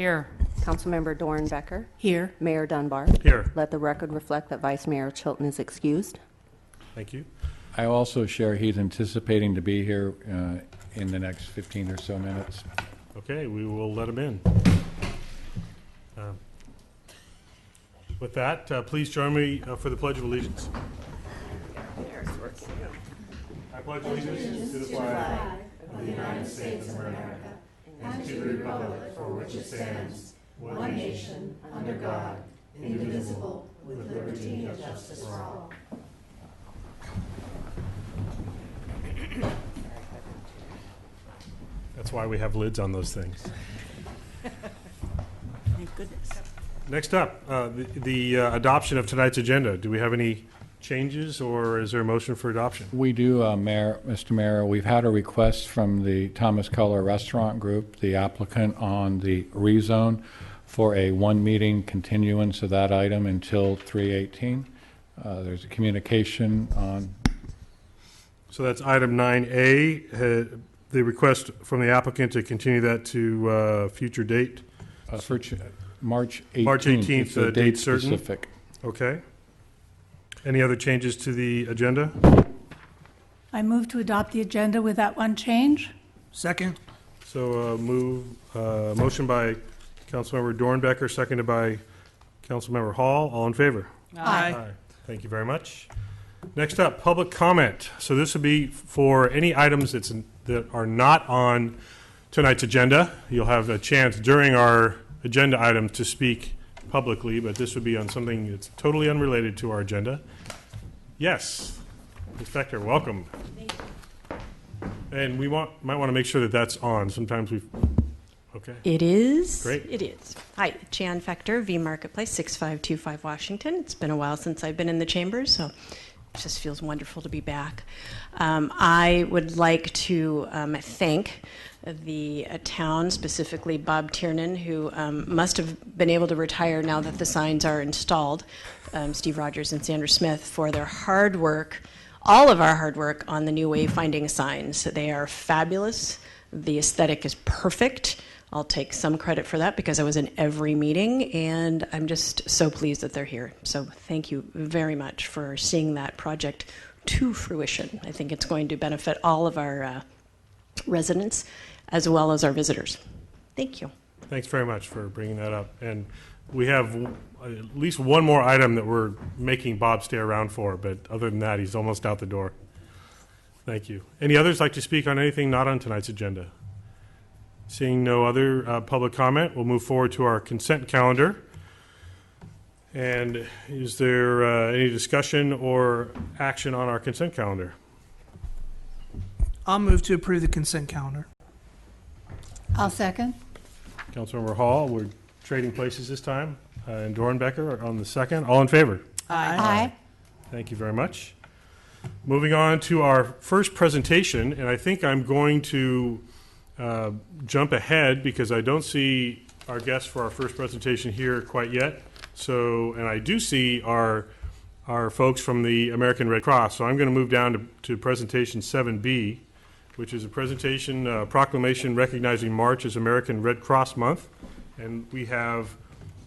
Here. Councilmember Doran Becker. Here. Mayor Dunbar. Here. Let the record reflect that Vice Mayor Chilton is excused. Thank you. I also share he's anticipating to be here in the next 15 or so minutes. Okay, we will let him in. With that, please join me for the Pledge of Allegiance. I pledge allegiance to the flag of the United States of America and to the republic for which it stands, one nation, under God, indivisible, with liberty and justice for all. That's why we have lids on those things. Thank goodness. Next up, the adoption of tonight's agenda. Do we have any changes, or is there a motion for adoption? We do, Mr. Mayor. We've had a request from the Thomas Keller Restaurant Group, the applicant on the rezone, for a one-meeting continuance of that item until 3/18. There's a communication on. So that's item 9A, the request from the applicant to continue that to future date. For March 18th. March 18th, It's a date certain. specific. Okay. Any other changes to the agenda? I move to adopt the agenda with that one change. Second. So motion by Councilmember Dornbecker, seconded by Councilmember Hall. All in favor? Aye. Thank you very much. Next up, public comment. So this would be for any items that are not on tonight's agenda. You'll have a chance during our agenda item to speak publicly, but this would be on something that's totally unrelated to our agenda. Yes, Ms. Becker, welcome. Thank you. And we might want to make sure that that's on. Sometimes okay. It is. Great. It is. Hi, Jan Fector, V Marketplace, 6525 Washington. It's been a while since I've been in the chambers, so it just feels wonderful to be back. I would like to thank the town, specifically Bob Tiernan, who must have been able to retire now that the signs are installed, Steve Rogers and Sandra Smith, for their hard work, all of our hard work on the new wayfinding signs. They are fabulous. The aesthetic is perfect. I'll take some credit for that because I was in every meeting, and I'm just so pleased that they're here. So thank you very much for seeing that project to fruition. I think it's going to benefit all of our residents as well as our visitors. Thank you. Thanks very much for bringing that up. And we have at least one more item that we're making Bob stay around for, but other than that, he's almost out the door. Thank you. Any others like to speak on anything not on tonight's agenda? Seeing no other public comment, we'll move forward to our consent calendar. And is there any discussion or action on our consent calendar? I'll move to approve the consent calendar. I'll second. Councilmember Hall, we're trading places this time. And Dornbecker on the second. All in favor? Aye. Thank you very much. Moving on to our first presentation, and I think I'm going to jump ahead because I don't see our guests for our first presentation here quite yet. So, and I do see our folks from the American Red Cross. So I'm going to move down to presentation 7B, which is a presentation, proclamation recognizing March as American Red Cross Month. And we have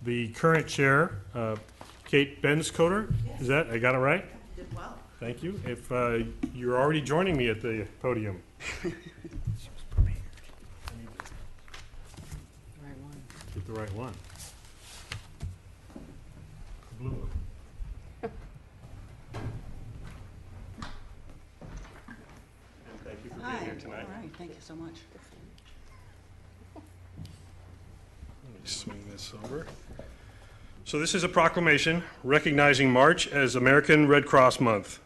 the current chair, Kate Benscoter. Yes. Is that, I got it right? You did well. Thank you. If you're already joining me at the podium. Get the right one. The blue one. And thank you for being here tonight. All right. Thank you so much. Let me swing this over. So this is a proclamation recognizing March as American Red Cross Month.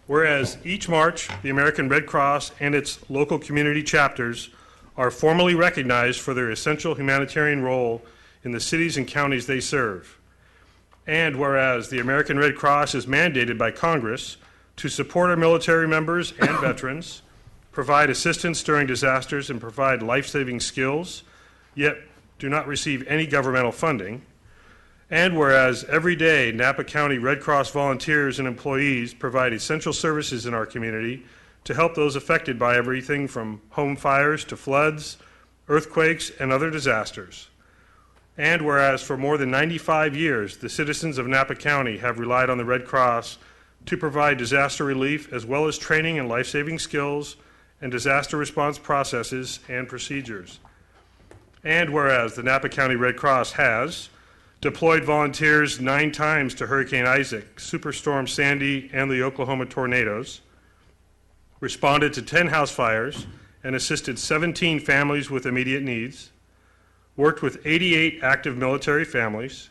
Whereas each March, the American Red Cross and its local community chapters are formally recognized for their essential humanitarian role in the cities and counties they serve. And whereas the American Red Cross is mandated by Congress to support our military members and veterans, provide assistance during disasters, and provide life-saving skills, yet do not receive any governmental funding. And whereas every day Napa County Red Cross volunteers and employees provide essential services in our community to help those affected by everything from home fires to floods, earthquakes, and other disasters. And whereas for more than 95 years, the citizens of Napa County have relied on the Red Cross to provide disaster relief as well as training in life-saving skills and disaster response processes and procedures. And whereas the Napa County Red Cross has deployed volunteers 9 times to Hurricane Isaac, Superstorm Sandy, and the Oklahoma tornadoes, responded to 10 house fires, and assisted 17 families with immediate needs, worked with 88 active military families,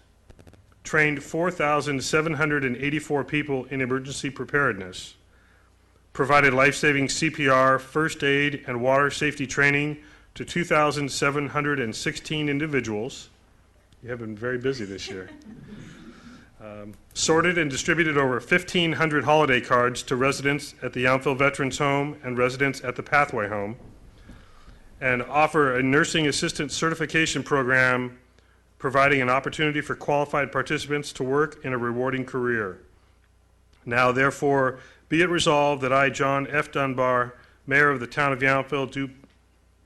trained 4,784 people in emergency preparedness, provided life-saving CPR, first aid, and water safety training to 2,716 individuals. You have been very busy this year. Sorted and distributed over 1,500 holiday cards to residents at the Yountville Veterans Home and residents at the Pathway Home, and offer a nursing assistant certification program providing an opportunity for qualified participants to work in a rewarding career. Now, therefore, be it resolved that I, John F. Dunbar, Mayor of the Town of Yountville, do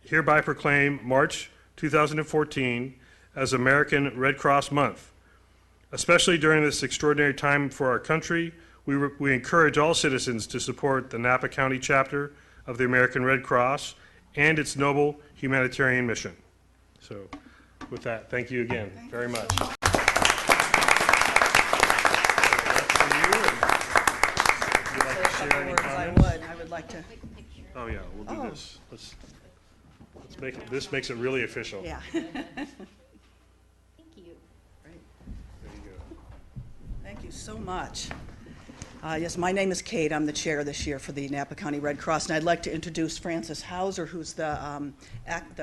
hereby proclaim March 2014 as American Red Cross Month. Especially during this extraordinary time for our country, we encourage all citizens to support the Napa County chapter of the American Red Cross and its noble humanitarian mission. So with that, thank you again very much. I would like to, Oh, yeah, we'll do this. Let's make it, this makes it really official. yeah. There you go. Thank you so much. Yes, my name is Kate. I'm the chair this year for the Napa County Red Cross, and I'd like to introduce Frances Hauser, who's the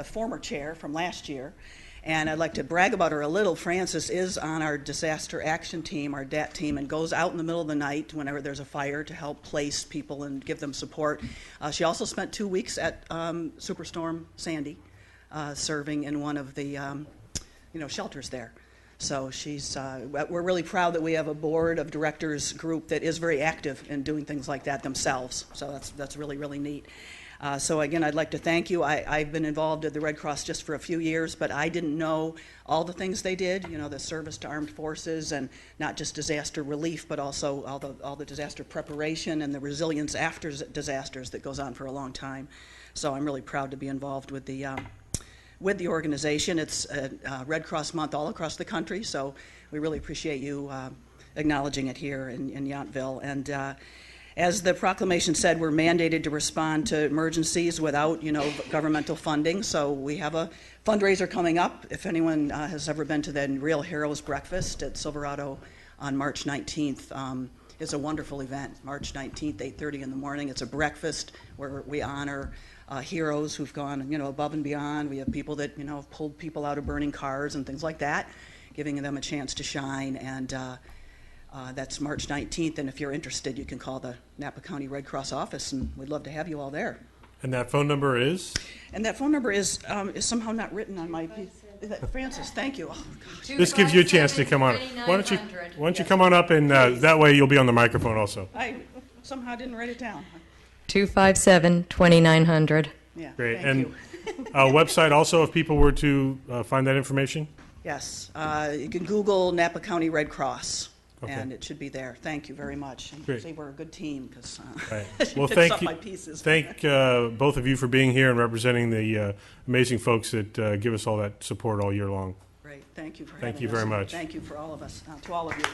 former chair from last year. And I'd like to brag about her a little. Frances is on our disaster action team, our DAT team, and goes out in the middle of the night whenever there's a fire to help place people and give them support. She also spent 2 weeks at Superstorm Sandy, serving in one of the shelters there. So we're really proud that we have a board of directors group that is very active in doing things like that themselves. So that's really, really neat. So again, I'd like to thank you. I've been involved at the Red Cross just for a few years, but I didn't know all the things they did, the service to armed forces and not just disaster relief, but also all the disaster preparation and the resilience after disasters that goes on for a long time. So I'm really proud to be involved with the organization. It's Red Cross Month all across the country, so we really appreciate you acknowledging it here in Yountville. And as the proclamation said, we're mandated to respond to emergencies without, governmental funding. So we have a fundraiser coming up. If anyone has ever been to the Real Heroes Breakfast at Silverado on March 19th, it's a wonderful event. March 19th, 8:30 in the morning. It's a breakfast where we honor heroes who've gone, above and beyond. We have people that, have pulled people out of burning cars and things like that, giving them a chance to shine. And that's March 19th. And if you're interested, you can call the Napa County Red Cross office, and we'd love to have you all there. And that phone number is? And that phone number is somehow not written on my piece. Francis, thank you. Oh, gosh. This gives you a chance to come on. Why don't you come on up, and that way you'll be on the microphone also. I somehow didn't write it down. 257-2900. Yeah. Great. Thank And you. website also, if people were to find that information? Yes. You can Google Napa County Red Cross. Okay. And it should be there. Thank you very much. And Great. see, we're a good team because Right. she Well, picks thank up you. my pieces. Thank both of you for being here and representing the amazing folks that give us all that support all year long. Great. Thank you for Thank having you us. very much. Thank you for all of us, to all of you.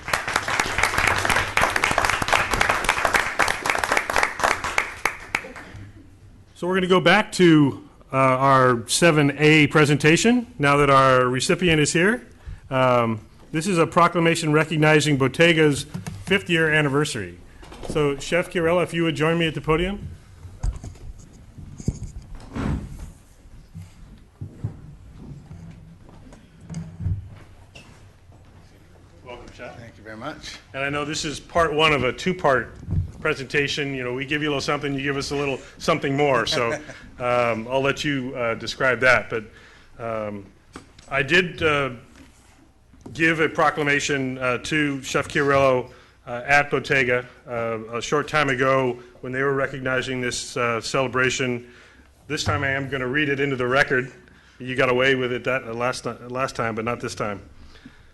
So we're going to go back to our 7A presentation now that our recipient is here. This is a proclamation recognizing Bottega's 5th year anniversary. So Chef Chiarella, if you would join me at the podium. Welcome, Chef. Thank you very much. And I know this is part one of a two-part presentation. We give you a little something, you give us a little something more. So I'll let you describe that. But I did give a proclamation to Chef Chiarello at Bottega a short time ago when they were recognizing this celebration. This time I am going to read it into the record You got away with it that last time, but not this time.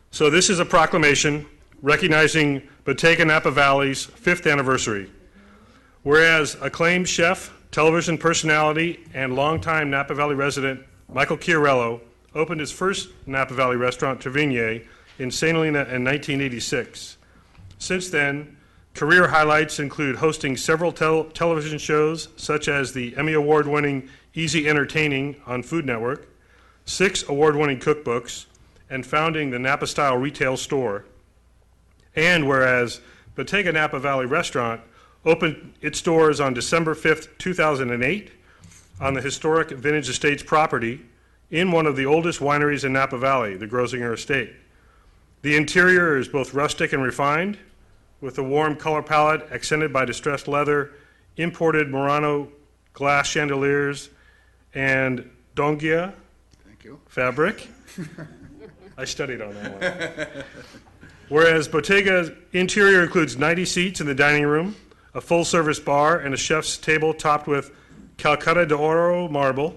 So this is a proclamation recognizing Bottega Napa Valley's 5th anniversary. Whereas acclaimed chef, television personality, and longtime Napa Valley resident Michael Chiarello opened his first Napa Valley restaurant, Trevigny, in St. Helena in 1986. Since then, career highlights include hosting several television shows, such as the Emmy Award-winning Easy Entertaining on Food Network, 6 award-winning cookbooks, and founding the Napa Style Retail Store. And whereas Bottega Napa Valley Restaurant opened its doors on December 5th, 2008, on the historic Vintage Estates property in one of the oldest wineries in Napa Valley, the Grosinger Estate. The interior is both rustic and refined, with a warm color palette accented by distressed leather, imported Murano glass chandeliers, and Dongia fabric. I studied on that one. Whereas Bottega's interior includes 90 seats in the dining room, a full-service bar, and a chef's table topped with Calcutta d'Oro marble,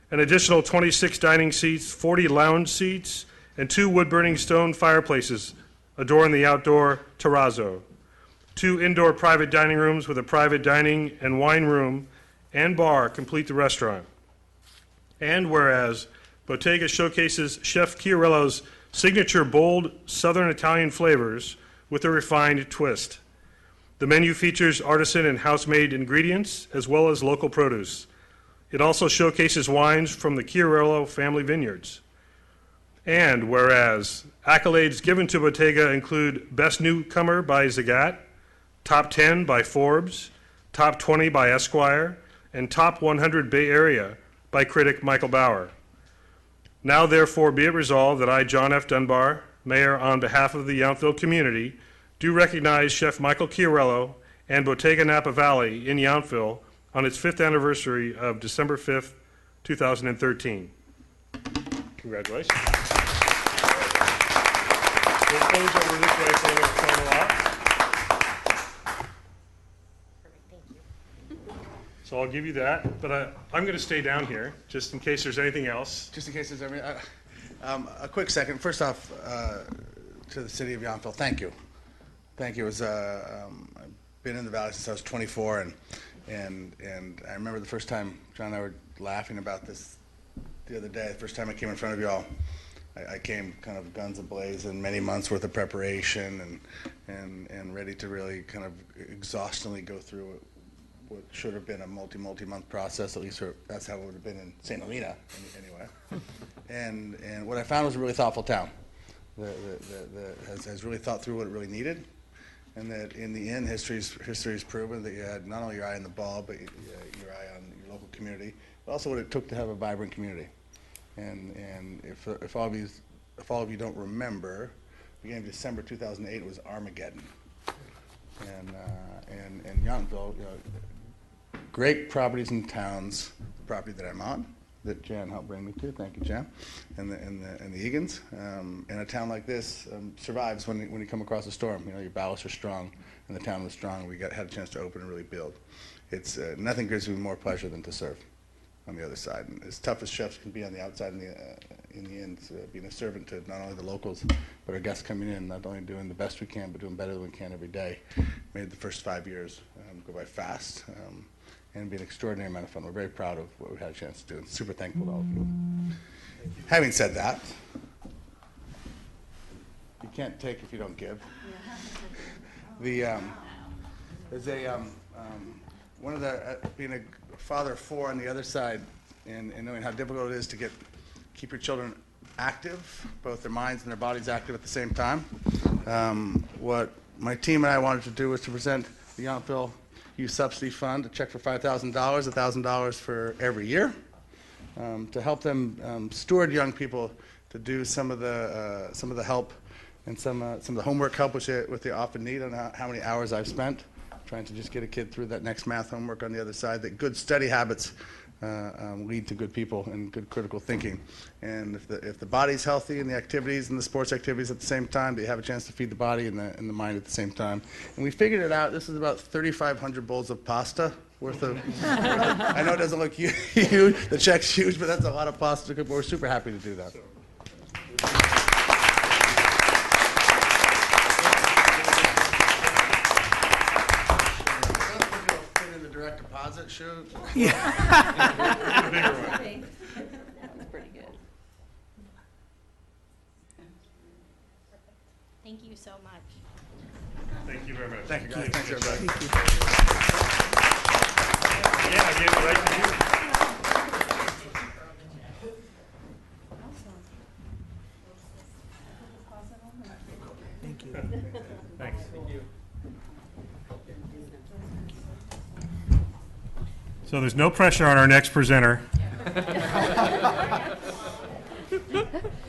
an additional 26 dining seats, 40 lounge seats, and 2 wood-burning stone fireplaces adorn the outdoor terrazzo. 2 indoor private dining rooms with a private dining and wine room and bar complete the restaurant. And whereas Bottega showcases Chef Chiarello's signature bold Southern Italian flavors with a refined twist. The menu features artisan and house-made ingredients as well as local produce. It also showcases wines from the Chiarello family vineyards. And whereas accolades given to Bottega include Best Newcomer by Zagat, Top 10 by Forbes, Top 20 by Esquire, and Top 100 Bay Area by critic Michael Bauer. Now therefore be it resolved that I, John F. Dunbar, Mayor, on behalf of the Yountville community, do recognize Chef Michael Chiarello and Bottega Napa Valley in Yountville on its 5th anniversary of December 5th, 2013. Congratulations. We'll close over this way so we don't film a lot. So I'll give you that, but I'm going to stay down here just in case there's anything else. Just in case there's every, a quick second. First off, to the city of Yountville, thank you. Thank you. It was, I've been in the Valley since I was 24, and I remember the first time John and I were laughing about this the other day. The first time I came in front of you all, I came kind of guns ablaze, many months worth of preparation, and ready to really kind of exhaustively go through what should have been a multi-month process. At least that's how it would have been in St. Helena, anyway. And what I found was a really thoughtful town that has really thought through what it really needed, and that in the end, history's proven that you had not only your eye on the ball, but your eye on your local community, but also what it took to have a vibrant community. And if all of you don't remember, beginning of December 2008, it was Armageddon, and Yountville, great properties and towns, the property that I'm on, that Jan helped bring me to. Thank you, Jan, and the Egan's. And a town like this survives when you come across a storm. Your ballasts are strong, and the town was strong. We had a chance to open and really build. It's nothing gives me more pleasure than to serve on the other side. And as tough as chefs can be on the outside, in the end, being a servant to not only the locals, but our guests coming in, not only doing the best we can, but doing better than we can every day, made the first 5 years go by fast. And be an extraordinary amount of fun. We're very proud of what we had a chance to do, and super thankful to all of you. Having said that, you can't take if you don't give. There's one of the being a father of 4 on the other side, and knowing how difficult it is to keep your children active, both their minds and their bodies active at the same time. What my team and I wanted to do was to present the Yountville Youth Subsidy Fund, a check for $5,000, $1,000 for every year, to help them steward young people to do some of the help and some of the homework help which they often need. I don't know how many hours I've spent trying to just get a kid through that next math homework on the other side. That good study habits lead to good people and good critical thinking. And if the body's healthy and the activities and the sports activities at the same time, they have a chance to feed the body and the mind at the same time. And we figured it out. This is about 3,500 bowls of pasta worth of. I know it doesn't look huge. The check's huge, but that's a lot of pasta. We're super happy to do that. Put in the direct deposit shoot. Thank you so much. Thank you very much. Thank you, guys. Thanks, everybody. Yeah, I gave it right to you. Thank you. Thanks. So there's no pressure on our next presenter.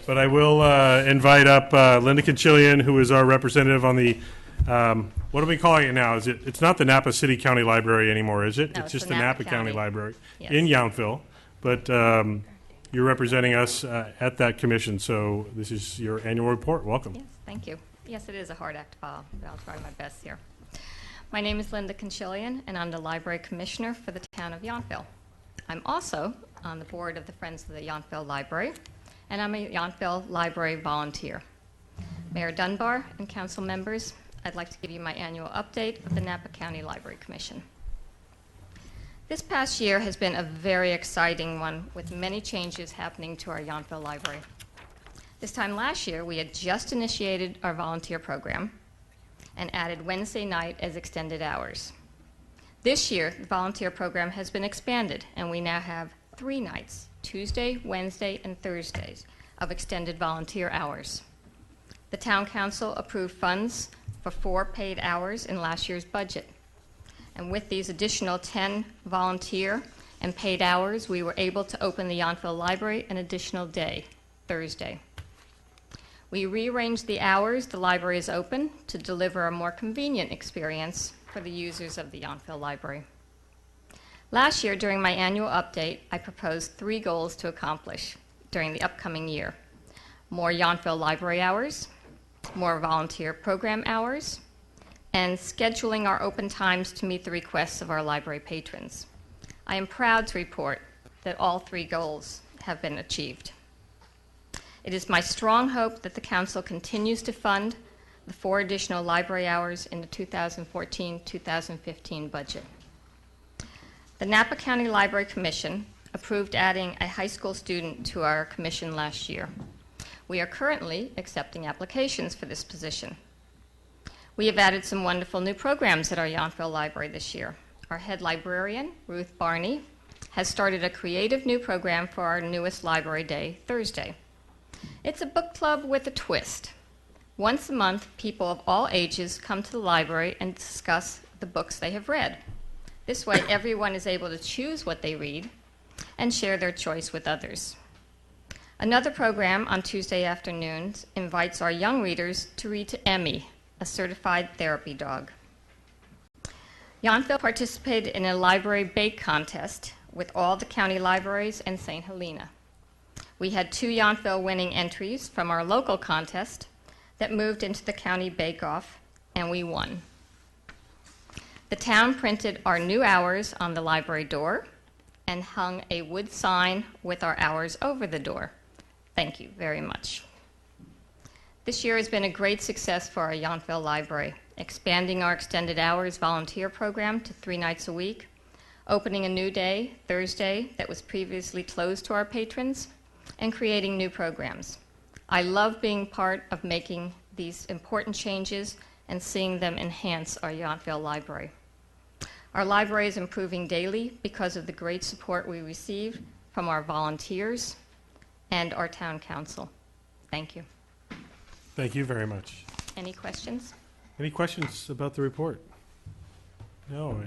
But I will invite up Linda Conchilian, who is our representative on the, what are we calling it now? It's not the Napa City County Library anymore, is it? No, It's just the Napa County Library Yes. in Yountville. But you're representing us at that commission, so this is your annual report. Welcome. Yes, thank you. Yes, it is a hard act to follow, but I'll try my best here. My name is Linda Conchilian, and I'm the Library Commissioner for the town of Yountville. I'm also on the board of the Friends of the Yountville Library, and I'm a Yountville Library volunteer. Mayor Dunbar and council members, I'd like to give you my annual update of the Napa County Library Commission. This past year has been a very exciting one with many changes happening to our Yountville Library. This time last year, we had just initiated our volunteer program and added Wednesday night as extended hours. This year, the volunteer program has been expanded, and we now have 3 nights, Tuesday, Wednesday, and Thursdays, of extended volunteer hours. The Town Council approved funds for 4 paid hours in last year's budget. And with these additional 10 volunteer and paid hours, we were able to open the Yountville Library an additional day, Thursday. We rearranged the hours the library is open to deliver a more convenient experience for the users of the Yountville Library. Last year, during my annual update, I proposed 3 goals to accomplish during the upcoming year: more Yountville Library hours, more volunteer program hours, and scheduling our open times to meet the requests of our library patrons. I am proud to report that all 3 goals have been achieved. It is my strong hope that the council continues to fund the 4 additional library hours in the 2014-2015 budget. The Napa County Library Commission approved adding a high school student to our commission last year. We are currently accepting applications for this position. We have added some wonderful new programs at our Yountville Library this year. Our head librarian, Ruth Barney, has started a creative new program for our newest Library Day, Thursday. It's a book club with a twist. Once a month, people of all ages come to the library and discuss the books they have read. This way, everyone is able to choose what they read and share their choice with others. Another program on Tuesday afternoons invites our young readers to read to Emmy, a certified therapy dog. Yountville participated in a library bake contest with all the county libraries and St. Helena. We had 2 Yountville winning entries from our local contest that moved into the county bake-off, and we won. The town printed our new hours on the library door and hung a wood sign with our hours over the door. Thank you very much. This year has been a great success for our Yountville Library, expanding our extended hours volunteer program to 3 nights a week, opening a new day, Thursday, that was previously closed to our patrons, and creating new programs. I love being part of making these important changes and seeing them enhance our Yountville Library. Our library is improving daily because of the great support we receive from our volunteers and our town council. Thank you. Thank you very much. Any questions? Any questions about the report? No.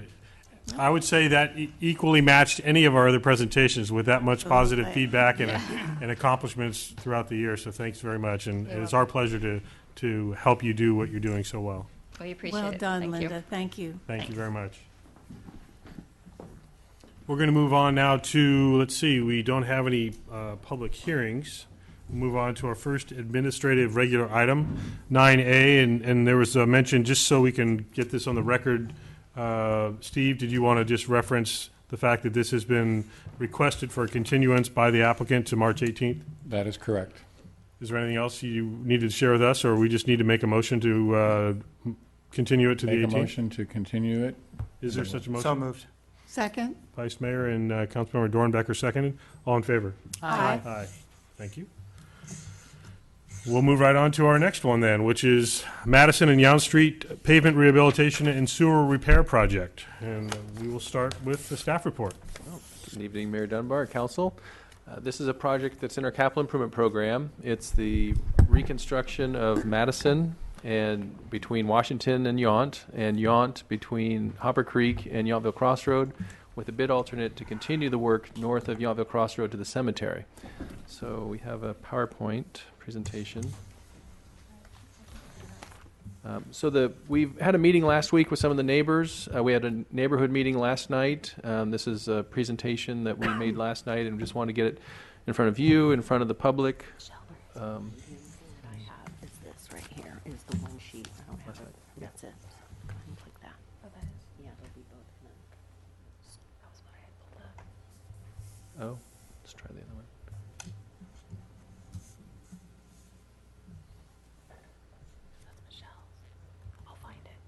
I would say that equally matched any of our other presentations with that much positive feedback and accomplishments throughout the year. So thanks very much. And it's our pleasure to help you do what you're doing so well. We appreciate it. Well done, Thank Linda. you. Thank you. Thank you very much. We're going to move on now to, let's see, we don't have any public hearings. We'll move on to our first administrative regular item, 9A. And there was a mention, just so we can get this on the record, Steve, did you want to just reference the fact that this has been requested for a continuance by the applicant to March 18th? That is correct. Is there anything else you needed to share with us, or we just need to make a motion to continue it to the 18th? Make a motion to continue it. Is there such a motion? So moved. Second? Vice Mayor and Councilmember Dornbecker seconded. All in favor? Aye. Aye. Thank you. We'll move right on to our next one then, which is Madison and Yount Street Pavement Rehabilitation and Sewer Repair Project. And we will start with the staff report. Good evening, Mayor Dunbar, Council. This is a project that's in our capital improvement program. It's the reconstruction of Madison and between Washington and Yount between Hopper Creek and Yountville Crossroad, with a bid alternate to continue the work north of Yountville Crossroad to the cemetery. So we have a PowerPoint presentation. We've had a meeting last week with some of the neighbors. We had a neighborhood meeting last night. This is a presentation that we made last night, and just want to get it in front of you, in front of the public. I have is this right here, is the one sheet. I don't have it. That's it. Go ahead and click that. Oh, that is? Yeah, they'll be both. That was what I had pulled up. Oh, let's try the other one. That's Michelle's. I'll find it.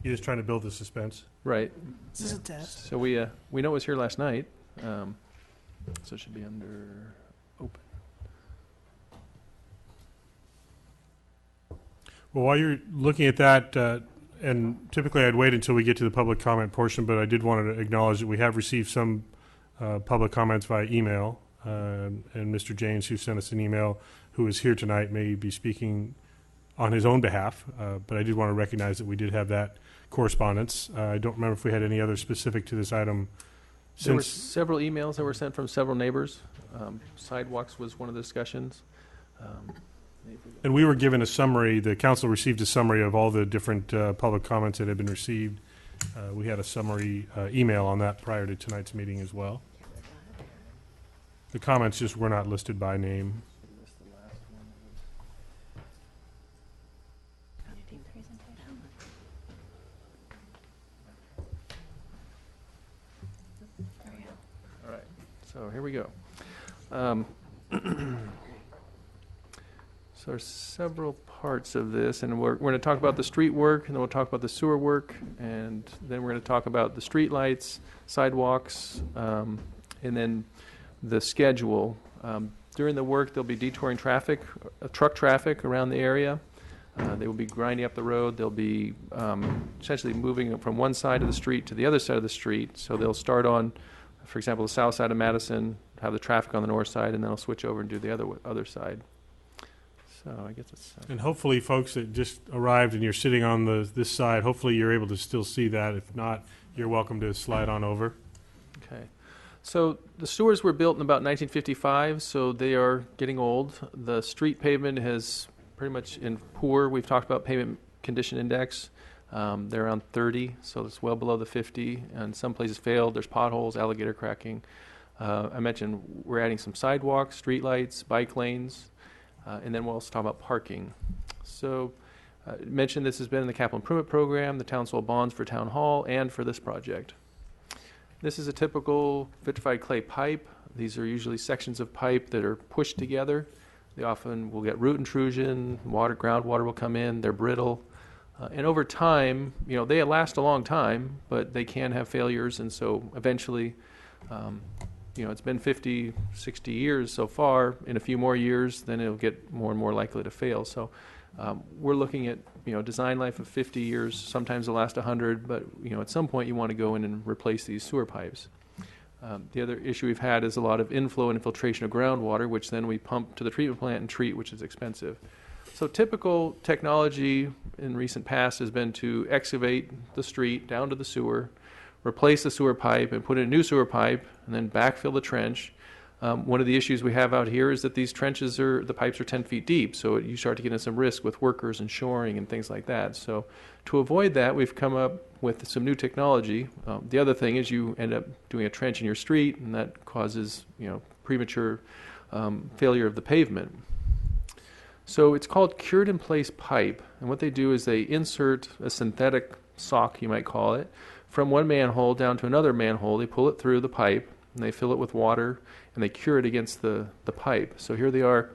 You're just trying to build the suspense. Right. This is a test. So we know it was here last night. So it should be under open. Well, while you're looking at that, and typically I'd wait until we get to the public comment portion, but I did want to acknowledge that we have received some public comments via email. And Mr. James, who sent us an email, who is here tonight, may be speaking on his own behalf. But I did want to recognize that we did have that correspondence. I don't remember if we had any other specific to this item. There were several emails that were sent from several neighbors. Sidewalks was one of the discussions. And we were given a summary, the council received a summary of all the different public comments that had been received. We had a summary email on that prior to tonight's meeting as well. The comments just were not listed by name. All right, so here we go. So there's several parts of this, and we're going to talk about the street work, and then we'll talk about the sewer work, and then we're going to talk about the street lights, sidewalks, and then the schedule. During the work, there'll be detouring traffic, truck traffic around the area. They will be grinding up the road. They'll be essentially moving from one side of the street to the other side of the street. So they'll start on, for example, the south side of Madison, have the traffic on the north side, and then they'll switch over and do the other side. So I guess it's... And hopefully, folks that just arrived and you're sitting on this side, hopefully you're able to still see that. If not, you're welcome to slide on over. Okay. So the sewers were built in about 1955, so they are getting old. The street pavement is pretty much in poor. We've talked about pavement condition index. They're around 30, so it's well below the 50. And some places failed. There's potholes, alligator cracking. I mentioned we're adding some sidewalks, street lights, bike lanes. And then we'll also talk about parking. So I mentioned this has been in the capital improvement program, the town sold bonds for town hall and for this project. This is a typical vitrified clay pipe. These are usually sections of pipe that are pushed together. They often will get root intrusion, groundwater will come in, they're brittle. And over time, they last a long time, but they can have failures. And so eventually, it's been 50, 60 years so far. In a few more years, then it'll get more and more likely to fail. So we're looking at, design life of 50 years. Sometimes it'll last 100, but, at some point you want to go in and replace these sewer pipes. The other issue we've had is a lot of inflow and infiltration of groundwater, which then we pump to the treatment plant and treat, which is expensive. So typical technology in recent past has been to excavate the street down to the sewer, replace the sewer pipe and put in a new sewer pipe, and then backfill the trench. One of the issues we have out here is that these trenches the pipes are 10 feet deep, so you start to get into some risk with workers and shoring and things like that. So to avoid that, we've come up with some new technology. The other thing is you end up doing a trench in your street, and that causes premature failure of the pavement. So it's called cured in place pipe, and what they do is they insert a synthetic sock, you might call it, from one manhole down to another manhole. They pull it through the pipe, and they fill it with water, and they cure it against the pipe. So here they are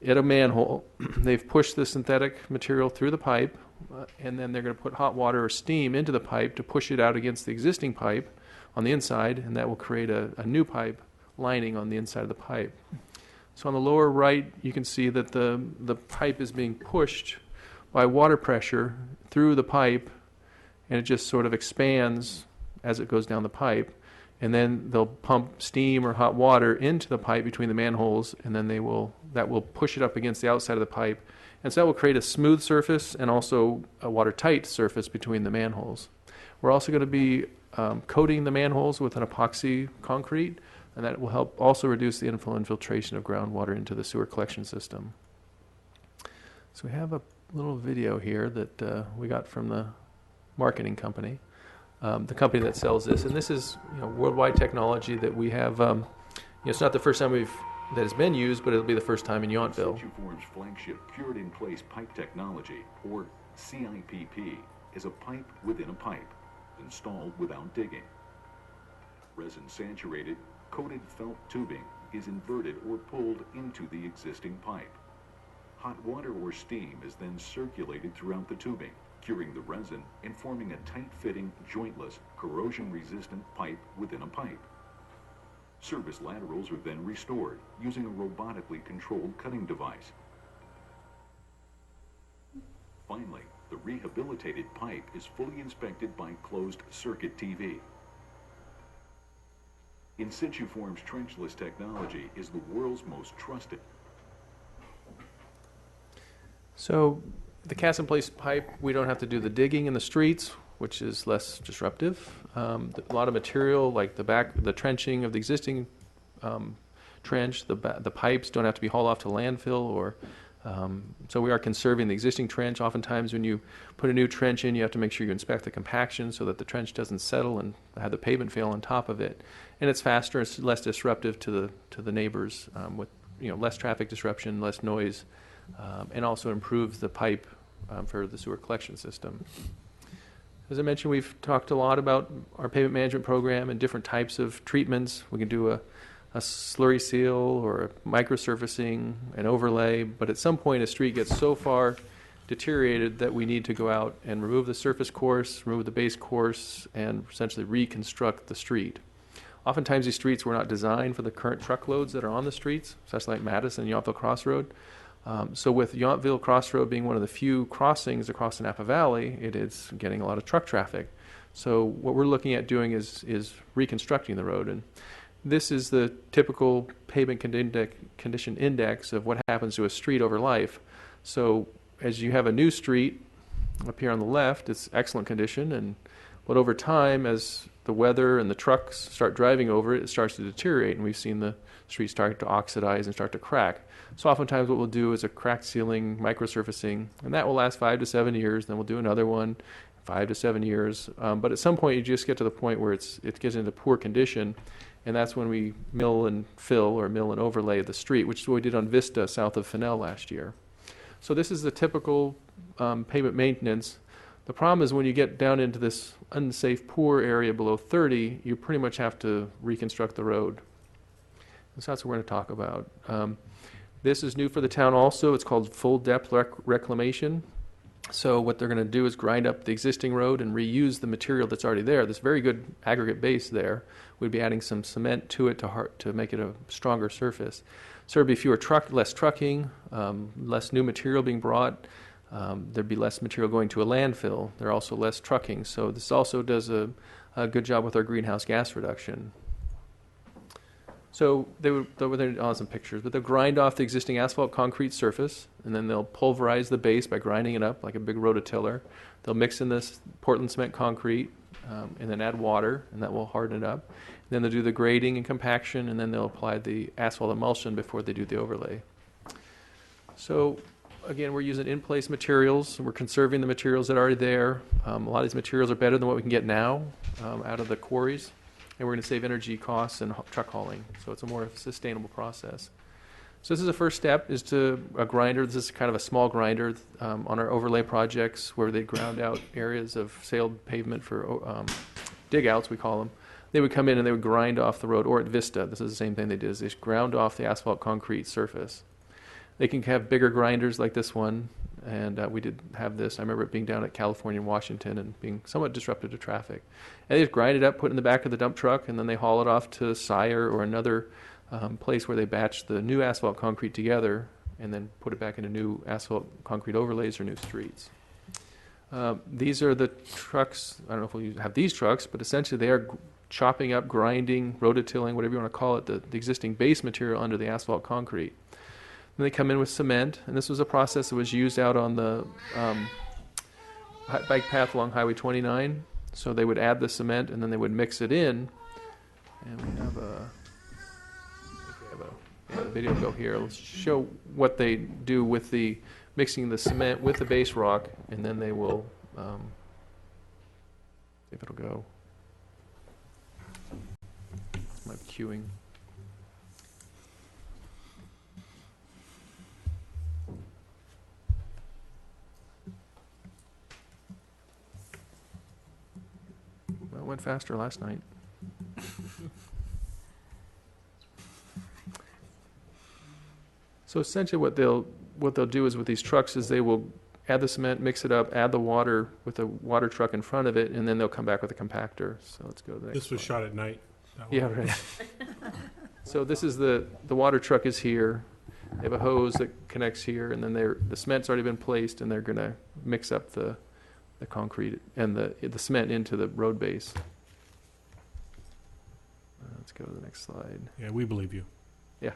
at a manhole. They've pushed the synthetic material through the pipe, and then they're going to put hot water or steam into the pipe to push it out against the existing pipe on the inside, and that will create a new pipe lining on the inside of the pipe. So on the lower right, you can see that the pipe is being pushed by water pressure through the pipe, and it just sort of expands as it goes down the pipe. And then they'll pump steam or hot water into the pipe between the manholes, and then that will push it up against the outside of the pipe. And so that will create a smooth surface and also a watertight surface between the manholes. We're also going to be coating the manholes with an epoxy concrete, and that will help also reduce the infiltration of groundwater into the sewer collection system. So we have a little video here that we got from the marketing company, the company that sells this. And this is worldwide technology that we have. It's not the first time that has been used, but it'll be the first time in Yountville. Centuform's flagship Cured in Place Pipe Technology, or CIPP, is a pipe within a pipe, installed without digging. Resin saturated, coated felt tubing is inverted or pulled into the existing pipe. Hot water or steam is then circulated throughout the tubing, curing the resin and forming a tight-fitting, jointless, corrosion-resistant pipe within a pipe. Service laterals are then restored using a robotically controlled cutting device. Finally, the rehabilitated pipe is fully inspected by closed-circuit TV. Centuform's trenchless technology is the world's most trusted. So the cast-in-place pipe, we don't have to do the digging in the streets, which is less disruptive. A lot of material, like the trenching of the existing trench, the pipes don't have to be hauled off to landfill, or so we are conserving the existing trench. Oftentimes when you put a new trench in, you have to make sure you inspect the compaction so that the trench doesn't settle and have the pavement fail on top of it. And it's faster, it's less disruptive to the neighbors, with less traffic disruption, less noise, and also improves the pipe for the sewer collection system. As I mentioned, we've talked a lot about our pavement management program and different types of treatments. We can do a slurry seal or a microsurfacing, an overlay, but at some point a street gets so far deteriorated that we need to go out and remove the surface course, remove the base course, and essentially reconstruct the street. Oftentimes these streets were not designed for the current truckloads that are on the streets, such like Madison and Yountville Crossroad. So with Yountville Crossroad being one of the few crossings across the Napa Valley, it is getting a lot of truck traffic. So what we're looking at doing is reconstructing the road. And this is the typical pavement condition index of what happens to a street over life. So as you have a new street up here on the left, it's excellent condition, but over time, as the weather and the trucks start driving over it, it starts to deteriorate, and we've seen the street start to oxidize and start to crack. So oftentimes what we'll do is a crack sealing, microsurfacing, and that will last 5 to 7 years. Then we'll do another one, 5 to 7 years. But at some point, you just get to the point where it gets into poor condition, and that's when we mill and fill or mill and overlay the street, which is what we did on Vista south of Fennell last year. So this is the typical pavement maintenance. The problem is when you get down into this unsafe, poor area below 30, you pretty much have to reconstruct the road. And so that's what we're going to talk about. This is new for the town also. It's called full depth reclamation. So what they're going to do is grind up the existing road and reuse the material that's already there. This very good aggregate base there. We'd be adding some cement to it to make it a stronger surface. So there'd be less trucking, less new material being brought. There'd be less material going to a landfill. There are also less trucking. So this also does a good job with our greenhouse gas reduction. So they'll some pictures, but they'll grind off the existing asphalt concrete surface, and then they'll pulverize the base by grinding it up like a big rototiller. They'll mix in this Portland cement concrete, and then add water, and that will harden it up. Then they'll do the grading and compaction, and then they'll apply the asphalt emulsion before they do the overlay. So again, we're using in-place materials. We're conserving the materials that are already there. A lot of these materials are better than what we can get now out of the quarries. And we're going to save energy costs and truck hauling. So it's a more sustainable process. So this is the first step, is to a grinder. This is kind of a small grinder on our overlay projects where they ground out areas of sailed pavement for dig outs, we call them. They would come in and they would grind off the road, or at Vista, this is the same thing they did, is they ground off the asphalt concrete surface. They can have bigger grinders like this one, and we did have this. I remember it being down at California and Washington and being somewhat disruptive to traffic. And they just grind it up, put it in the back of the dump truck, and then they haul it off to Sire or another place where they batch the new asphalt concrete together and then put it back into new asphalt concrete overlays or new streets. These are the trucks. I don't know if we have these trucks, but essentially they are chopping up, grinding, rototilling, whatever you want to call it, the existing base material under the asphalt concrete. Then they come in with cement, and this was a process that was used out on the bike path along Highway 29. So they would add the cement, and then they would mix it in. And we have a video go here. Let's show what they do with the mixing the cement with the base rock, and then they will, if it'll go. It's my queuing. Well, it went faster last night. So essentially what they'll do is with these trucks is they will add the cement, mix it up, add the water with a water truck in front of it, and then they'll come back with a compactor. So let's go to the next This was slide. shot at night. Yeah, right. So this is the water truck is here. They have a hose that connects here, and then the cement's already been placed, and they're going to mix up the concrete and the cement into the road base. Let's go to the next slide. Yeah, we believe you. Yeah.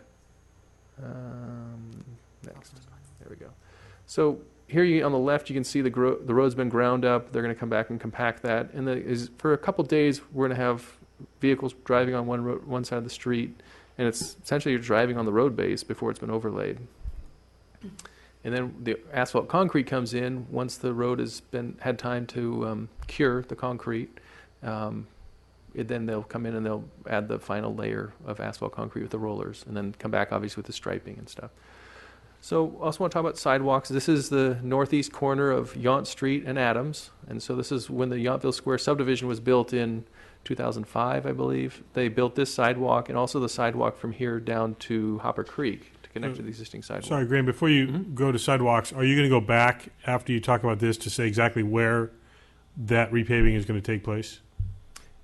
Next. There we go. So here on the left, you can see the road's been ground up. They're going to come back and compact that. And for a couple days, we're going to have vehicles driving on one side of the street, and it's essentially you're driving on the road base before it's been overlaid. And then the asphalt concrete comes in once the road has had time to cure the concrete. Then they'll come in and they'll add the final layer of asphalt concrete with the rollers, and then come back obviously with the striping and stuff. So I also want to talk about sidewalks. This is the northeast corner of Yount Street and Adams, and so this is when the Yountville Square subdivision was built in 2005, I believe. They built this sidewalk and also the sidewalk from here down to Hopper Creek to connect to the existing sidewalk. Sorry, Graham, before you go to sidewalks, are you going to go back after you talk about this to say exactly where that repaving is going to take place?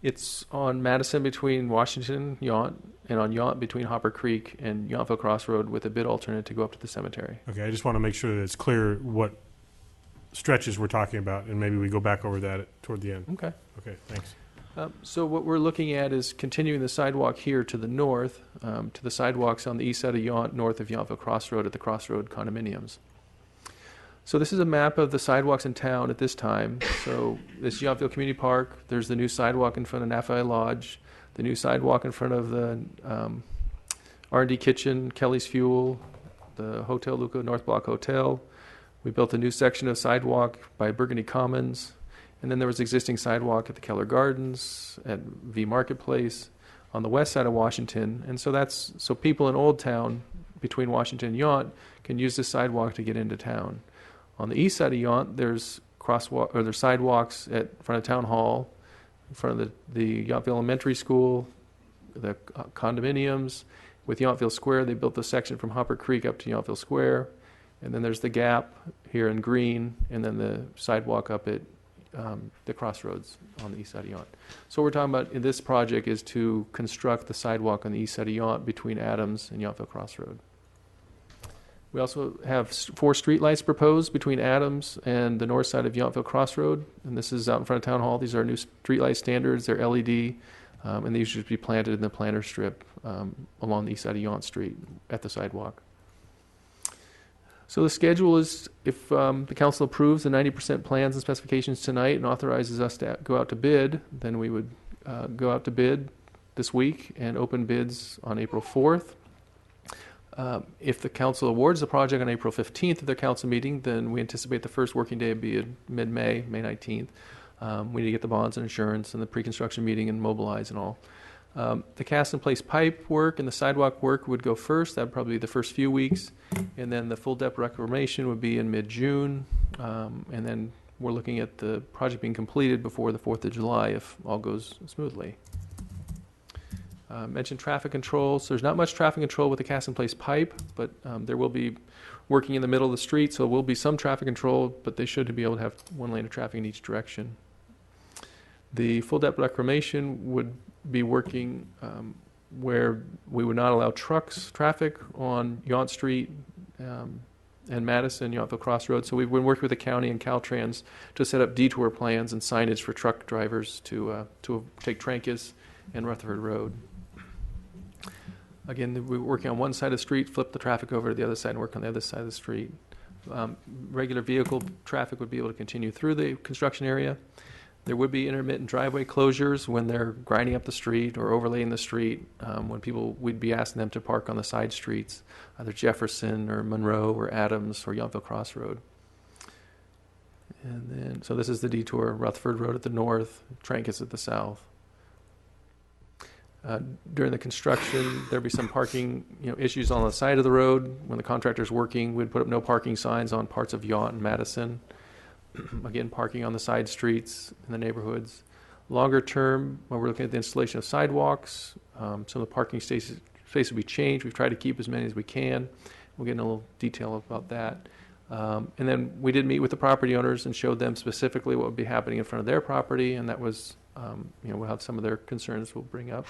It's on Madison between Washington and Yount, and on Yount between Hopper Creek and Yountville Crossroad with a bid alternate to go up to the cemetery. Okay, I just want to make sure that it's clear what stretches we're talking about, and maybe we go back over that toward the end. Okay. Okay, thanks. So what we're looking at is continuing the sidewalk here to the north, to the sidewalks on the east side of Yount, north of Yountville Crossroad at the Crossroad condominiums. So this is a map of the sidewalks in town at this time. So this Yountville Community Park, there's the new sidewalk in front of Naphi Lodge, the new sidewalk in front of the R&D Kitchen, Kelly's Fuel, the Hotel Luca North Block Hotel. We built a new section of sidewalk by Burgundy Commons. And then there was existing sidewalk at the Keller Gardens, at V Marketplace, on the west side of Washington. And so people in Old Town between Washington and Yount can use this sidewalk to get into town. On the east side of Yount, there's sidewalks at front of Town Hall, in front of the Yountville Elementary School, the condominiums. With Yountville Square, they built the section from Hopper Creek up to Yountville Square. And then there's the Gap here in green, and then the sidewalk up at the Crossroads on the east side of Yount. So what we're talking about in this project is to construct the sidewalk on the east side of Yount between Adams and Yountville Crossroad. We also have 4 streetlights proposed between Adams and the north side of Yountville Crossroad, and this is out in front of Town Hall. These are new streetlight standards. They're LED, and these should be planted in the planter strip along the east side of Yount Street at the sidewalk. So the schedule is, if the council approves the 90% plans and specifications tonight and authorizes us to go out to bid, then we would go out to bid this week and open bids on April 4th. If the council awards the project on April 15th at their council meeting, then we anticipate the first working day would be in mid-May, May 19th. We need to get the bonds and insurance and the pre-construction meeting and mobilize and all. The cast-in-place pipe work and the sidewalk work would go first. That would probably be the first few weeks. And then the full depth reclamation would be in mid-June. And then we're looking at the project being completed before the 4th of July if all goes smoothly. Mentioned traffic control. So there's not much traffic control with the cast-in-place pipe, but there will be working in the middle of the street, so there will be some traffic control, but they should be able to have one lane of traffic in each direction. The full depth reclamation would be working where we would not allow traffic on Yount Street and Madison, Yountville Crossroads. So we've been working with the county and Caltrans to set up detour plans and signage for truck drivers to take Trancas and Rutherford Road. Again, we're working on one side of the street, flip the traffic over to the other side and work on the other side of the street. Regular vehicle traffic would be able to continue through the construction area. There would be intermittent driveway closures when they're grinding up the street or overlaying the street. We'd be asking them to park on the side streets, either Jefferson or Monroe or Adams or Yountville Crossroad. And then, so this is the detour, Rutherford Road at the north, Trancas at the south. During the construction, there'd be some parking, issues on the side of the road. When the contractor's working, we'd put up no parking signs on parts of Yount and Madison. Again, parking on the side streets in the neighborhoods. Longer term, when we're looking at the installation of sidewalks, some of the parking space will be changed. We've tried to keep as many as we can. We'll get into a little detail about that. And then we did meet with the property owners and showed them specifically what would be happening in front of their property, and that was, we'll have some of their concerns we'll bring up.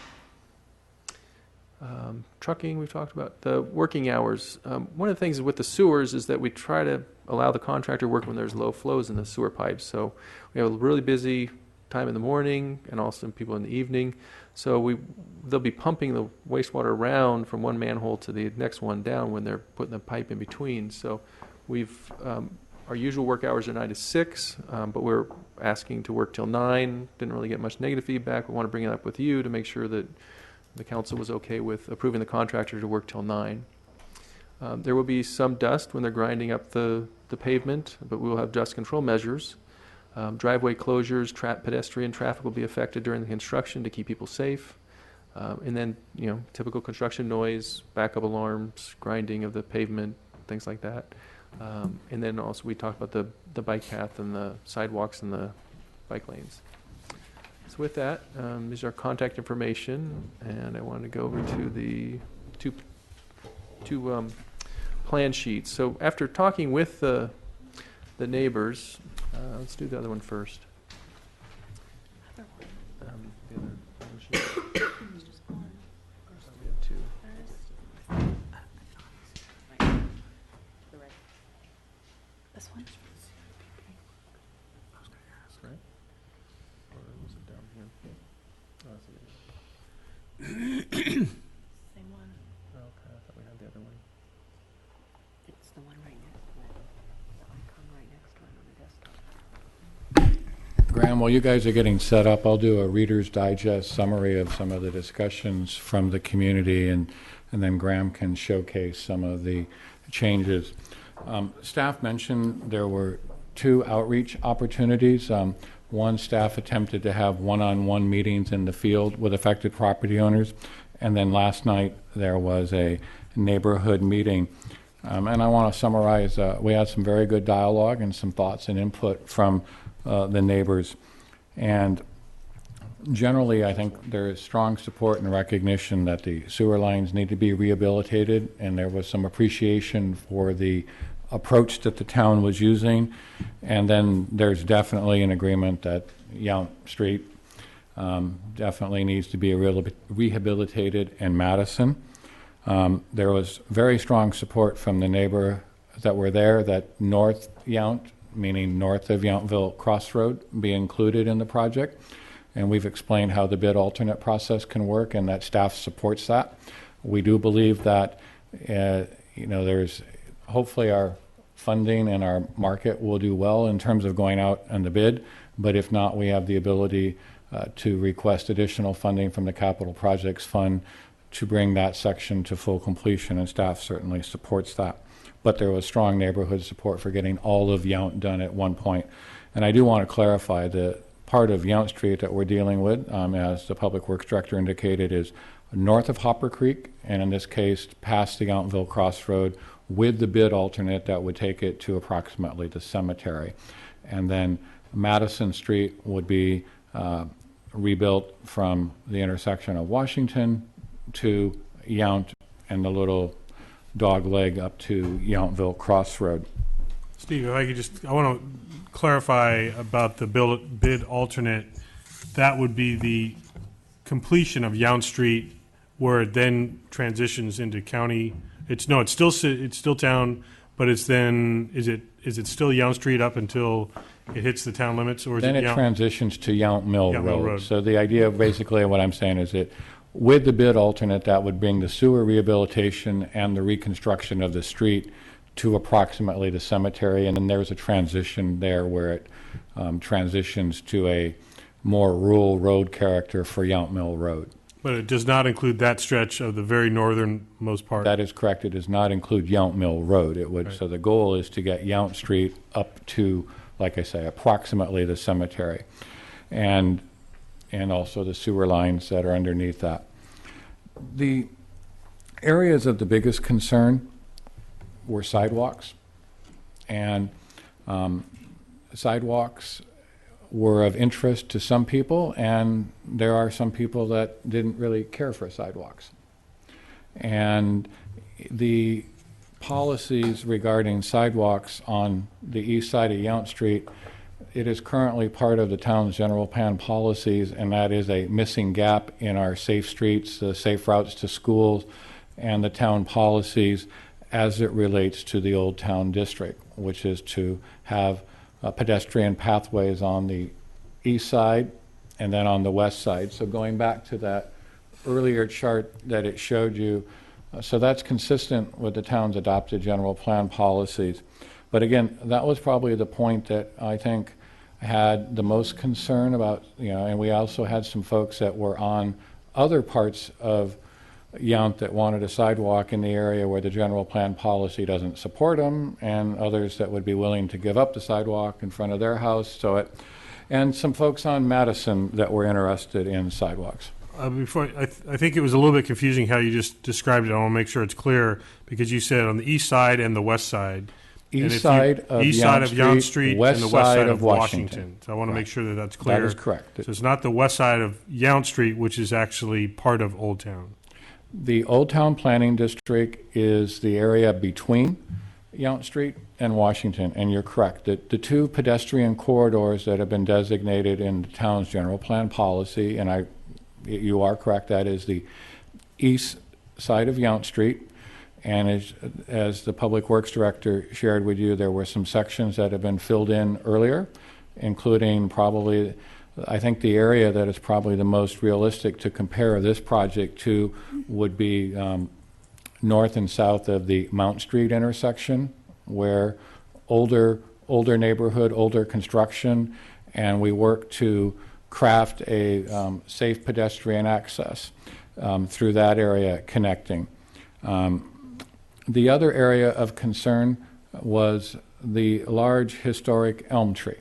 Trucking, we've talked about. The working hours. One of the things with the sewers is that we try to allow the contractor to work when there's low flows in the sewer pipes. So we have a really busy time in the morning and also people in the evening. So they'll be pumping the wastewater around from one manhole to the next one down when they're putting the pipe in between. So our usual work hours are 9 to 6, but we're asking to work till 9. Didn't really get much negative feedback. We want to bring it up with you to make sure that the council was okay with approving the contractor to work till 9. There will be some dust when they're grinding up the pavement, but we will have dust control measures. Driveway closures, pedestrian traffic will be affected during the construction to keep people safe. And then, typical construction noise, backup alarms, grinding of the pavement, things like that. And then also we talked about the bike path and the sidewalks and the bike lanes. So with that, these are contact information, and I wanted to go over to the two plan sheets. So after talking with the neighbors, let's do the other one first. The other plan sheet. We have two. This one? Right? Or was it down here? Oh, that's it. Same one. Okay, I thought we had the other one. It's the one right next to it. The icon right next to it on the desktop. Graham, while you guys are getting set up, I'll do a Reader's Digest summary of some of the discussions from the community, and then Graham can showcase some of the changes. Staff mentioned there were 2 outreach opportunities. One, staff attempted to have one-on-one meetings in the field with affected property owners, and then last night there was a neighborhood meeting. And I want to summarize, we had some very good dialogue and some thoughts and input from the neighbors. And generally, I think there is strong support and recognition that the sewer lines need to be rehabilitated, and there was some appreciation for the approach that the town was using. And then there's definitely an agreement that Yount Street definitely needs to be rehabilitated in Madison. There was very strong support from the neighbor that were there that North Yount, meaning north of Yountville Crossroad, be included in the project. And we've explained how the bid alternate process can work and that staff supports that. We do believe that, there's hopefully our funding and our market will do well in terms of going out on the bid. But if not, we have the ability to request additional funding from the Capital Projects Fund to bring that section to full completion, and staff certainly supports that. But there was strong neighborhood support for getting all of Yount done at one point. And I do want to clarify that part of Yount Street that we're dealing with, as the Public Works Director indicated, is north of Hopper Creek, and in this case, past the Yountville Crossroad, with the bid alternate that would take it to approximately the cemetery. And then Madison Street would be rebuilt from the intersection of Washington to Yount and the little dog leg up to Yountville Crossroad. Steve, if I could just, I want to clarify about the bid alternate. That would be the completion of Yount Street, where it then transitions into county. It's still town, but it's then, is it still Yount Street up until it hits the town limits, or is Then it it transitions to Yount Mill Yount Mill Road. Road. So the idea of basically what I'm saying is that with the bid alternate, that would bring the sewer rehabilitation and the reconstruction of the street to approximately the cemetery, and then there's a transition there where it transitions to a more rural road character for Yount Mill Road. But it does not include that stretch of the very northernmost part. That is correct. It does not include Yount Mill Road. It would. Right. So the goal is to get Yount Street up to, like I say, approximately the cemetery, and also the sewer lines that are underneath that. The areas of the biggest concern were sidewalks, and sidewalks were of interest to some people, and there are some people that didn't really care for sidewalks. And the policies regarding sidewalks on the east side of Yount Street, it is currently part of the town's general plan policies, and that is a missing gap in our safe streets, the safe routes to schools, and the town policies as it relates to the Old Town District, which is to have pedestrian pathways on the east side and then on the west side. So going back to that earlier chart that it showed you, so that's consistent with the town's adopted general plan policies. But again, that was probably the point that I think had the most concern about, and we also had some folks that were on other parts of Yount that wanted a sidewalk in the area where the general plan policy doesn't support them, and others that would be willing to give up the sidewalk in front of their house. And some folks on Madison that were interested in sidewalks. I think it was a little bit confusing how you just described it. I want to make sure it's clear, because you said on the east side and the west side. East side of Yount Street and the west side of Washington. Washington. So I want to make sure that that's clear. That is correct. So it's not the west side of Yount Street, which is actually part of Old Town. The Old Town Planning District is the area between Yount Street and Washington, and you're correct. The two pedestrian corridors that have been designated in the town's general plan policy, and you are correct, that is the east side of Yount Street. And as the Public Works Director shared with you, there were some sections that have been filled in earlier, including probably, I think the area that is probably the most realistic to compare this project to would be north and south of the Mount Street intersection, where older neighborhood, older construction, and we work to craft a safe pedestrian access through that area connecting. The other area of concern was the large historic elm tree.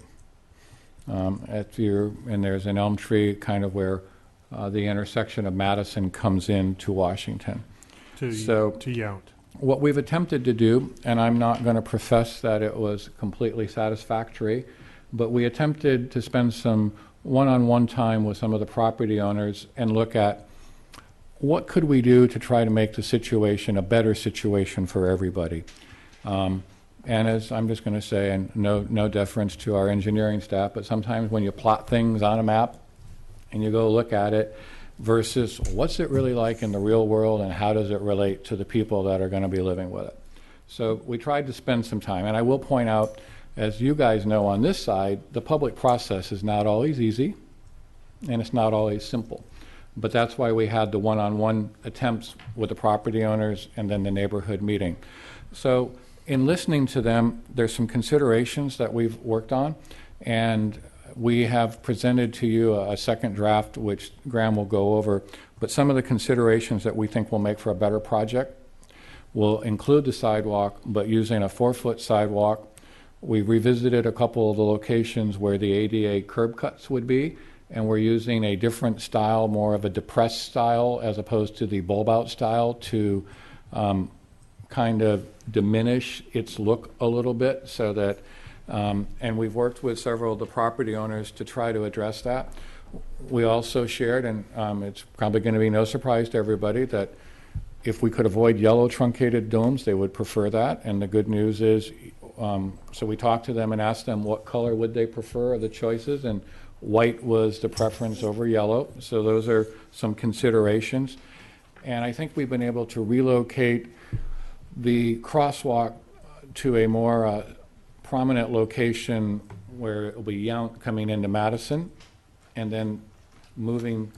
And there's an elm tree kind of where the intersection of Madison comes in to Washington. To Yount. What we've attempted to do, and I'm not going to profess that it was completely satisfactory, but we attempted to spend some one-on-one time with some of the property owners and look at what could we do to try to make the situation a better situation for everybody. And as I'm just going to say, and no deference to our engineering staff, but sometimes when you plot things on a map and you go look at it versus what's it really like in the real world and how does it relate to the people that are going to be living with it. So we tried to spend some time, and I will point out, as you guys know on this side, the public process is not always easy and it's not always simple. But that's why we had the one-on-one attempts with the property owners and then the neighborhood meeting. So in listening to them, there's some considerations that we've worked on, and we have presented to you a second draft, which Graham will go over. But some of the considerations that we think will make for a better project will include the sidewalk, but using a 4-foot sidewalk We revisited a couple of the locations where the ADA curb cuts would be, and we're using a different style, more of a depressed style as opposed to the bulb out style to kind of diminish its look a little bit so that, and we've worked with several of the property owners to try to address that. We also shared, and it's probably going to be no surprise to everybody, that if we could avoid yellow truncated domes, they would prefer that. And the good news is, so we talked to them and asked them what color would they prefer of the choices, and white was the preference over yellow. So those are some considerations. And I think we've been able to relocate the crosswalk to a more prominent location where it will be Yount coming into Madison, and then moving.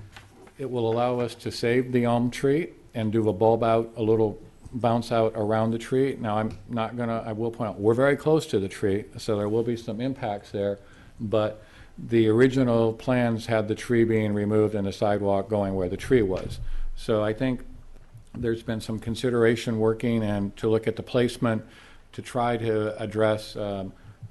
It will allow us to save the elm tree and do a bulb out, a little bounce out around the tree. Now, I'm not gonna, I will point out, we're very close to the tree, so there will be some impacts there, but the original plans had the tree being removed and the sidewalk going where the tree was. So I think there's been some consideration working and to look at the placement to try to address,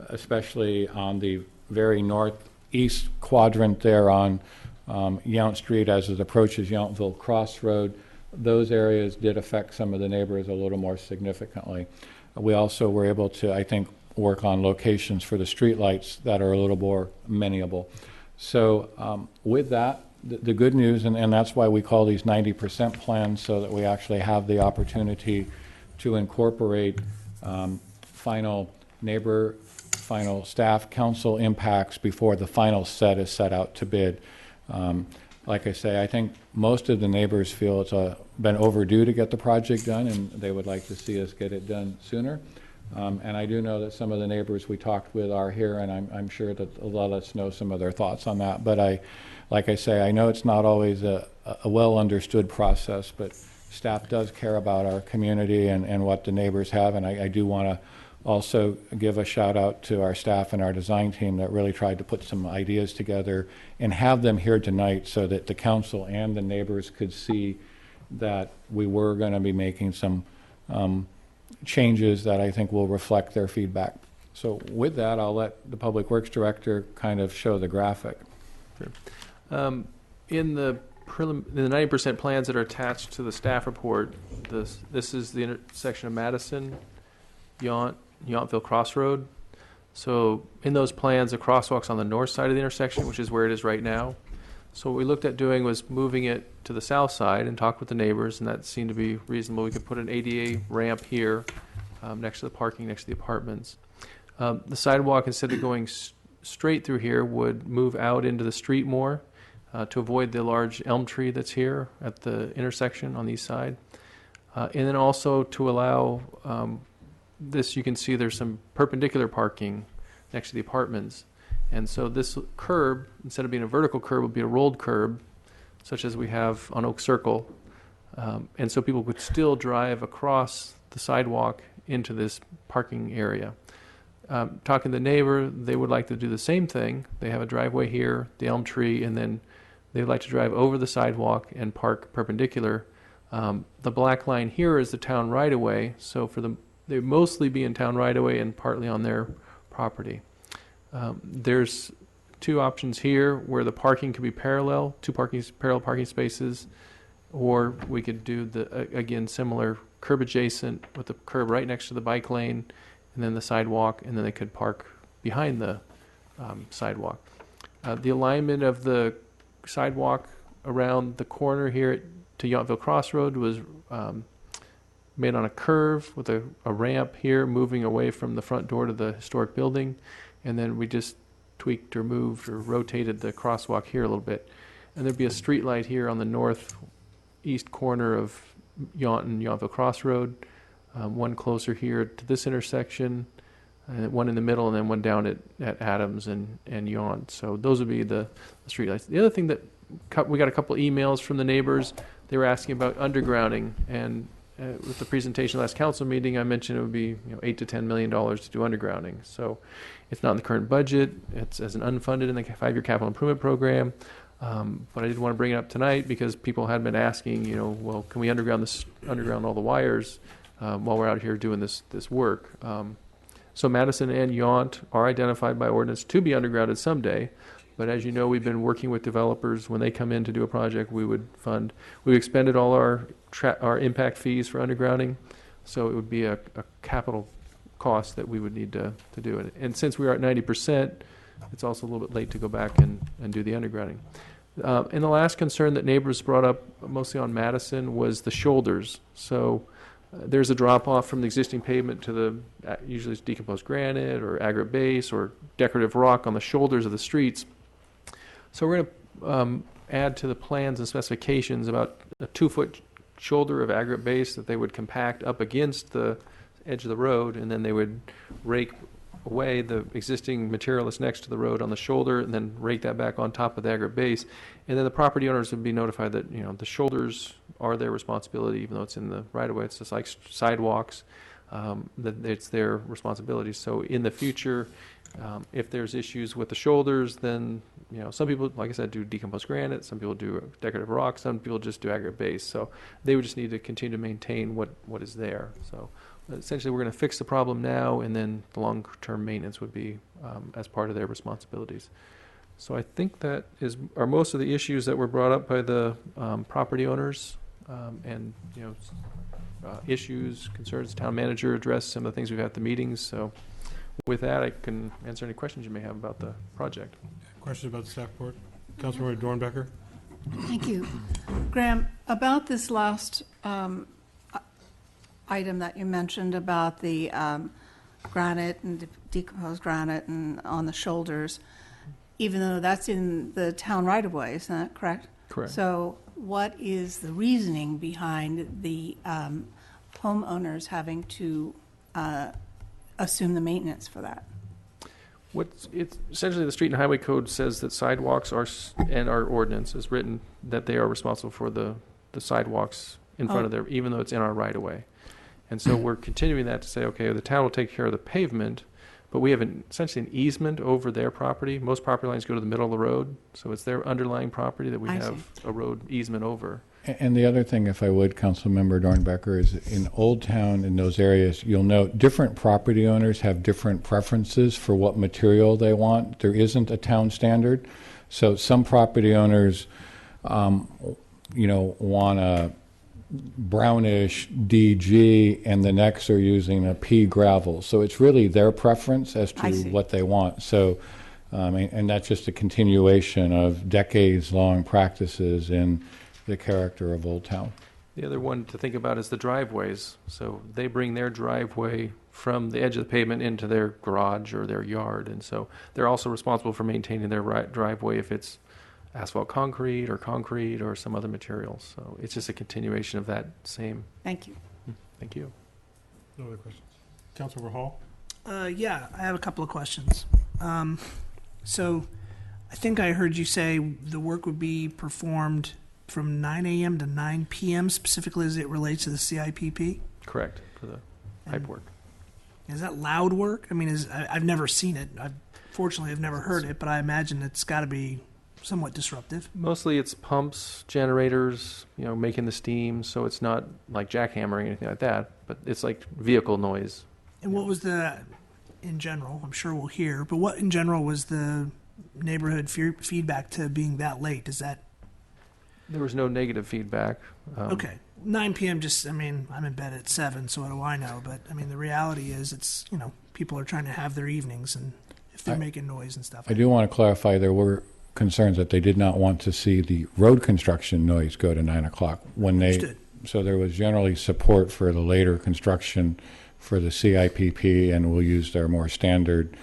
especially on the very northeast quadrant there on Yount Street as it approaches Yountville Crossroad. Those areas did affect some of the neighbors a little more significantly. We also were able to, I think, work on locations for the streetlights that are a little more amenable. So with that, the good news, and that's why we call these 90% plans, so that we actually have the opportunity to incorporate final neighbor, final staff, council impacts before the final set is set out to bid. Like I say, I think most of the neighbors feel it's been overdue to get the project done, and they would like to see us get it done sooner. And I do know that some of the neighbors we talked with are here, and I'm sure that they'll let us know some of their thoughts on that. But like I say, I know it's not always a well-understood process, but staff does care about our community and what the neighbors have, and I do want to also give a shout out to our staff and our design team that really tried to put some ideas together and have them here tonight so that the council and the neighbors could see that we were going to be making some changes that I think will reflect their feedback. So with that, I'll let the Public Works Director kind of show the graphic. Sure. In the 90% plans that are attached to the staff report, this is the intersection of Madison, Yountville Crossroad. So in those plans, the crosswalk's on the north side of the intersection, which is where it is right now. So what we looked at doing was moving it to the south side and talked with the neighbors, and that seemed to be reasonable. We could put an ADA ramp here next to the parking, next to the apartments. The sidewalk, instead of going straight through here, would move out into the street more to avoid the large elm tree that's here at the intersection on the east side. And then also to allow this, you can see there's some perpendicular parking next to the apartments. And so this curb, instead of being a vertical curb, would be a rolled curb, such as we have on Oak Circle. And so people could still drive across the sidewalk into this parking area. Talking to the neighbor, they would like to do the same thing. They have a driveway here, the elm tree, and then they would like to drive over the sidewalk and park perpendicular. The black line here is the town right-of-way, so for them, they would mostly be in town right-of-way and partly on their property. There's two options here where the parking could be parallel, parallel parking spaces, or we could do again, similar curb adjacent with the curb right next to the bike lane, and then the sidewalk, and then they could park behind the sidewalk. The alignment of the sidewalk around the corner here to Yountville Crossroad was made on a curve with a ramp here moving away from the front door to the historic building, and then we just tweaked or moved or rotated the crosswalk here a little bit. And there'd be a street light here on the northeast corner of Yount and Yountville Crossroad, one closer here to this intersection, one in the middle, and then one down at Adams and Yount. So those would be the street lights. The other thing that we got a couple emails from the neighbors. They were asking about undergrounding, and with the presentation last council meeting, I mentioned it would be $8 to $10 million to do undergrounding. So it's not in the current budget. It's as an unfunded in the 5-year capital improvement program. But I did want to bring it up tonight because people had been asking, well, can we underground all the wires while we're out here doing this work? So Madison and Yount are identified by ordinance to be undergrounded someday. But as you know, we've been working with developers. When they come in to do a project, we would fund. We've expended all our impact fees for undergrounding, so it would be a capital cost that we would need to do it. And since we are at 90%, it's also a little bit late to go back and do the undergrounding. And the last concern that neighbors brought up, mostly on Madison, was the shoulders. So there's a drop-off from the existing pavement to the, usually it's decomposed granite or aggregate base or decorative rock on the shoulders of the streets. So we're going to add to the plans and specifications about a 2-foot shoulder of aggregate base that they would compact up against the edge of the road, and then they would rake away the existing material that's next to the road on the shoulder, and then rake that back on top of the aggregate base. And then the property owners would be notified that, you know, the shoulders are their responsibility, even though it's in the right-of-way. It's just like sidewalks, that it's their responsibility. So in the future, if there's issues with the shoulders, then, you know, some people, like I said, do decomposed granite, some people do decorative rock, some people just do aggregate base. So they would just need to continue to maintain what is there. So essentially, we're going to fix the problem now, and then the long-term maintenance would be as part of their responsibilities. So I think that are most of the issues that were brought up by the property owners, and, you know, issues, concerns. The town manager addressed some of the things we've had at the meetings. So with that, I can answer any questions you may have about the project. Questions about the staff report? Councilmember Dornbecker? Thank you. Graham, about this last item that you mentioned about the granite and decomposed granite and on the shoulders, even though that's in the town right-of-way, isn't that correct? Correct. So what is the reasoning behind the homeowners having to assume the maintenance for that? It's essentially the street and highway code says that sidewalks and our ordinance is written that they are responsible for the sidewalks in front of their, even though it's in our right of way. And so we're continuing that to say, okay, the town will take care of the pavement, but we have essentially an easement over their property. Most property lines go to the middle of the road, so it's their underlying property that we have a road easement over. And the other thing, if I would, Councilmember Dornbecker, is in Old Town, in those areas, you'll note different property owners have different preferences for what material they want. There isn't a town standard. So some property owners, you know, want a brownish DG, and the next are using a pea gravel. So it's really their preference as to what they want. So, and that's just a continuation of decades-long practices in the character of Old Town. The other one to think about is the driveways. So they bring their driveway from the edge of the pavement into their garage or their yard, and so they're also responsible for maintaining their driveway if it's asphalt concrete or some other material. So it's just a continuation of that same. Thank you. Thank you. No other questions. Councilmember Hall? Yeah, I have a couple of questions. So I think I heard you say the work would be performed from 9 a.m. to 9 p.m. specifically as it relates to the CIPP? Correct, for the pipe work. Is that loud work? I mean, I've never seen it. Fortunately, I've never heard it, but I imagine it's got to be somewhat disruptive. Mostly it's pumps, generators, you know, making the steam, so it's not like jackhammering or anything like that, but it's like vehicle noise. And what was in general, I'm sure we'll hear, but what in general was the neighborhood feedback to being that late? There was no negative feedback. Okay. 9 p.m. just, I mean, I'm in bed at 7, so what do I know? But, I mean, the reality is it's, you know, people are trying to have their evenings, and if they're making noise and stuff. I do want to clarify there were concerns that they did not want to see the road construction noise go to 9 o'clock when they. Understood. So there was generally support for the later construction for the CIPP, and we'll use their more standard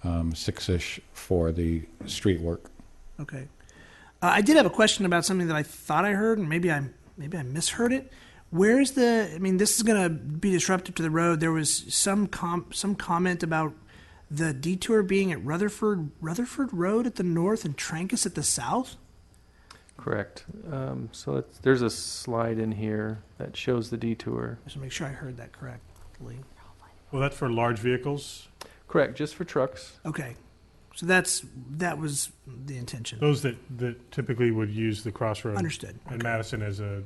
6-ish for the street work. Okay. I did have a question about something that I thought I heard, and maybe I misheard it. Where is I mean, this is going to be disruptive to the road. There was some comment about the detour being at Rutherford Road at the north and Trancas at the south? Correct. So there's a slide in here that shows the detour. Just to make sure I heard that correctly. Well, that's for large vehicles. Correct, just for trucks. Okay. So that was the intention. Those that typically would use the crossroad. Understood. And Okay. Madison as a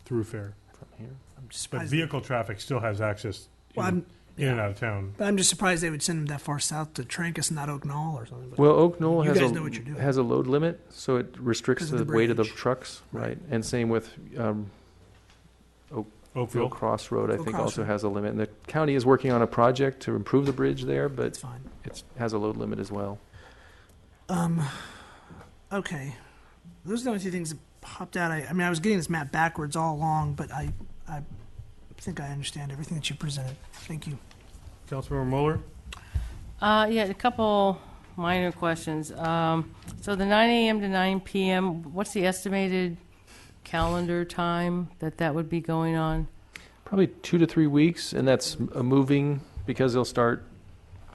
throughsurfare. From here. I'm But surprised. vehicle traffic still has access Well, in and out of town. But I'm just surprised they would send them that far south to Trancas and not Oak Knoll or something. But Well, Oak Knoll You has guys know what you're doing. has a load limit, so it restricts 'Cause of the the weight of the bridge. trucks, right? And same with Oakville. Cross Road, I Oak think Cross also Road. has a limit. And the county is working on a project to improve the bridge there, but it's fine. it has a load limit as well. Okay. Those are the only two things that popped out. I mean, I was getting this map backwards all along, but I think I understand everything that you presented. Thank you. Councilmember Mueller? Yeah, a couple minor questions. So the 9 a.m. to 9 p.m., what's the estimated calendar time that would be going on? Probably 2 to 3 weeks, and that's moving because they'll start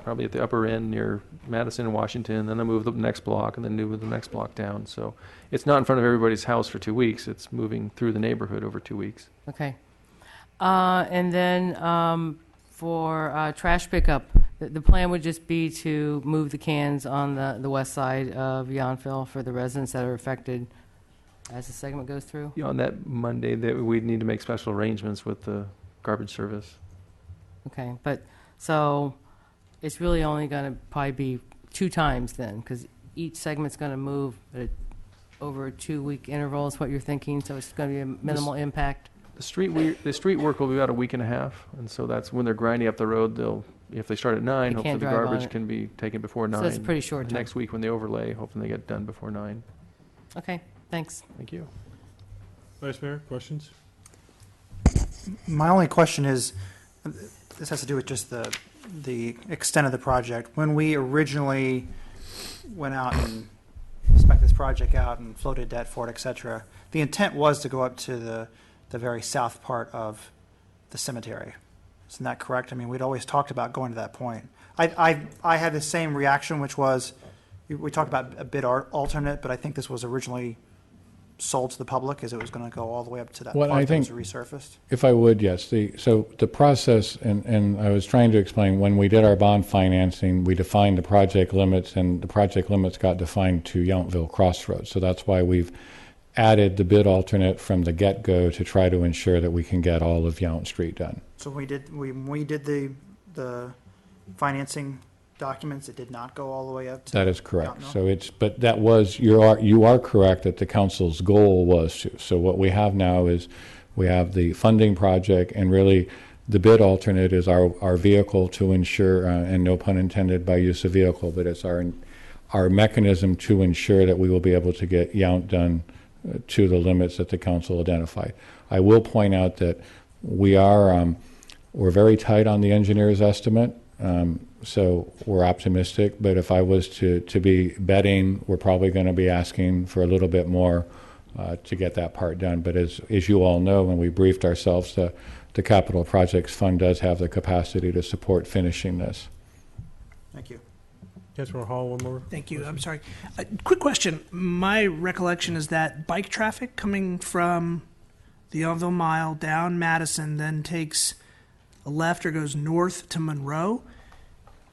probably at the upper end near Madison and Washington, then they'll move the next block, and then move the next block down. So it's not in front of everybody's house for 2 weeks. It's moving through the neighborhood over 2 weeks. Okay. And then for trash pickup, the plan would just be to move the cans on the west side of Yountville for the residents that are affected as the segment goes through? Yeah, on that Monday, that we'd need to make special arrangements with the garbage service. Okay, but so it's really only going to probably be 2 times then, because each segment's going to move over a 2-week interval is what you're thinking, so it's going to be a minimal impact. The street work will be about a week and a half, and so that's when they're grinding up the road. If they start at 9, They hopefully can't the drive on garbage it. can be taken before 9. So it's pretty short time. Next week when they overlay, hopefully they get done before 9. Okay, thanks. Thank you. Vice Mayor, questions? My only question is, this has to do with just the extent of the project. When we originally went out and spec'd this project out and floated debt for it, et cetera, the intent was to go up to the very south part of the cemetery. Isn't that correct? I mean, we'd always talked about going to that point. I had the same reaction, which was, we talked about a bid alternate, but I think this was originally sold to the public as it was going to go all the way up to that Well, part I that was think- resurfaced. If I would, yes. So the process, and I was trying to explain, when we did our bond financing, we defined the project limits, and the project limits got defined to Yountville Crossroads. So that's why we've added the bid alternate from the get-go to try to ensure that we can get all of Yount Street done. So we did the financing documents, it did not go all the way up to. That is correct. Yountville? So but that was, you are correct that the council's goal was to. So what we have now is, we have the funding project, and really the bid alternate is our vehicle to ensure, and no pun intended by use of vehicle, but it's our mechanism to ensure that we will be able to get Yount done to the limits that the council identified. I will point out that we're very tight on the engineer's estimate. So we're optimistic, but if I was to be betting, we're probably going to be asking for a little bit more to get that part done. But as you all know, when we briefed ourselves, the Capital Projects Fund does have the capacity to support finishing this. Thank you. Councilmember Hall, one more? Thank you. I'm sorry. Quick question. My recollection is that bike traffic coming from the Yountville Mile down Madison then takes a left or goes north to Monroe.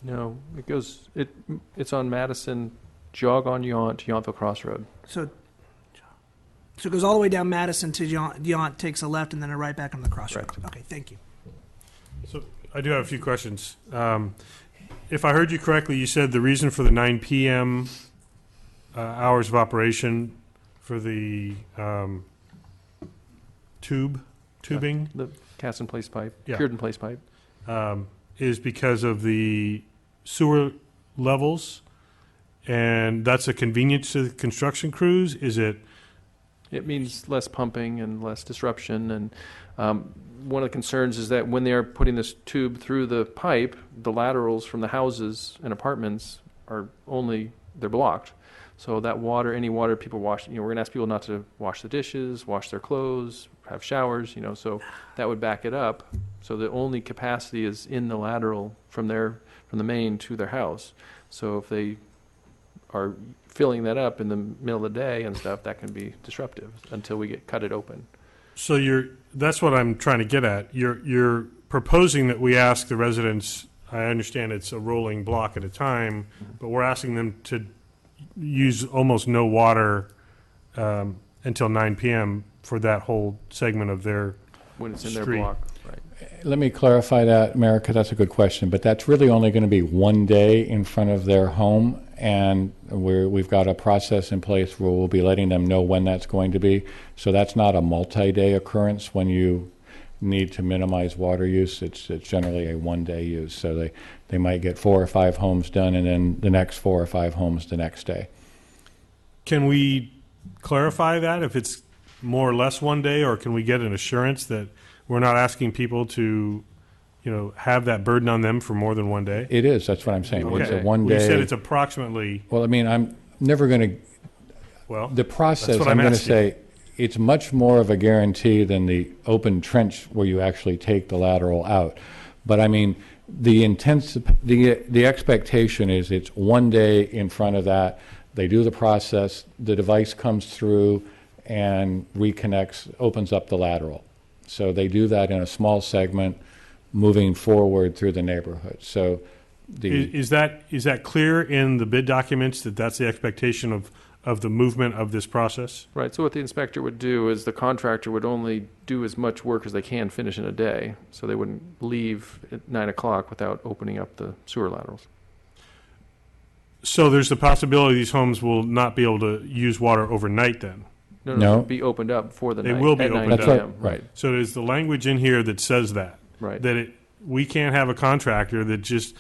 No, it's on Madison, jog on Yount to Yountville Crossroad. So it goes all the way down Madison to Yount, takes a left, and then a right back on the crossroads. Right. Okay, thank you. So I do have a few questions. If I heard you correctly, you said the reason for the 9 p.m. Hours of operation for the tubing The cast in place pipe, Yeah. cured in place pipe. is because of the sewer levels, and that's a convenience to the construction crews? Is it? It means less pumping and less disruption. And one of the concerns is that when they are putting this tube through the pipe, the laterals from the houses and apartments they're blocked. So that water, any water people wash, we're going to ask people not to wash the dishes, wash their clothes, have showers, so that would back it up. So the only capacity is in the lateral from the main to their house. So if they are filling that up in the middle of the day and stuff, that can be disruptive until we cut it open. So that's what I'm trying to get at. You're proposing that we ask the residents, I understand it's a rolling block at a time, but we're asking them to use almost no water until 9 p.m. for that whole segment of their When it's in their street. block, right. Let me clarify that, Mayor, because that's a good question. But that's really only going to be one day in front of their home, and we've got a process in place where we'll be letting them know when that's going to be. So that's not a multi-day occurrence when you need to minimize water use. It's generally a one-day use. So they might get 4 or 5 homes done, and then the next 4 or 5 homes the next day. Can we clarify that if it's more or less one day, or can we get an assurance that we're not asking people to, have that burden on them for more than one day? It is. That's what I'm saying. Okay. It's a one-day. You said it's approximately. Well, I mean, I'm never going to. Well, the process, that's what I'm going to asking. say, it's much more of a guarantee than the open trench where you actually take the lateral out. But I mean, the expectation is it's one day in front of that. They do the process. The device comes through and reconnects, opens up the lateral. So they do that in a small segment, moving forward through the neighborhood. So Is that clear in the bid documents that that's the expectation of the movement of this process? Right, so what the inspector would do is the contractor would only do as much work as they can finish in a day, so they wouldn't leave at 9 o'clock without opening up the sewer laterals. So there's the possibility these homes will not be able to use water overnight then? No, No. it'll be opened up for the They night. will be at 9 opened That's up. p.m. right. So there's the language in here that says that. Right. That we can't have a contractor that just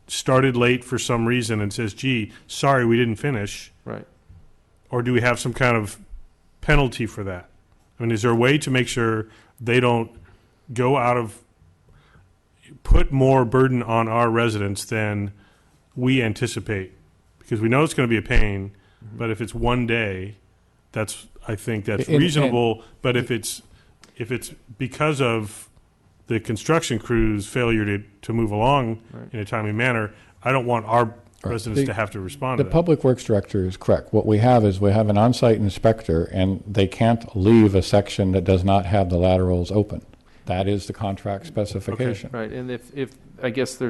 started late for some reason and says, gee, sorry, we didn't finish. Right. Or do we have some kind of penalty for that? I mean, is there a way to make sure they don't put more burden on our residents than we anticipate? Because we know it's going to be a pain, but if it's one day, I think that's And- reasonable. But if it's because of the construction crew's failure to move along Right. in a timely manner, I don't want our residents The- to have to respond The to that. Public Works Director is correct. What we have is we have an on-site inspector, and they can't leave a section that does not have the laterals open. That is the contract specification. Right, and if I guess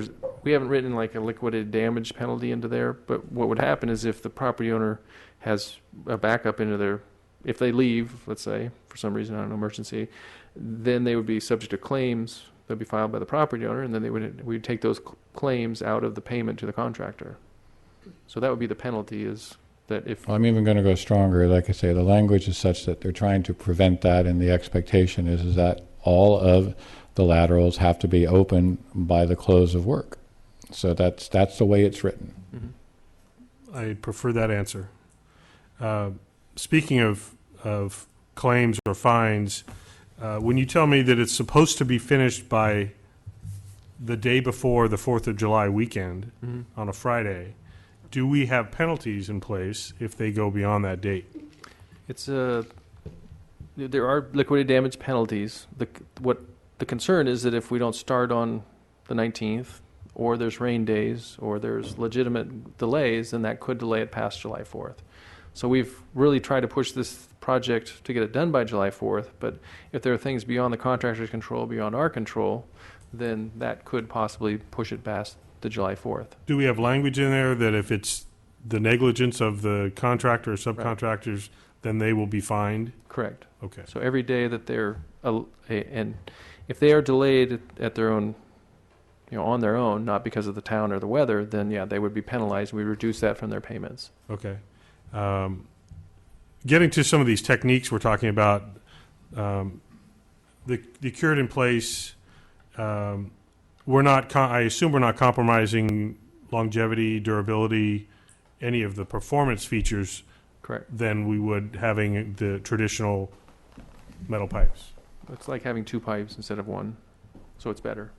we haven't written like a liquidated damage penalty into there, but what would happen is if the property owner has a backup into their, if they leave, let's say, for some reason, I don't know, emergency, then they would be subject to claims that would be filed by the property owner, and then we would take those claims out of the payment to the contractor. So that would be the penalty, is that if, Well, I'm even going to go stronger. Like I say, the language is such that they're trying to prevent that, and the expectation is that all of the laterals have to be open by the close of work. So that's the way it's written. I prefer that answer. Speaking of claims or fines, when you tell me that it's supposed to be finished by the day before the 4th of July weekend on a Friday, do we have penalties in place if they go beyond that date? there are liquidated damage penalties. What the concern is that if we don't start on the 19th, or there's rain days, or there's legitimate delays, then that could delay it past July 4th. So we've really tried to push this project to get it done by July 4th, but if there are things beyond the contractor's control, beyond our control, then that could possibly push it past the July 4th. Do we have language in there that if it's the negligence of the contractor or subcontractors, then they will be fined? Correct. Okay. So every day that they're, and if they are delayed at their own, on their own, not because of the town or the weather, then yeah, they would be penalized. We reduce that from their payments. Okay. Getting to some of these techniques we're talking about, the cured in place, we're not, I assume we're not compromising longevity, durability, any of the performance features. Correct. Than we would having the traditional metal pipes. It's like having two pipes instead of one, so it's better.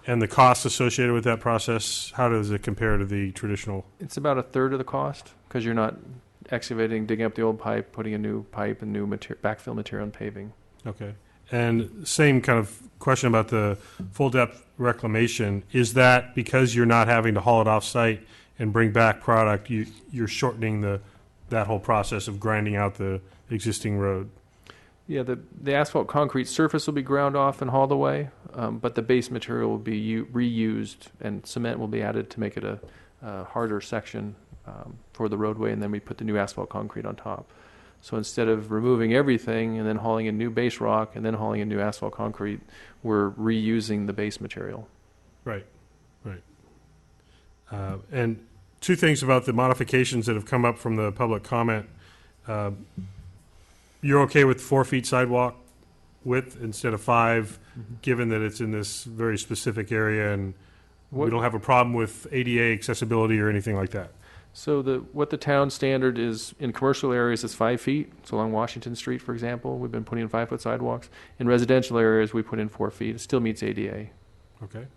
And the costs associated with that process, how does it compare to the traditional? It's about a third of the cost because you're not excavating, digging up the old pipe, putting a new pipe and new backfill material and paving. Okay. And same kind of question about the full depth reclamation. Is that because you're not having to haul it off site and bring back product, you're shortening that whole process of grinding out the existing road? Yeah, the asphalt concrete surface will be ground off and hauled away, but the base material will be reused, and cement will be added to make it a harder section for the roadway, and then we put the new asphalt concrete on top. So instead of removing everything and then hauling in new base rock and then hauling in new asphalt concrete, we're reusing the base material. Right, right. And two things about the modifications that have come up from the public comment. You're okay with 4 feet sidewalk width instead of 5, given that it's in this very specific area and we don't have a problem with ADA accessibility or anything like that? So what the town standard is in commercial areas is 5 feet. So along Washington Street, for example, we've been putting in 5-foot sidewalks. In residential areas, we put in 4 feet. It still meets ADA. Okay.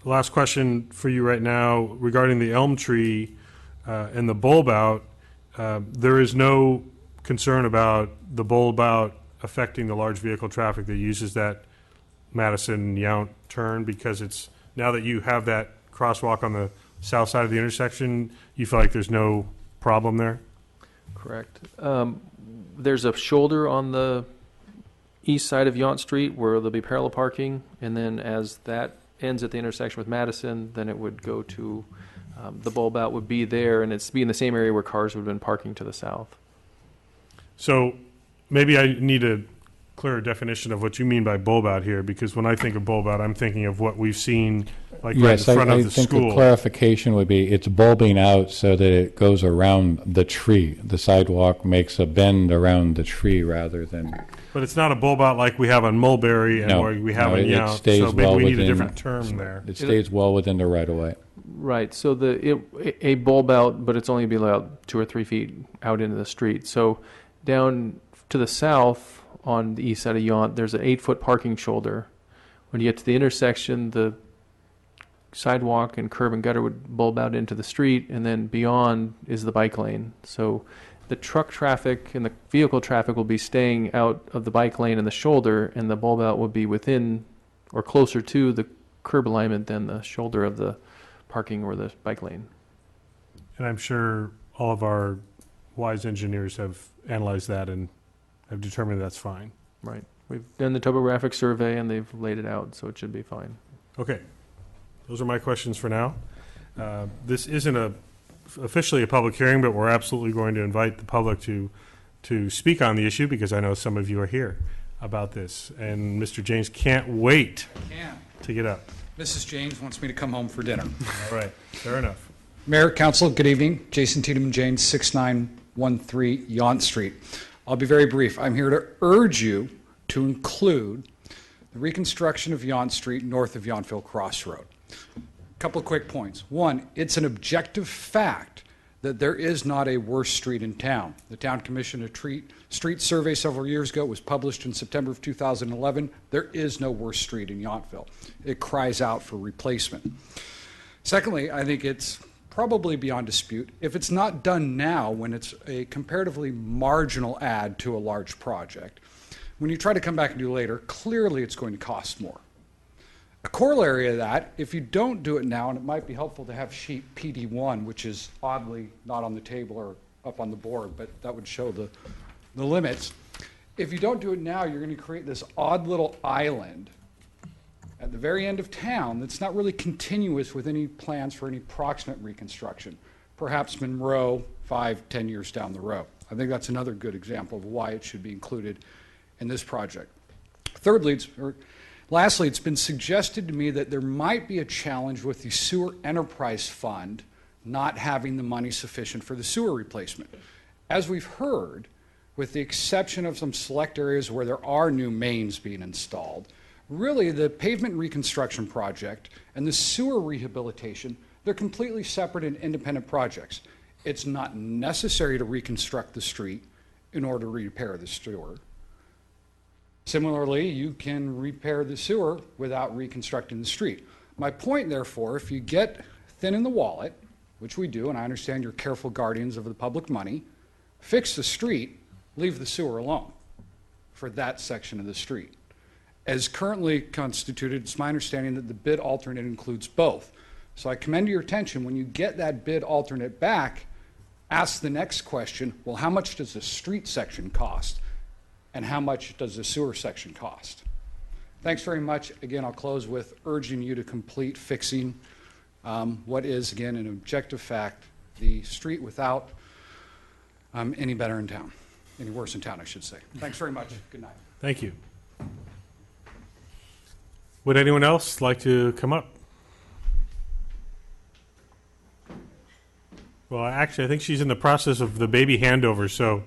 Last question for you right now regarding the elm tree and the bulb out. There is no concern about the bulb out affecting the large vehicle traffic that uses that Madison-Yount turn, because it's now that you have that crosswalk on the south side of the intersection, you feel like there's no problem there? Correct. There's a shoulder on the east side of Yount Street where there'll be parallel parking, and then as that ends at the intersection with Madison, then it would go to the bulb out would be there, and it's be in the same area where cars would have been parking to the south. So maybe I need a clearer definition of what you mean by bulb out here, because when I think of bulb out, I'm thinking of what we've seen like right in front of the think school. the clarification would be it's bulbing out so that it goes around the tree. The sidewalk makes a bend around the tree rather than... But it's not a bulb out like we have on Mulberry and where we have in Yount, so maybe we need a different term there. It stays well within the right-of-way. Right. So a bulb out, but it's only be allowed 2 or 3 feet out into the street. So down to the south on the east side of Yount, there's an 8-foot parking shoulder. When you get to the intersection, the sidewalk and curb and gutter would bulb out into the street, and then beyond is the bike lane. So the truck traffic and the vehicle traffic will be staying out of the bike lane and the shoulder, and the bulb out will be within or closer to the curb alignment than the shoulder of the parking or the bike lane. And I'm sure all of our wise engineers have analyzed that and have determined that's fine. Right. We've done the topographic survey and they've laid it out, so it should be fine. Okay. Those are my questions for now. This isn't officially a public hearing, but we're absolutely going to invite the public to speak on the issue, because I know some of you are here about this. And Mr. James can't wait to get up. Mrs. James wants me to come home for dinner. All right. Fair enough. Mayor, Council, good evening. Jason Tiedemann James, 6913 Yount Street. I'll be very brief. I'm here to urge you to include the reconstruction of Yount Street north of Yountville Crossroad. A couple of quick points. One, it's an objective fact that there is not a worse street in town. The town commissioned a street survey several years ago. It was published in September of 2011. There is no worse street in Yountville. It cries out for replacement. Secondly, I think it's probably beyond dispute, if it's not done now when it's a comparatively marginal add to a large project, when you try to come back and do later, clearly it's going to cost more. A corollary of that, if you don't do it now, and it might be helpful to have sheet PD1, which is oddly not on the table or up on the board, but that would show the limits. If you don't do it now, you're going to create this odd little island at the very end of town that's not really continuous with any plans for any proximate reconstruction. Perhaps Monroe 5-10 years down the road. I think that's another good example of why it should be included in this project. Lastly, it's been suggested to me that there might be a challenge with the Sewer Enterprise Fund not having the money sufficient for the sewer replacement. As we've heard, with the exception of some select areas where there are new mains being installed, really the pavement reconstruction project and the sewer rehabilitation, they're completely separate and independent projects. It's not necessary to reconstruct the street in order to repair the sewer. Similarly, you can repair the sewer without reconstructing the street. My point, therefore, if you get thin in the wallet, which we do, and I understand you're careful guardians of the public money, fix the street, leave the sewer alone for that section of the street. As currently constituted, it's my understanding that the bid alternate includes both. So I commend to your attention, when you get that bid alternate back, ask the next question, well, how much does the street section cost? And how much does the sewer section cost? Thanks very much. Again, I'll close with urging you to complete fixing what is, again, an objective fact, the street without any better in town. any worse in town, I should say. Thanks very much. Good night. Thank you. Would anyone else like to come up? Well, actually, I think she's in the process of the baby handover, so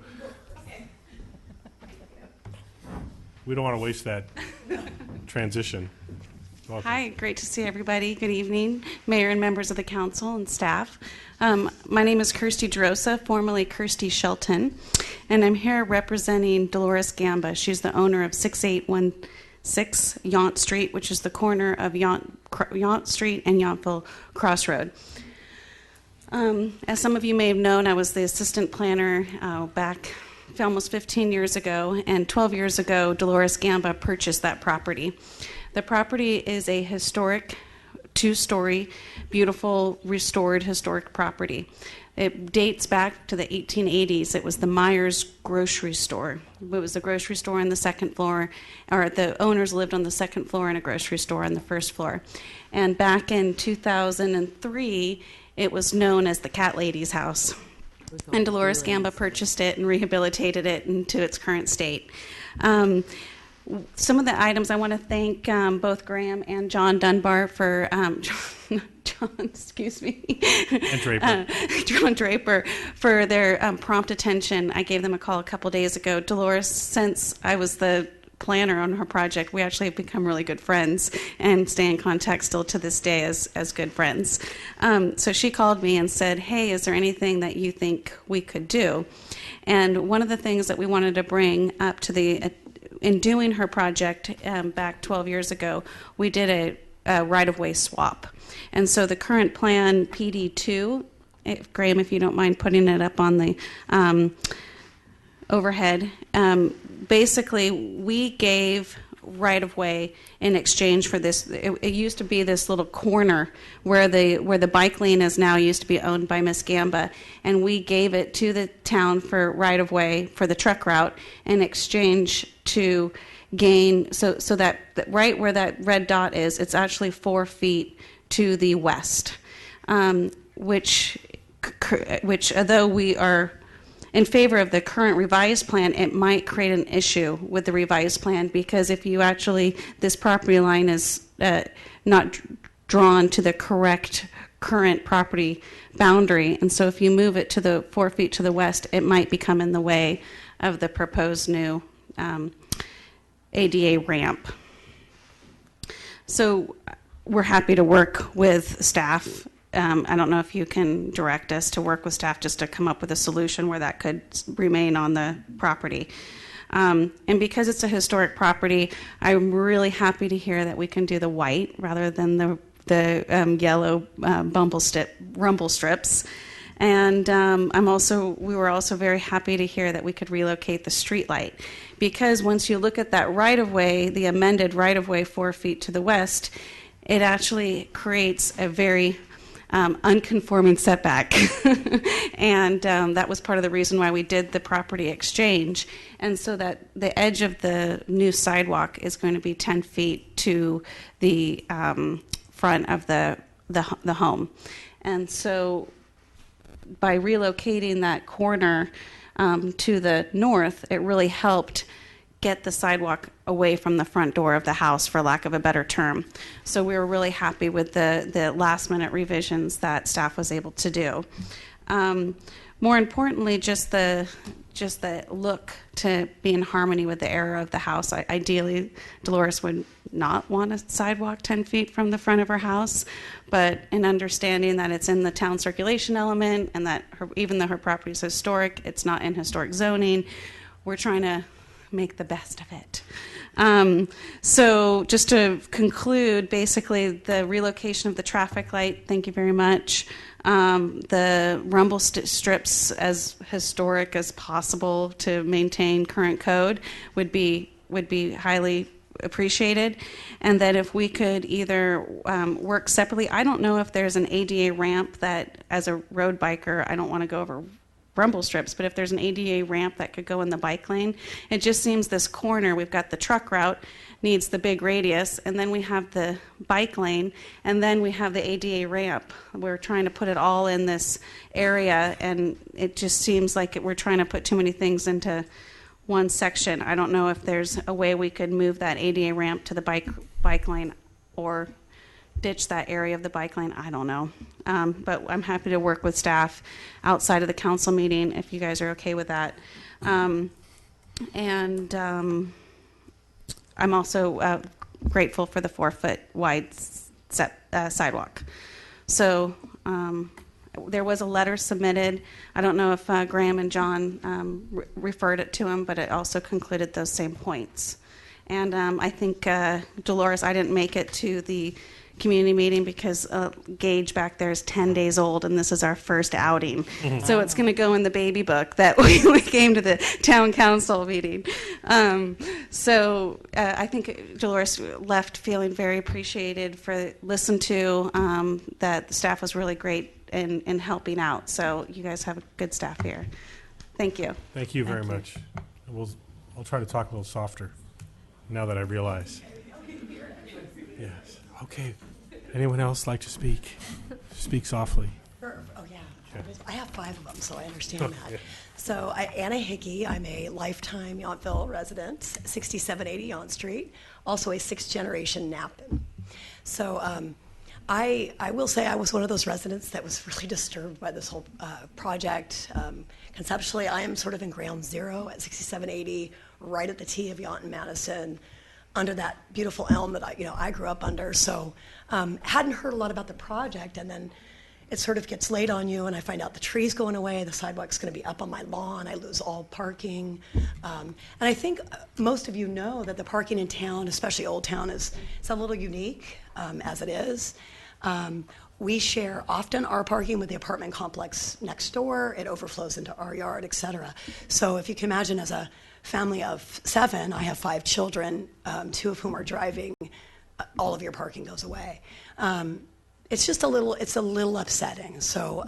we don't want to waste that transition. Welcome. Hi, great to see everybody. Good evening, Mayor and members of the council and staff. My name is Kirsty Drosa, formerly Kirsty Shelton, and I'm here representing Dolores Gamba. She's the owner of 6816 Yount Street, which is the corner of Yount Street and Yountville Crossroad. As some of you may have known, I was the assistant planner back almost 15 years ago, and 12 years ago, Dolores Gamba purchased that property. The property is a historic, two-story, beautiful, restored historic property. It dates back to the 1880s. It was the Myers grocery store. It was a grocery store on the second floor, or the owners lived on the second floor and a grocery store on the first floor. And back in 2003, it was known as the Cat Lady's house. And Dolores Gamba purchased it and rehabilitated it into its current state. Some of the items I want to thank both Graham and John Dunbar for John, Draper for their prompt attention. I gave them a call a couple days ago. Dolores, since I was the planner on her project, we actually have become really good friends and stay in contact still to this day as good friends. So she called me and said, hey, is there anything that you think we could do? And one of the things that we wanted to bring up to in doing her project back 12 years ago, we did a right-of-way swap. And so the current plan, PD2, Graham, if you don't mind putting it up on the overhead, basically we gave right-of-way in exchange for this. It used to be this little corner where the bike lane is now used to be owned by Miss Gamba, and we gave it to the town for right-of-way for the truck route in exchange to gain, so that right where that red dot is, it's actually 4 feet to the west, which although we are in favor of the current revised plan, it might create an issue with the revised plan, because if you actually, this property line is not drawn to the correct current property boundary, and so if you move it to the 4 feet to the west, it might become in the way of the proposed new ADA ramp. So we're happy to work with staff. I don't know if you can direct us to work with staff just to come up with a solution where that could remain on the property. And because it's a historic property, I'm really happy to hear that we can do the white rather than the yellow rumble strips. And we were also very happy to hear that we could relocate the street light, because once you look at that right-of-way, the amended right-of-way 4 feet to the west, it actually creates a very unconforming setback. And that was part of the reason why we did the property exchange. And so that the edge of the new sidewalk is going to be 10 feet to the front of the home. And so by relocating that corner to the north, it really helped get the sidewalk away from the front door of the house, for lack of a better term. So we were really happy with the last-minute revisions that staff was able to do. More importantly, just the look to be in harmony with the era of the house. Ideally, Dolores would not want a sidewalk 10 feet from the front of her house, but in understanding that it's in the town circulation element and that even though her property is historic, it's not in historic zoning, we're trying to make the best of it. So just to conclude, basically the relocation of the traffic light, thank you very much. The rumble strips, as historic as possible to maintain current code, would be highly appreciated. And that if we could either work separately, I don't know if there's an ADA ramp that, as a road biker, I don't want to go over rumble strips, but if there's an ADA ramp that could go in the bike lane, it just seems this corner, we've got the truck route, needs the big radius, and then we have the bike lane, and then we have the ADA ramp. We're trying to put it all in this area, and it just seems like we're trying to put too many things into one section. I don't know if there's a way we could move that ADA ramp to the bike lane or ditch that area of the bike lane. I don't know. But I'm happy to work with staff outside of the council meeting if you guys are okay with that. I'm also grateful for the 4-foot wide sidewalk. So there was a letter submitted. I don't know if Graham and John referred it to him, but it also concluded those same points. And I think, Dolores, I didn't make it to the community meeting because Gage back there is 10 days old, and this is our first outing. Mhm. So it's going to go in the baby book that we came to the town council meeting. I think Dolores left feeling very appreciated, listened to, that the staff was really great in helping out. So you guys have a good staff here. Thank you. Thank you very much. I'll try to talk a little softer now that I realize. Yes. Okay. Anyone else like to speak? Speak softly. Oh, yeah. Okay. I have 5 of them, so I understand that. Yeah. So, Anna Hickey, I'm a lifetime Yountville resident, 6780 Yount Street, also a 6th-generation Nappan. So, I will say I was one of those residents that was really disturbed by this whole project. Conceptually, I am sort of in ground zero at 6780, right at the T of Yount and Madison, under that beautiful elm that I grew up under. So hadn't heard a lot about the project, and then it sort of gets laid on you, and I find out the tree's going away, the sidewalk's going to be up on my lawn, I lose all parking. And I think most of you know that the parking in town, especially Old Town, it's a little unique as it is. We share often our parking with the apartment complex next door. It overflows into our yard, et cetera. So if you can imagine, as a family of 7, I have 5 children, 2 of whom are driving, all of your parking goes away. It's just a little upsetting. So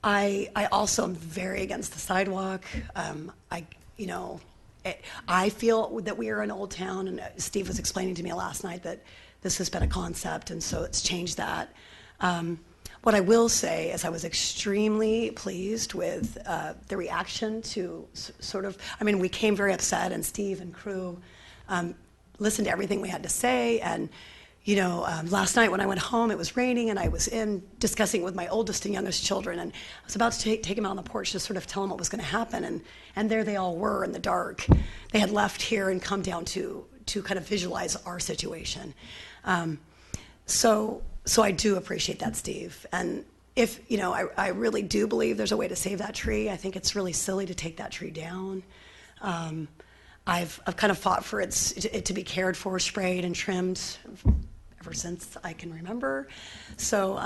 I also am very against the sidewalk. I feel that we are in Old Town, and Steve was explaining to me last night that this has been a concept, and so it's changed that. What I will say is I was extremely pleased with the reaction to we came very upset, and Steve and crew listened to everything we had to say. And, last night when I went home, it was raining, and I was discussing with my oldest and youngest children, and I was about to take them out on the porch to sort of tell them what was going to happen. And there they all were in the dark. They had left here and come down to kind of visualize our situation. So I do appreciate that, Steve. And if, I really do believe there's a way to save that tree. I think it's really silly to take that tree down. I've kind of fought for it to be cared for, sprayed, and trimmed ever since I can remember. So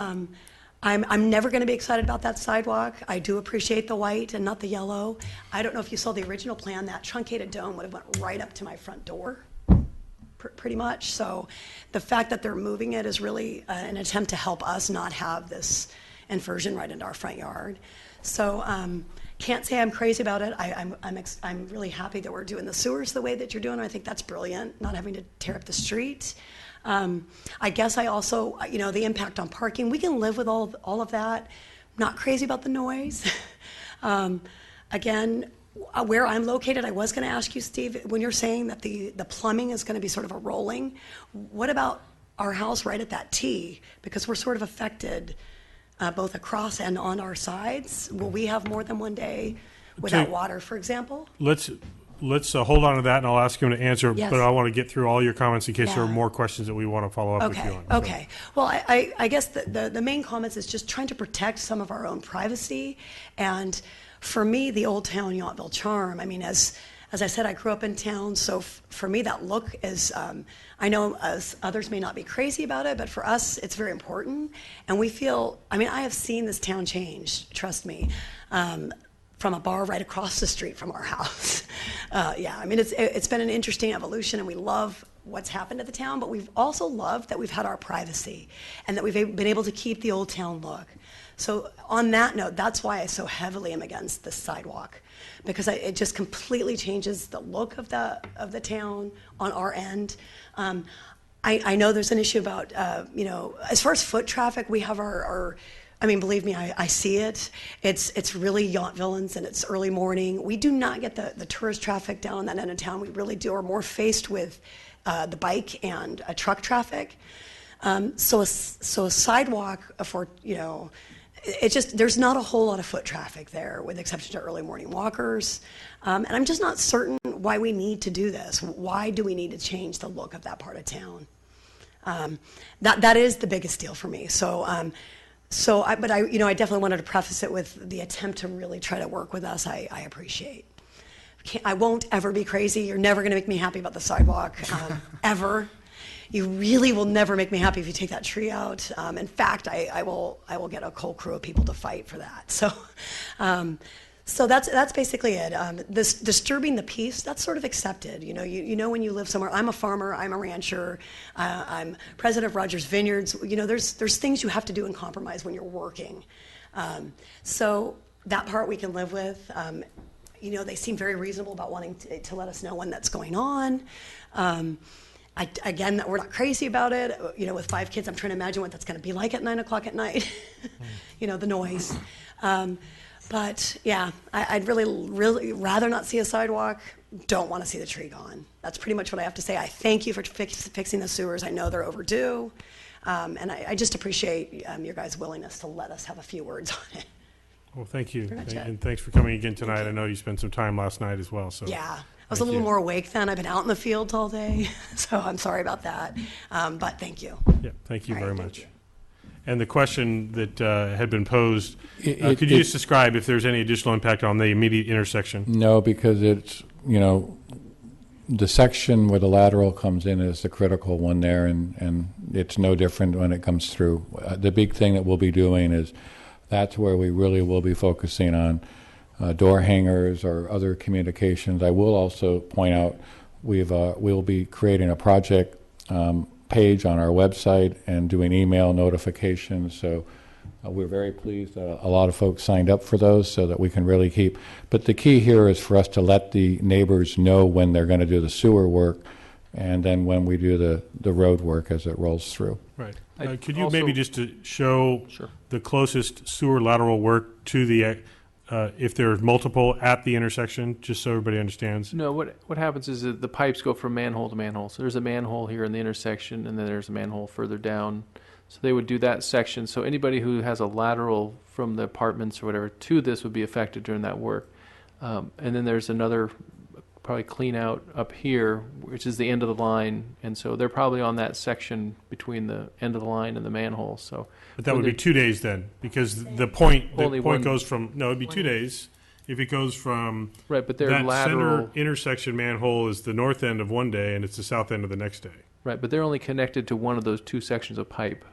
I'm never going to be excited about that sidewalk. I do appreciate the white and not the yellow. I don't know if you saw the original plan. That truncated dome would have went right up to my front door, pretty much. So the fact that they're moving it is really an attempt to help us not have this inversion right into our front yard. So can't say I'm crazy about it. I'm really happy that we're doing the sewers the way that you're doing. I think that's brilliant, not having to tear up the street. I guess I also, the impact on parking, we can live with all of that. Not crazy about the noise. Again, where I'm located, I was going to ask you, Steve, when you're saying that the plumbing is going to be sort of a rolling, what about our house right at that T? Because we're sort of affected both across and on our sides. Will we have more than one day without water, for example? Let's hold on to that, and I'll ask him to answer. Yes. But I want to get through all your comments in case there are Yeah. more questions that we want to follow up with you on. Okay. Well, I guess the main comments is just trying to protect some of our own privacy. And for me, the Old Town Yountville charm, as I said, I grew up in town, so for me that look is, I know as others may not be crazy about it, but for us it's very important. And we feel, I have seen this town change, trust me, from a bar right across the street from our house. It's been an interesting evolution, and we love what's happened to the town, but we've also loved that we've had our privacy and that we've been able to keep the Old Town look. So on that note, that's why I so heavily am against this sidewalk, because it just completely changes the look of the town on our end. I know there's an issue about, as far as foot traffic, we have I mean, believe me, I see it. It's really Yountvilleans and it's early morning. We do not get the tourist traffic down on that end of town. We really do. We're more faced with the bike and truck traffic. So a sidewalk for, there's not a whole lot of foot traffic there, with the exception to early morning walkers. And I'm just not certain why we need to do this. Why do we need to change the look of that part of town? That is the biggest deal for me. I definitely wanted to preface it with the attempt to really try to work with us. I appreciate. I won't ever be crazy. You're never going to make me happy about the sidewalk, ever. You really will never make me happy if you take that tree out. In fact, I will get a whole crew of people to fight for that. So that's basically it. This disturbing the peace, that's sort of accepted. You know when you live somewhere. I'm a farmer. I'm a rancher. I'm president of Rogers Vineyards. There's things you have to do in compromise when you're working. So that part we can live with. They seem very reasonable about wanting to let us know when that's going on. Again, we're not crazy about it. With 5 kids, I'm trying to imagine what that's going to be like at 9 o'clock at night. The noise. But yeah, I'd really rather not see a sidewalk. Don't want to see the tree gone. That's pretty much what I have to say. I thank you for fixing the sewers. I know they're overdue. And I just appreciate your guys' willingness to let us have a few words on it. Well, thank you. Pretty much it. And thanks for coming again tonight. I know you spent some time last night as well. So yeah, I was a little more awake then. I've been out in the fields all day, so I'm sorry about that. But thank you. Yeah, thank you All very right, much. thank you. And the question that had been posed, could you just describe if there's any additional impact on the immediate intersection? No, because it's, the section where the lateral comes in is the critical one there, and it's no different when it comes through. The big thing that we'll be doing is that's where we really will be focusing on door hangers or other communications. I will also point out we'll be creating a project page on our website and doing email notifications. So we're very pleased that a lot of folks signed up for those so that we can really keep. But the key here is for us to let the neighbors know when they're going to do the sewer work and then when we do the road work as it rolls through. Right. Could you maybe just to show the closest sewer lateral work to the, if there's multiple at the intersection, just so everybody understands? No, what happens is that the pipes go from manhole to manhole. So there's a manhole here in the intersection, and then there's a manhole further down. So they would do that section. So anybody who has a lateral from the apartments or whatever to this would be affected during that work. And then there's another probably clean out up here, which is the end of the line. And so they're probably on that section between the end of the line and the manhole. So, but that would be 2 days then, because the point goes from, no, it'd be 2 days. If it goes from right, but their that lateral center intersection manhole is the north end of one day and it's the south end of the next day. Right, but they're only connected to one of those 2 sections of pipe.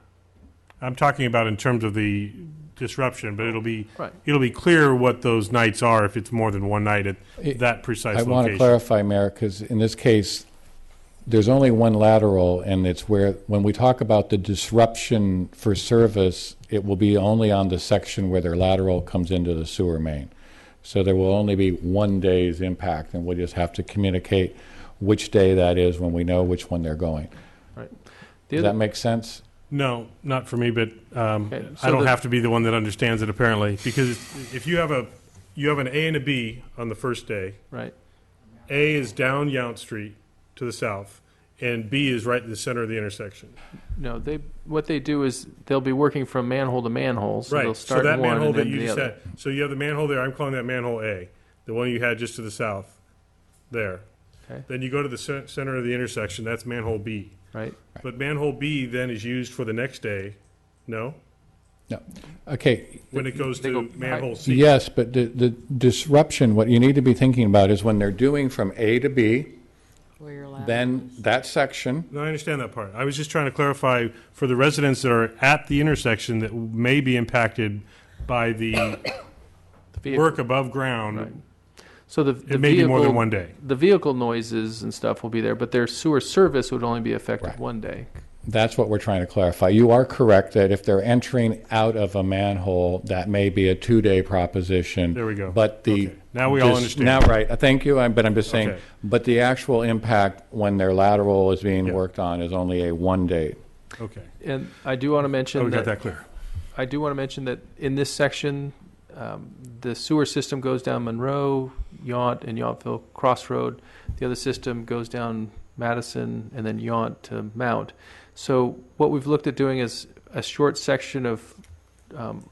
I'm talking about in terms of the disruption, but it'll be clear what those nights are if it's more than one night at that precise location. I want to clarify, Mayor, because in this case, there's only one lateral, and it's where, when we talk about the disruption for service, it will be only on the section where their lateral comes into the sewer main. So there will only be 1 day's impact, and we'll just have to communicate which day that is when we know which one they're going. Right. Does that make sense? No, not for me, but Okay, so I don't have to be the one that understands it apparently, because if you have an A and a B on the first day, right? A is down Yount Street to the south, and B is right in the center of the intersection. No, what they do is they'll be working from manhole to manhole. So right. they'll start so that one manhole and that then you the just other. said. So you have the manhole there. I'm calling that manhole A, the one you had just to the south, there. Okay. Then you go to the center of the intersection. That's manhole B. Right. But manhole B then is used for the next day. No. No. Okay. When it goes to manhole C. Yes, but the disruption, what you need to be thinking about is when they're doing from A to B, then that section. No, I understand that part. I was just trying to clarify for the residents that are at the intersection that may be impacted by the work above ground. Right. So it may be more than 1 day. The vehicle noises and stuff will be there, but their sewer service would only be affected 1 day. That's what we're trying to clarify. You are correct that if they're entering out of a manhole, that may be a 2-day proposition. There we go. But the. Okay. Now we all understand. Now, right, thank you, but I'm just saying, Okay. but the actual impact when their lateral is being Yeah. worked on is only a 1-day. Okay. And I do want to mention Oh, we got that clear. I do want to mention that in this section, the sewer system goes down Monroe, Yount, and Yountville Crossroad. The other system goes down Madison and then Yount to Mount. So what we've looked at doing is a short section of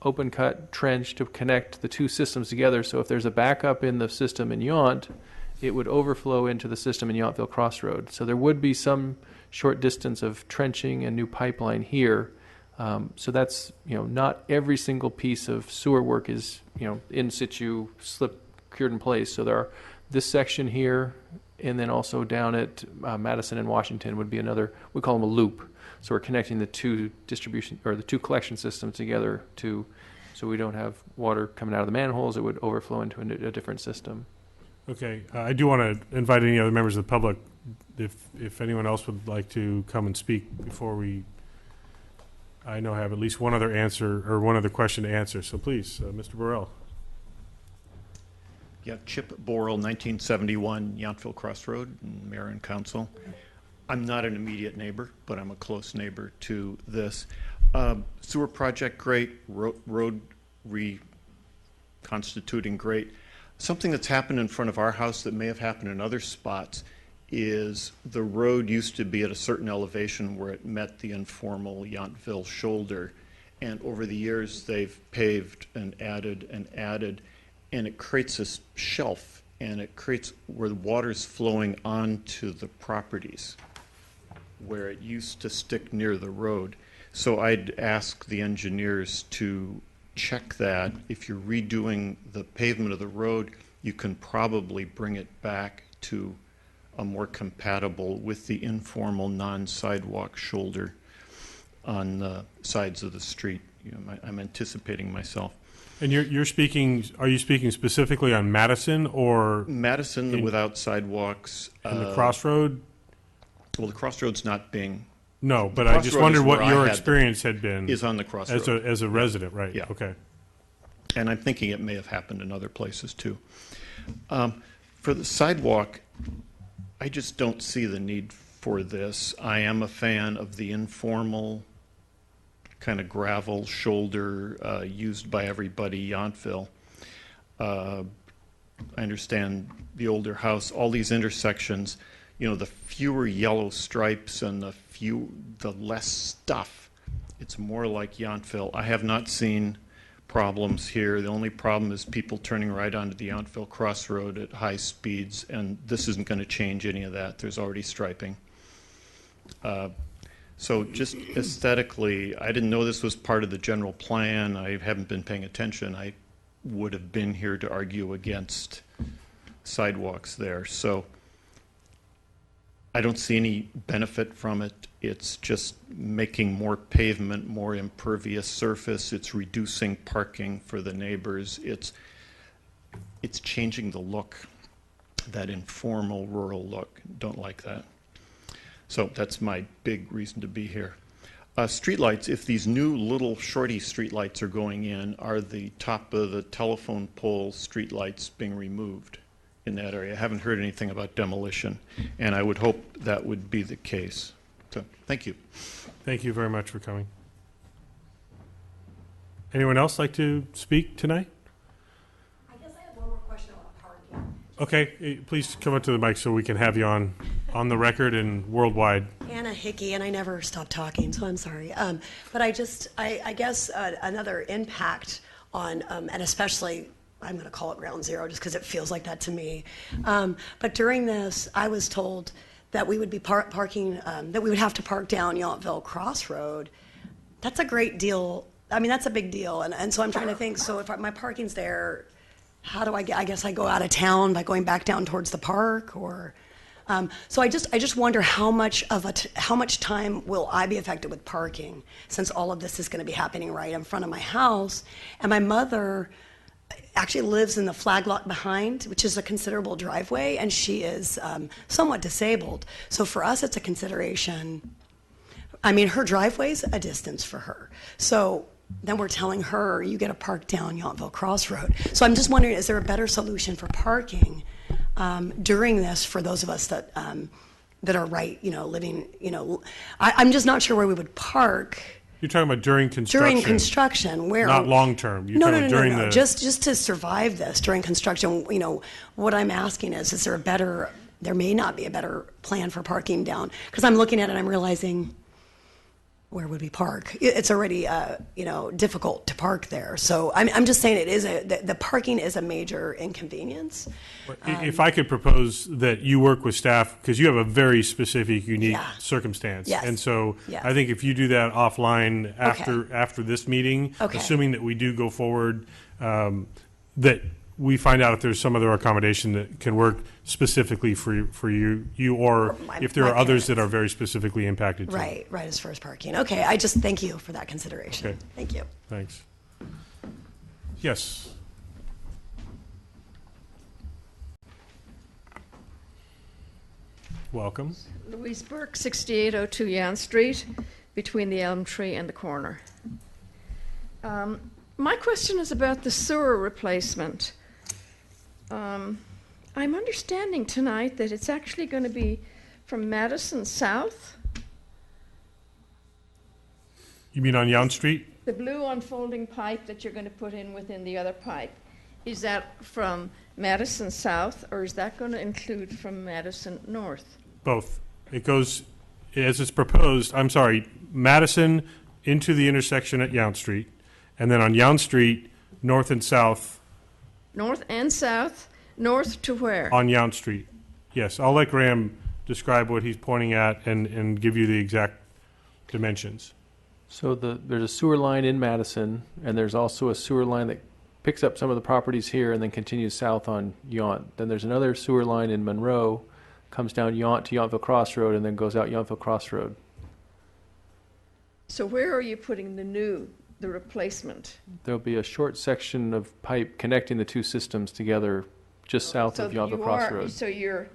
open cut trench to connect the two systems together. So if there's a backup in the system in Yount, it would overflow into the system in Yountville Crossroad. So there would be some short distance of trenching and new pipeline here. So that's, not every single piece of sewer work is, in situ, cured in place. So there are this section here, and then also down at Madison and Washington would be another, we call them a loop. So we're connecting the two the two collection systems together so we don't have water coming out of the manholes. It would overflow into a different system. Okay. I do want to invite any other members of the public, if anyone else would like to come and speak before I know I have at least one other answer or one other question to answer. So please, Mr. Burrell. Yeah, Chip Borrell, 1971, Yountville Crossroad, Mayor and Council. I'm not an immediate neighbor, but I'm a close neighbor to this. Sewer project, great. Road reconstituting, great. Something that's happened in front of our house that may have happened in other spots is the road used to be at a certain elevation where it met the informal Yountville shoulder. And over the years, they've paved and added, and it creates this shelf, and it creates where the water's flowing onto the properties where it used to stick near the road. So I'd ask the engineers to check that. If you're redoing the pavement of the road, you can probably bring it back to a more compatible with the informal non-sidewalk shoulder on the sides of the street. I'm anticipating myself. And you're speaking, are you speaking specifically on Madison or? Madison without sidewalks. And the Crossroad? Well, the Crossroad's not being. No, but I just wondered what your experience had been. Is on the Crossroad. As a resident, right? Yeah. Okay. And I'm thinking it may have happened in other places too. For the sidewalk, I just don't see the need for this. I am a fan of the informal kind of gravel shoulder used by everybody, Yountville. I understand the older house, all these intersections, the fewer yellow stripes and the less stuff. It's more like Yountville. I have not seen problems here. The only problem is people turning right onto the Yountville Crossroad at high speeds, and this isn't going to change any of that. There's already striping. So just aesthetically, I didn't know this was part of the general plan. I haven't been paying attention. I would have been here to argue against sidewalks there. So I don't see any benefit from it. It's just making more pavement, more impervious surface. It's reducing parking for the neighbors. It's changing the look, that informal rural look. Don't like that. So that's my big reason to be here. Streetlights, if these new little shorty streetlights are going in, are the top of the telephone pole streetlights being removed in that area? I haven't heard anything about demolition, and I would hope that would be the case. So, thank you. Thank you very much for coming. Anyone else like to speak tonight? I guess I have one more question about parking. Okay, please come up to the mic so we can have you on the record and worldwide. Anna Hickey, and I never stop talking, so I'm sorry. But I guess another impact on, and especially, I'm going to call it ground zero just because it feels like that to me. But during this, I was told that we would be parking, that we would have to park down Yountville Crossroad. That's a great deal. I mean, that's a big deal. And so I'm trying to think, so if my parking's there, how do I guess I go out of town by going back down towards the park, or so I just wonder how much time will I be affected with parking, since all of this is going to be happening right in front of my house. And my mother actually lives in the flag lot behind, which is a considerable driveway, and she is somewhat disabled. So for us, it's a consideration. I mean, her driveway's a distance for her. So then we're telling her, you get to park down Yountville Crossroad. So I'm just wondering, is there a better solution for parking during this for those of us that that are living, I'm just not sure where we would park. You're talking about during construction? During construction, where... Not long-term. You're No, talking no, about no, during no, the... just to survive this during construction, what I'm asking is there a better, there may not be a better plan for parking down, because I'm looking at it and I'm realizing, where would we park? It's already, difficult to park there. So I'm just saying the parking is a major inconvenience. If I could propose that you work with staff, because you have a very specific, unique circumstance. Yes. And so Yes. I think if you do that offline after this meeting, Okay. assuming that we do go forward, that we find out if there's some other accommodation that can work specifically for you or if there my are others that are very specifically impacted too. Right, as far as parking. Okay, I just thank you for that consideration. Okay. Thank you. Thanks. Yes. Welcome. Louise Burke, 6802 Yan Street, between the elm tree and the corner. My question is about the sewer replacement. I'm understanding tonight that it's actually going to be from Madison South. You mean on Yount Street? The blue unfolding pipe that you're going to put in within the other pipe. Is that from Madison South, or is that going to include from Madison North? Both. It goes, as it's proposed, Madison into the intersection at Yount Street, and then on Yount Street, north and south. North and south? North to where? On Yount Street. Yes, I'll let Graham describe what he's pointing at and give you the exact dimensions. So there's a sewer line in Madison, and there's also a sewer line that picks up some of the properties here and then continues south on Yount. Then there's another sewer line in Monroe, comes down Yount to Yountville Crossroad, and then goes out Yountville Crossroad. So where are you putting the replacement? There'll be a short section of pipe connecting the two systems together just south of Yountville Crossroad. So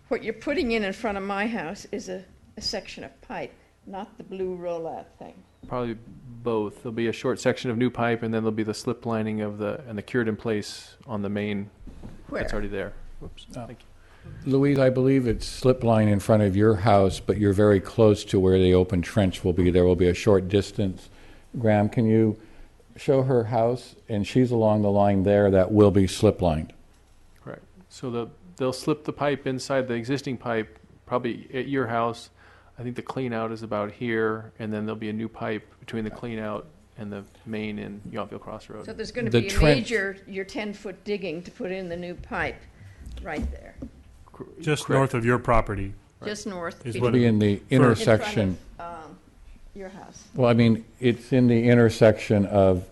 what you're putting in front of my house is a section of pipe, not the blue rollout thing. Probably both. There'll be a short section of new pipe, and then there'll be the slip lining and the cured in place on the main that's already there. Whoops. Thank you. Louise, I believe it's slip line in front of your house, but you're very close to where the open trench will be. There will be a short distance. Graham, can you show her house? And she's along the line there that will be slip lined. Correct. So they'll slip the pipe inside the existing pipe, probably at your house. I think the clean out is about here, and then there'll be a new pipe between the clean out and the main in Yountville Crossroad. So there's going to be a major, your 10-foot digging to put in the new pipe right there. Just Correct. north of your property. Just north. It'll be in the intersection. In front of, your house. Well, I mean, it's in the intersection of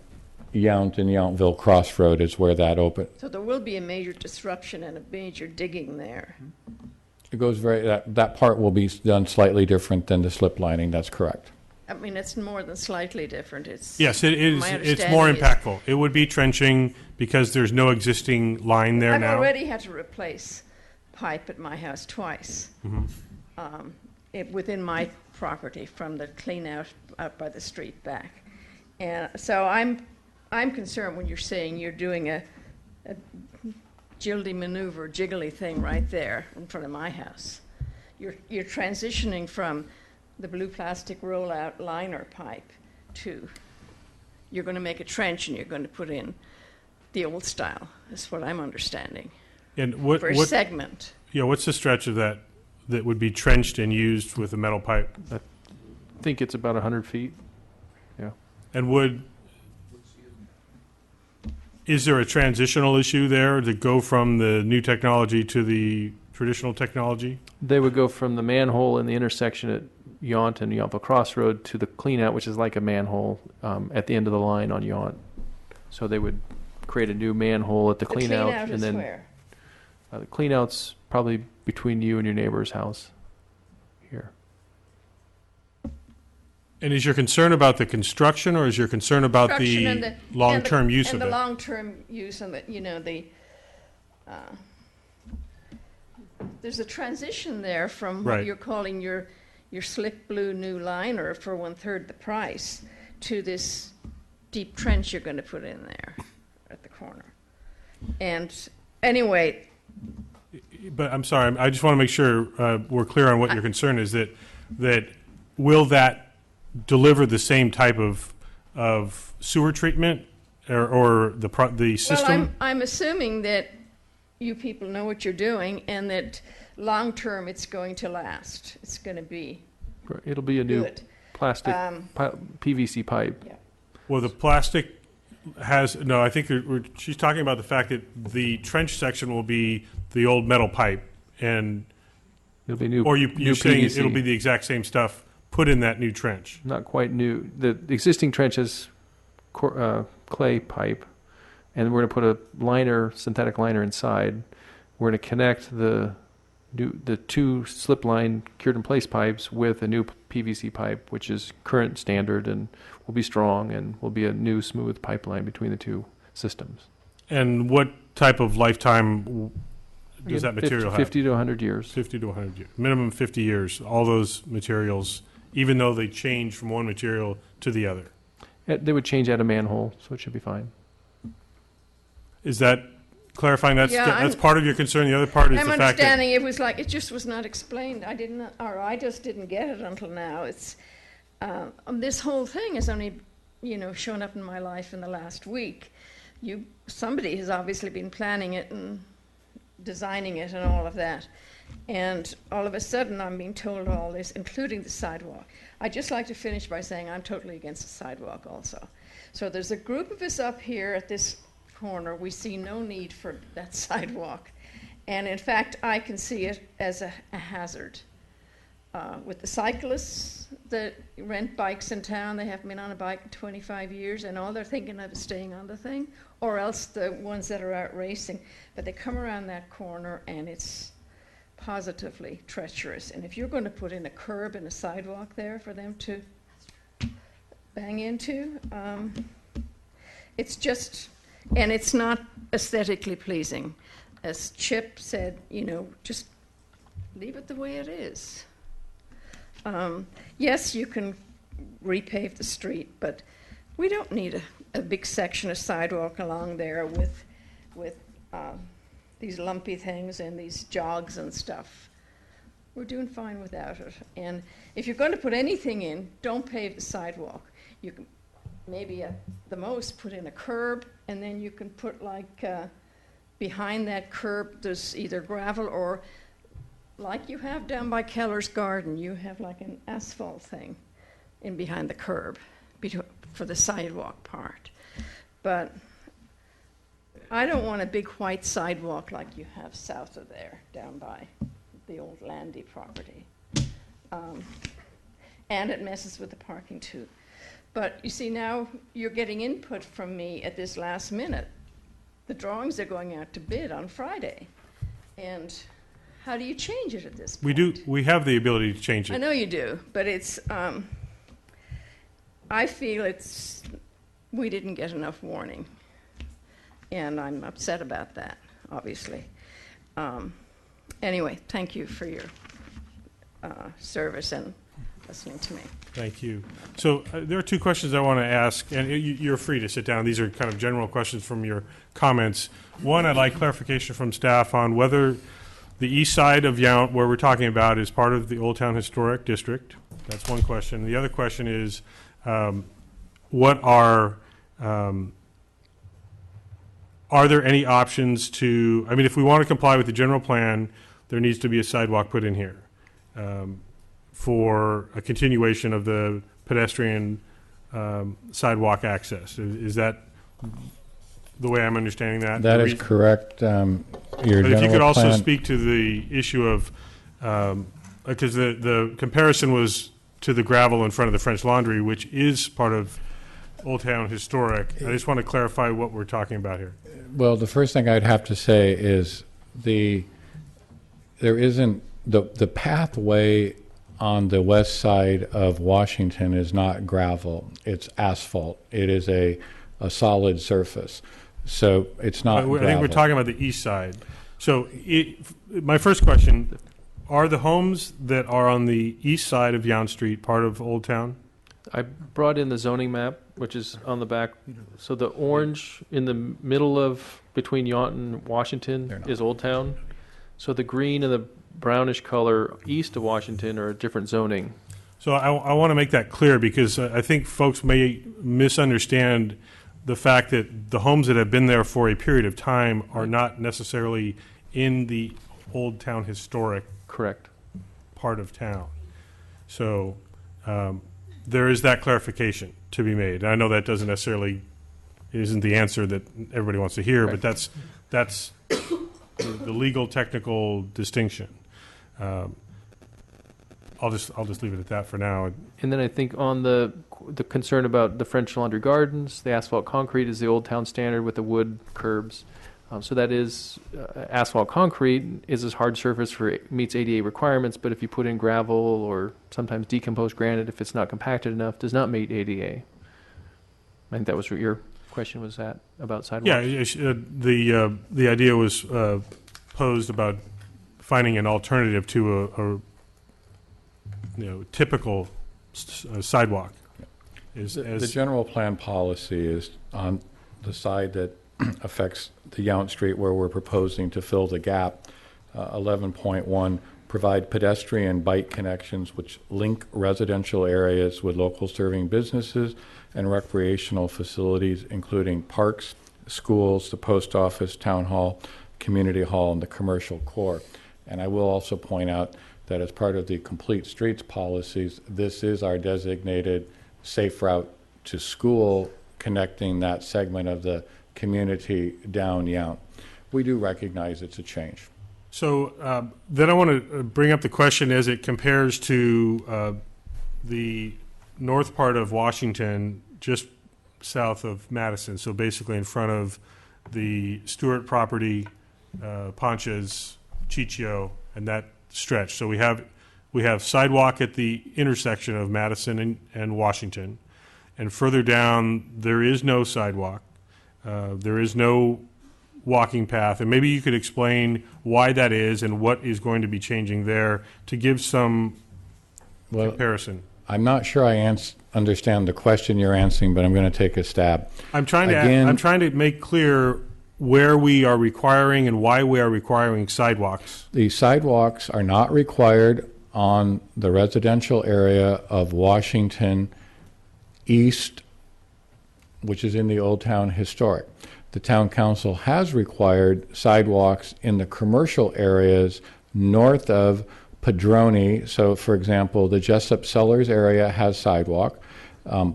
Yount and Yountville Crossroad is where that open. So there will be a major disruption and a major digging there. It goes that part will be done slightly different than the slip lining. That's correct. I mean, it's more than slightly different. It's Yes, it is. my It's more understanding is- impactful. It would be trenching because there's no existing line there I've now. already had to replace pipe at my house twice. Within my property from the clean out by the street back. And so I'm concerned when you're saying you're doing a jiggly thing right there in front of my house. You're transitioning from the blue plastic rollout liner pipe to you're going to make a trench and you're going to put in the old style. That's what I'm understanding. And what For a segment. Yeah, what's the stretch of that would be trenched and used with a metal pipe? I think it's about 100 feet. Yeah. And is there a transitional issue there to go from the new technology to the traditional technology? They would go from the manhole in the intersection at Yount and Yountville Crossroad to the clean out, which is like a manhole at the end of the line on Yount. So they would create a new manhole at the clean out, out and is then where? The clean out's probably between you and your neighbor's house here. And is your concern about the construction, or is your concern about Construction the and long-term use of and the it? long-term use and there's a transition there from what Right. you're calling your your slick blue new liner for 1/3 the price to this deep trench you're going to put in there at the corner. And anyway, But I'm sorry, I just want to make sure we're clear on what your concern is, that will that deliver the same type of sewer treatment or the system? well, I'm assuming that you people know what you're doing and that long term it's going to last. It's going to be It'll be a new good. plastic PVC pipe. Yeah. Well, the plastic has, no, I think she's talking about the fact that the trench section will be the old metal pipe, and it'll be new. Or new you're saying PVC. it'll be the exact same stuff put in that new trench? Not quite new. The existing trench is clay pipe, and we're going to put a liner, synthetic liner inside. We're going to connect the two slip line cured in place pipes with a new PVC pipe, which is current standard and will be strong and will be a new smooth pipeline between the two systems. And what type of lifetime does that material have? 50 to 100 years. 50 to 100 years. Minimum 50 years, all those materials, even though they change from one material to the other. They would change at a manhole, so it should be fine. Is that clarifying? That's Yeah, part of your concern. The other part is I'm the fact that understanding it was like, it just was not explained. I just didn't get it until now. It's, this whole thing has only, shown up in my life in the last week. Somebody has obviously been planning it and designing it and all of that. And all of a sudden I'm being told all this, including the sidewalk. I'd just like to finish by saying I'm totally against the sidewalk also. So there's a group of us up here at this corner. We see no need for that sidewalk. And in fact, I can see it as a hazard. With the cyclists that rent bikes in town, they haven't been on a bike in 25 years, and all they're thinking of is staying on the thing, or else the ones that are out racing. But they come around that corner, and it's positively treacherous. And if you're going to put in a curb and a sidewalk there for them to bang into, it's just, and it's not aesthetically pleasing. As Chip said, just leave it the way it is. Yes, you can repave the street, but we don't need a big section of sidewalk along there with these lumpy things and these jogs and stuff. We're doing fine without it. And if you're going to put anything in, don't pave the sidewalk. You can maybe at the most put in a curb, and then you can put behind that curb there's either gravel or, like you have down by Keller's Garden, you have like an asphalt thing in behind the curb for the sidewalk part. But I don't want a big white sidewalk like you have south of there, down by the old Landy property. And it messes with the parking too. But you see, now you're getting input from me at this last minute. The drawings are going out to bid on Friday. And how do you change it at this point? we have the ability to change it. I know you do, but it's, I feel we didn't get enough warning. And I'm upset about that, obviously. Anyway, thank you for your service and listening to me. Thank you. So there are two questions I want to ask, and you're free to sit down. These are kind of general questions from your comments. One, I'd like clarification from staff on whether the east side of Yount, where we're talking about, is part of the Old Town Historic District. That's one question. The other question is, what are there any options to, if we want to comply with the general plan, there needs to be a sidewalk put in here for a continuation of the pedestrian sidewalk access. Is that the way I'm understanding that? That is correct. But if you could also plan- speak to the issue of, because the comparison was to the gravel in front of the French Laundry, which is part of Old Town Historic. I just want to clarify what we're talking about here. Well, the first thing I'd have to say is there isn't the pathway on the west side of Washington is not gravel. It's asphalt. It is a solid surface. So it's not I think gravel. we're talking about the east side. So my first question, are the homes that are on the east side of Yount Street part of Old Town? I brought in the zoning map, which is on the back. So the orange in the middle of between Yount and Washington is Old Town. So the green and the brownish color east of Washington are a different zoning. So I want to make that clear because I think folks may misunderstand the fact that the homes that have been there for a period of time are not necessarily in the Old Town historic correct part of town. So there is that clarification to be made. And I know that doesn't necessarily isn't the answer that everybody wants to hear, but that's the legal technical distinction. I'll just leave it at that for now. And then I think on the concern about the French Laundry Gardens, the asphalt concrete is the Old Town standard with the wood curbs. So that is asphalt concrete is this hard surface for meets ADA requirements, but if you put in gravel or sometimes decomposed granite, if it's not compacted enough, does not meet ADA. I think that was what your question was at about sidewalks. Yeah, the idea was posed about finding an alternative to a typical sidewalk. The general plan policy is on the side that affects the Yount Street where we're proposing to fill the gap. 11.1, provide pedestrian bike connections which link residential areas with local serving businesses and recreational facilities, including parks, schools, the post office, town hall, community hall, and the commercial core. And I will also point out that as part of the complete streets policies, this is our designated safe route to school connecting that segment of the community down Yount. We do recognize it's a change. So then I want to bring up the question as it compares to the north part of Washington, just south of Madison. So basically in front of the Stewart property, Ponchas, Chichio, and that stretch. So we have sidewalk at the intersection of Madison and Washington. And further down, there is no sidewalk. There is no walking path. And maybe you could explain why that is and what is going to be changing there to give some comparison. I'm not sure I understand the question you're answering, but I'm going to take a stab. I'm trying to make clear where we are requiring and why we are requiring sidewalks. The sidewalks are not required on the residential area of Washington East, which is in the Old Town Historic. The Town Council has required sidewalks in the commercial areas north of Padroni. So, for example, the Jessup Cellars area has sidewalk.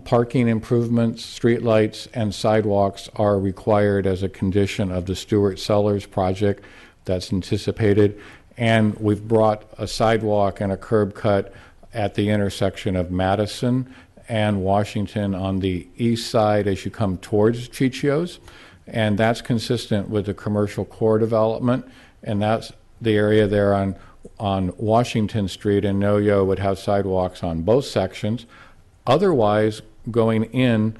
Parking improvements, streetlights, and sidewalks are required as a condition of the Stewart Cellars project that's anticipated. And we've brought a sidewalk and a curb cut at the intersection of Madison and Washington on the east side as you come towards Chichio's. And that's consistent with the commercial core development. And that's the area there on Washington Street, and Noyo would have sidewalks on both sections. Otherwise, going in,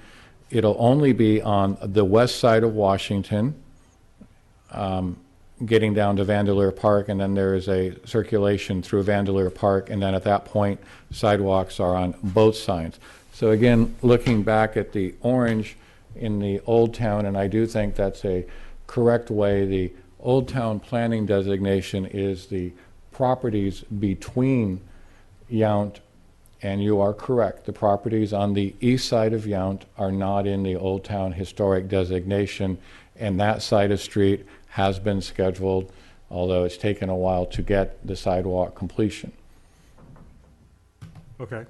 it'll only be on the west side of Washington, getting down to Vandeleur Park, and then there is a circulation through Vandeleur Park, and then at that point, sidewalks are on both sides. So again, looking back at the orange in the Old Town, and I do think that's a correct way, the Old Town planning designation is the properties between Yount, and you are correct, the properties on the east side of Yount are not in the Old Town historic designation, and that side of street has been scheduled, although it's taken a while to get the sidewalk completion. Okay.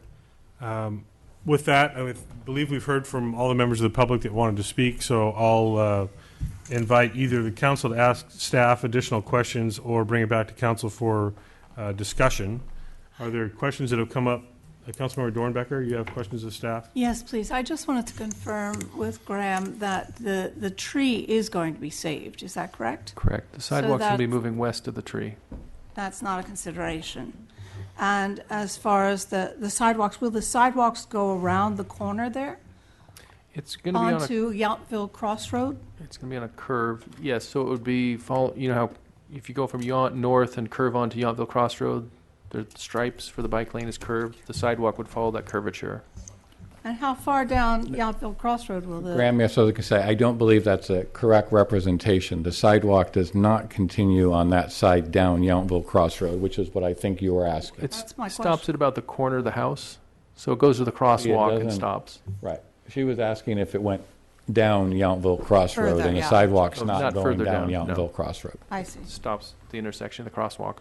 With that, I believe we've heard from all the members of the public that wanted to speak, so I'll invite either the council to ask staff additional questions or bring it back to council for discussion. Are there questions that have come up? Councilmember Dornbecker, you have questions of staff? Yes, please. I just wanted to confirm with Graham that the tree is going to be saved. Is that correct? Correct. The sidewalks will be moving west of the tree. That's not a consideration. And as far as the sidewalks, will the sidewalks go around the corner there? It's going to be onto Yountville Crossroad? It's going to be on a curve. Yes, so it would be you know how if you go from Yount north and curve onto Yountville Crossroad, the stripes for the bike lane is curved. The sidewalk would follow that curvature. And how far down Yountville Crossroad will the? Graham, yes, I was going to say, I don't believe that's a correct representation. The sidewalk does not continue on that side down Yountville Crossroad, which is what I think you were asking. It That's my stops at about the corner of the house, so it goes to the crosswalk and doesn't- stops. Right. She was asking if it went down Yountville Crossroad, Further, and the yeah. sidewalk's Oh, not not going further down down, no. Yountville Crossroad. I see, Stops at the intersection of the crosswalk.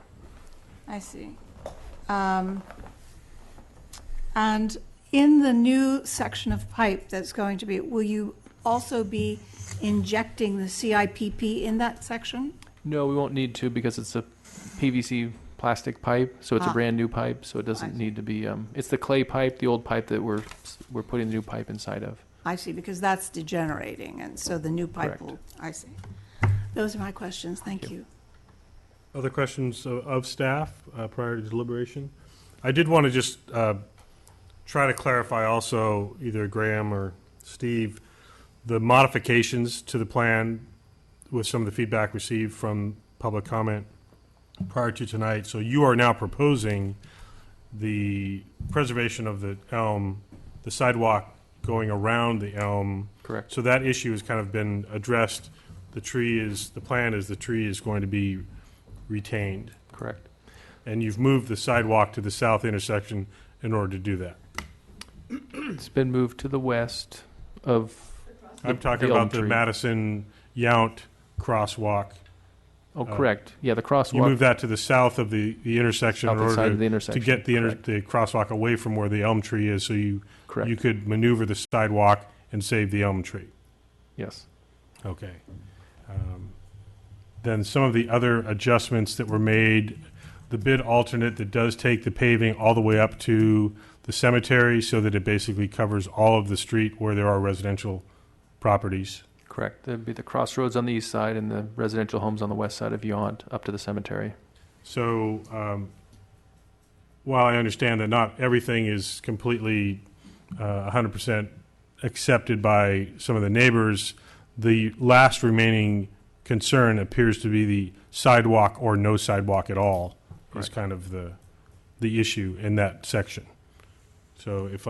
I see. And in the new section of pipe that's going to be, will you also be injecting the CIPP in that section? No, we won't need to because it's a PVC plastic pipe, so it's a Ah. brand new pipe, so it doesn't need to be, it's the clay pipe, the old pipe that we're putting the new pipe inside of. I see, because that's degenerating, and so the new pipe Correct. will, I see. Those are my questions, thank you. Other questions of staff prior to deliberation? I did want to just try to clarify also, either Graham or Steve, the modifications to the plan with some of the feedback received from public comment prior to tonight. So you are now proposing the preservation of the elm, the sidewalk going around the elm. Correct. So that issue has kind of been addressed. The plan is the tree is going to be retained. Correct. And you've moved the sidewalk to the south intersection in order to do that. It's been moved to the west of I'm talking elm about the tree. Madison Yount crosswalk. Oh, correct. Yeah, the crosswalk. You move that to the south of the intersection in South order side of the to intersection, get the correct. the crosswalk away from where the elm tree is, so you Correct. could maneuver the sidewalk and save the elm tree. Yes. Okay. Then some of the other adjustments that were made, the bid alternate that does take the paving all the way up to the cemetery so that it basically covers all of the street where there are residential properties. Correct. There'd be the crossroads on the east side and the residential homes on the west side of Yount up to the cemetery. So while I understand that not everything is completely 100% accepted by some of the neighbors, the last remaining concern appears to be the sidewalk or no sidewalk at all is kind of the issue in that section. So is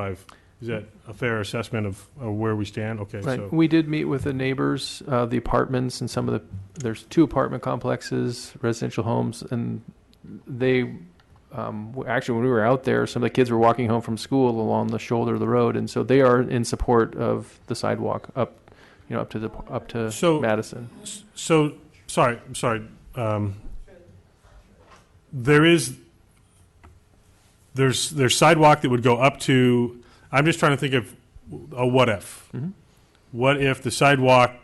that a fair assessment of where we stand? Okay. Right. So We did meet with the neighbors, the apartments, and there's 2 apartment complexes, residential homes, and they, actually, when we were out there, some of the kids were walking home from school along the shoulder of the road, and so they are in support of the sidewalk up to Madison. So, I'm sorry. There's sidewalk that would go up to, I'm just trying to think of a what if. Mm-hmm. What if the sidewalk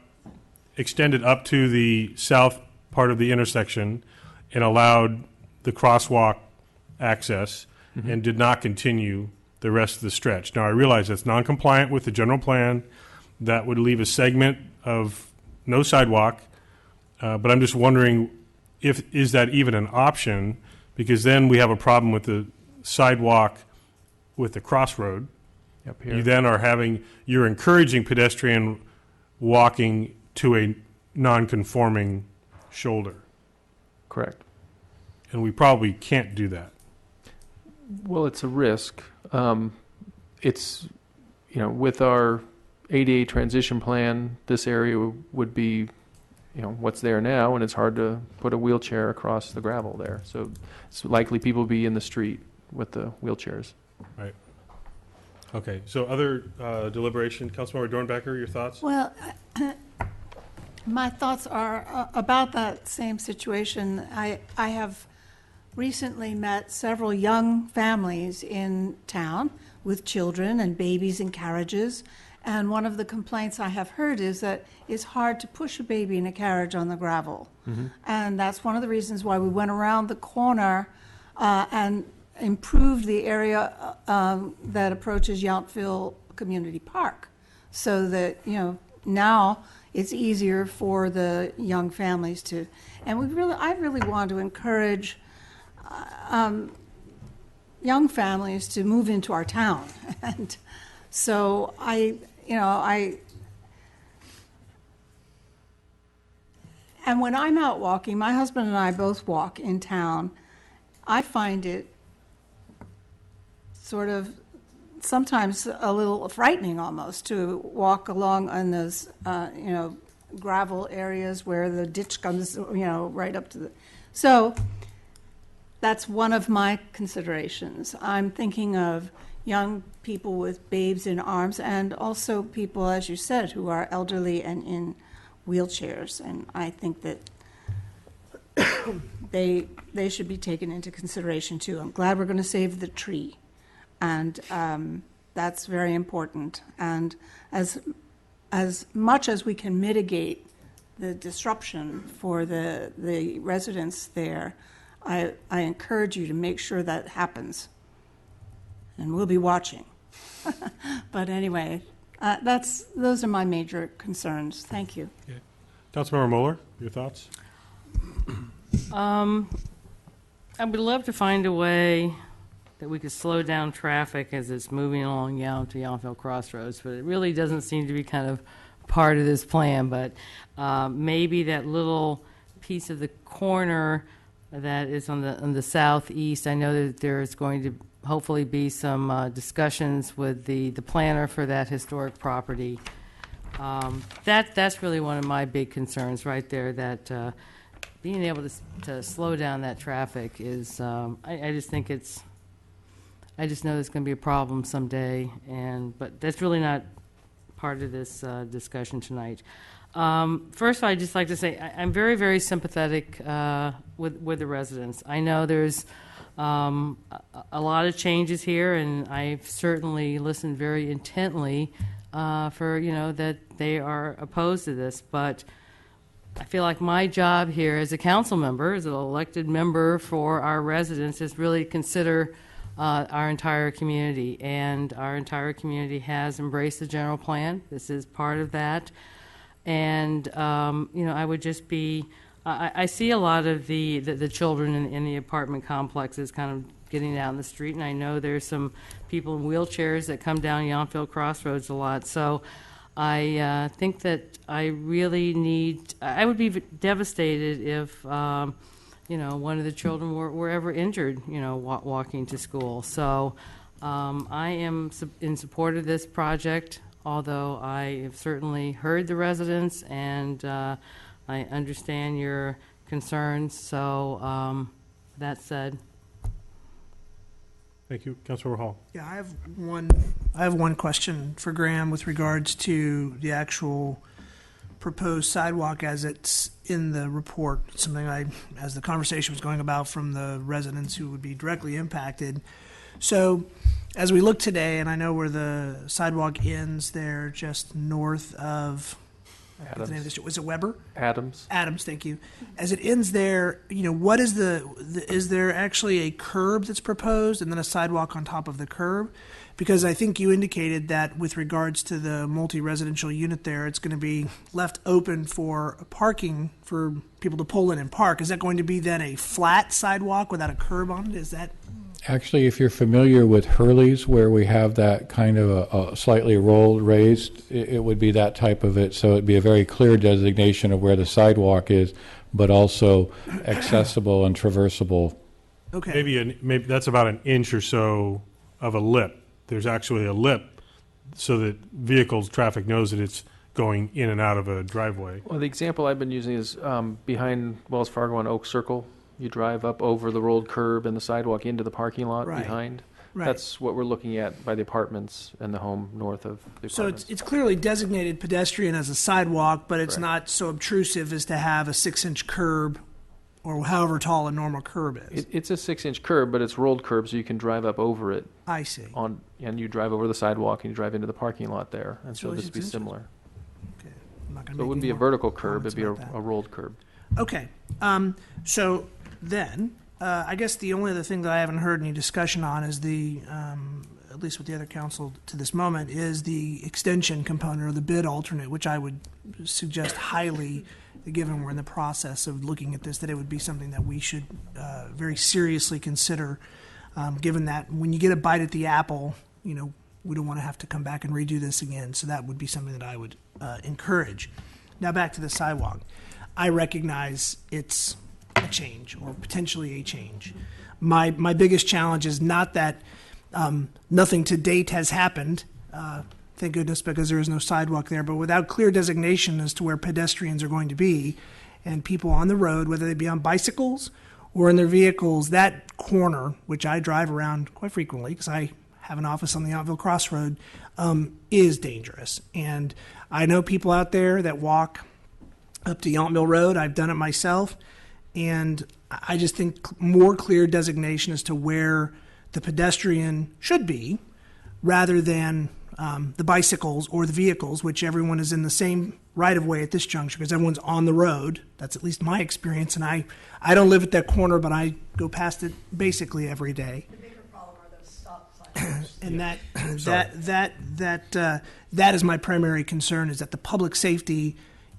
extended up to the south part of the intersection and allowed the crosswalk access and did not continue the rest of the stretch? Now, I realize that's non-compliant with the general plan. That would leave a segment of no sidewalk, but I'm just wondering is that even an option? Because then we have a problem with the sidewalk with the crossroad. Up here. You then you're encouraging pedestrian walking to a non-conforming shoulder. Correct. And we probably can't do that. Well, it's a risk. It's, with our ADA transition plan, this area would be, what's there now, and it's hard to put a wheelchair across the gravel there. So it's likely people will be in the street with the wheelchairs. Right. Okay. So other deliberation, Councilmember Dornbecker, your thoughts? Well, my thoughts are about that same situation. I have recently met several young families in town with children and babies in carriages, and one of the complaints I have heard is that it's hard to push a baby in a carriage on the gravel. And that's one of the reasons why we went around the corner and improved the area that approaches Yountville Community Park, so that now it's easier for the young families to. And I really want to encourage young families to move into our town, and so And when I'm out walking, my husband and I both walk in town, I find it sort of sometimes a little frightening almost to walk along on those, gravel areas where the ditch comes, right up to the. So that's one of my considerations. I'm thinking of young people with babes in arms and also people, as you said, who are elderly and in wheelchairs. And I think that they should be taken into consideration too. I'm glad we're going to save the tree. And that's very important. And as much as we can mitigate the disruption for the residents there, I encourage you to make sure that happens. And we'll be watching. But anyway, those are my major concerns. Thank you. Okay. Councilmember Mueller, your thoughts? I would love to find a way that we could slow down traffic as it's moving along to Yountville Crossroads, but it really doesn't seem to be kind of part of this plan. But maybe that little piece of the corner that is on the southeast, I know that there's going to hopefully be some discussions with the planner for that historic property. That's really one of my big concerns right there, that being able to slow down that traffic is, I just think I just know there's going to be a problem someday, but that's really not part of this discussion tonight. First, I'd just like to say I'm very, very sympathetic with the residents. I know there's a lot of changes here, and I've certainly listened very intently for that they are opposed to this. But I feel like my job here as a council member, as an elected member for our residents, is really to consider our entire community, and our entire community has embraced the general plan. This is part of that. And, I would just be, I see a lot of the children in the apartment complexes kind of getting out in the street, and I know there's some people in wheelchairs that come down Yountville Crossroads a lot. So I think that I really I would be devastated if, one of the children were ever injured, walking to school. So I am in support of this project, although I have certainly heard the residents, and I understand your concerns. So that said. Thank you. Councilmember Hall. Yeah, I have one question for Graham with regards to the actual proposed sidewalk as it's in the report. Something as the conversation was going about from the residents who would be directly impacted. So as we look today, and I know where the sidewalk ends there just north of, what's the name of this? Was it Weber? Adams. Adams, thank you. As it ends there, what is is there actually a curb that's proposed and then a sidewalk on top of the curb? Because I think you indicated that with regards to the multi-residential unit there, it's going to be left open for parking for people to pull in and park. Is that going to be then a flat sidewalk without a curb on it? Is that? Actually, if you're familiar with Hurley's, where we have that kind of a slightly rolled, raised, it would be that type of it. So it'd be a very clear designation of where the sidewalk is, but also accessible and traversable. Okay. Maybe that's about an inch or so of a lip. There's actually a lip so that traffic knows that it's going in and out of a driveway. Well, the example I've been using is behind Wells Fargo on Oak Circle. You drive up over the rolled curb and the sidewalk into the parking lot behind. Right. That's what we're looking at by the apartments and the home north of the apartments. So it's clearly designated pedestrian as a sidewalk, but it's not so obtrusive as to have a 6-inch curb or however tall a normal curb is. It's a 6-inch curb, but it's rolled curb, so you can drive up over it. I see. And you drive over the sidewalk and you drive into the parking lot there. And so this would be similar. Okay. I'm not gonna So it make wouldn't any be a more vertical curb, it'd be a comments about rolled curb. Okay. So then, I guess the only other thing that I haven't heard any discussion on is at least with the other council to this moment, is the extension component or the bid alternate, which I would suggest highly, given we're in the process of looking at this, that it would be something that we should very seriously consider, given that when you get a bite at the apple, we don't want to have to come back and redo this again. So that would be something that I would encourage. Now back to the sidewalk. I recognize it's a change or potentially a change. My biggest challenge is not that nothing to date has happened, thank goodness, because there is no sidewalk there, but without clear designation as to where pedestrians are going to be and people on the road, whether they be on bicycles or in their vehicles, that corner, which I drive around quite frequently because I have an office on the Yountville Crossroad, is dangerous. And I know people out there that walk up to Yountville Road. I've done it myself. And I just think more clear designation as to where the pedestrian should be rather than the bicycles or the vehicles, which everyone is in the same right-of-way at this juncture because everyone's on the road. That's at least my experience. And I don't live at that corner, but I go past it basically every day. The bigger problem are those stop signs. And that is my primary concern, is that the public safety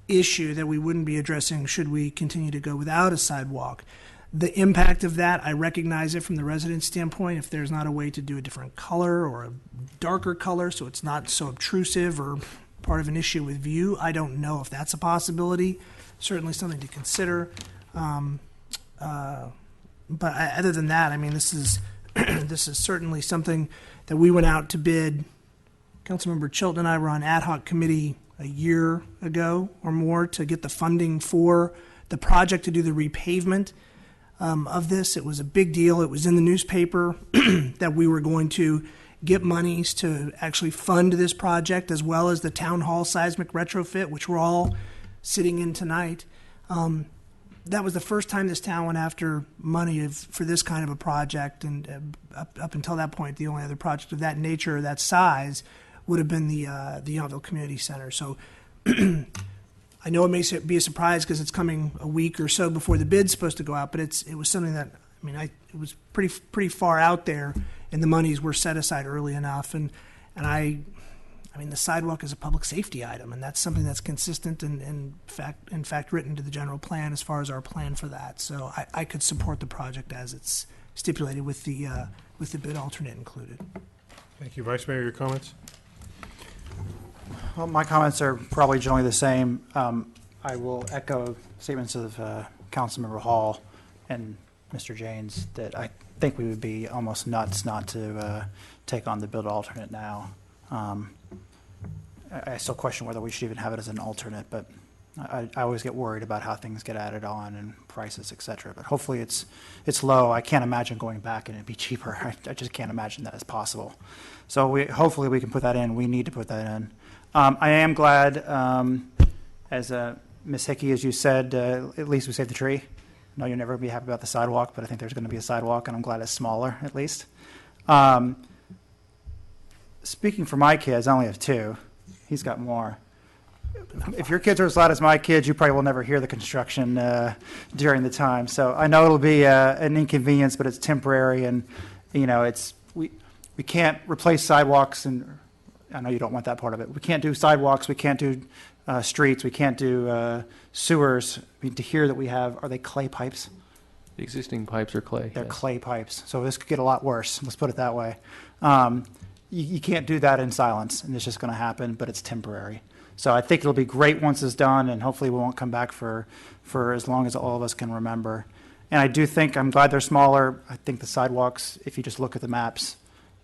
issue that we wouldn't be addressing should we continue to go without a sidewalk. The impact of that, I recognize it from the resident standpoint. If there's not a way to do a different color or a darker color so it's not so obtrusive or part of an issue with view, I don't know if that's a possibility. Certainly something to consider. But other than that, I mean, this is this is certainly something that we went out to bid. Councilmember Chilton and I were on ad hoc committee a year ago or more to get the funding for the project to do the repavement of this. It was a big deal. It was in the newspaper that we were going to get monies to actually fund this project, as well as the town hall seismic retrofit, which we're all sitting in tonight. That was the first time this town went after money for this kind of a project, and up until that point, the only other project of that nature or that size would have been the Yountville Community Center. So I know it may be a surprise because it's coming a week or so before the bid's supposed to go out, but it was something that, I mean, it was pretty far out there, and the monies were set aside early enough. And I mean, the sidewalk is a public safety item, and that's something that's consistent and in fact written to the general plan as far as our plan for that. So I could support the project as it's stipulated with the bid alternate included. Thank you. Vice Mayor, your comments? Well, my comments are probably generally the same. I will echo statements of Councilmember Hall and Mr. Janes that I think we would be almost nuts not to take on the bid alternate now. I still question whether we should even have it as an alternate, but I always get worried about how things get added on and prices, et cetera. But hopefully it's low. I can't imagine going back and it'd be cheaper. I just can't imagine that as possible. So hopefully we can put that in. We need to put that in. I am glad, as Ms. Hickey, as you said, at least we saved the tree. No, you'll never be happy about the sidewalk, but I think there's going to be a sidewalk, and I'm glad it's smaller, at least. Speaking for my kids, I only have two. He's got more. If your kids are as loud as my kids, you probably will never hear the construction during the time. So I know it'll be an inconvenience, but it's temporary, and you know, we can't replace sidewalks, and I know you don't want that part of it. We can't do sidewalks. We can't do streets. We can't do sewers. I mean, to hear that we have, are they clay pipes? The existing pipes are clay. They're clay pipes. So this could get a lot worse. Let's put it that way. You can't do that in silence, and it's just going to happen, but it's temporary. So I think it'll be great once it's done, and hopefully we won't come back for as long as all of us can remember. And I do think, I'm glad they're smaller. I think the sidewalks, if you just look at the maps,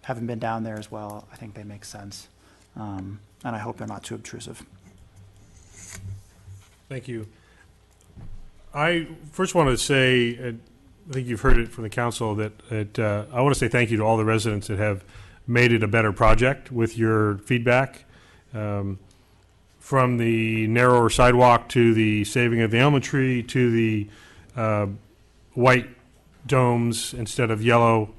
having been down there as well, I think they make sense. And I hope they're not too obtrusive. Thank you. I first want to say, I think you've heard it from the council, that I want to say thank you to all the residents that have made it a better project with your feedback. From the narrower sidewalk to the saving of the almond tree to the white domes instead of yellow,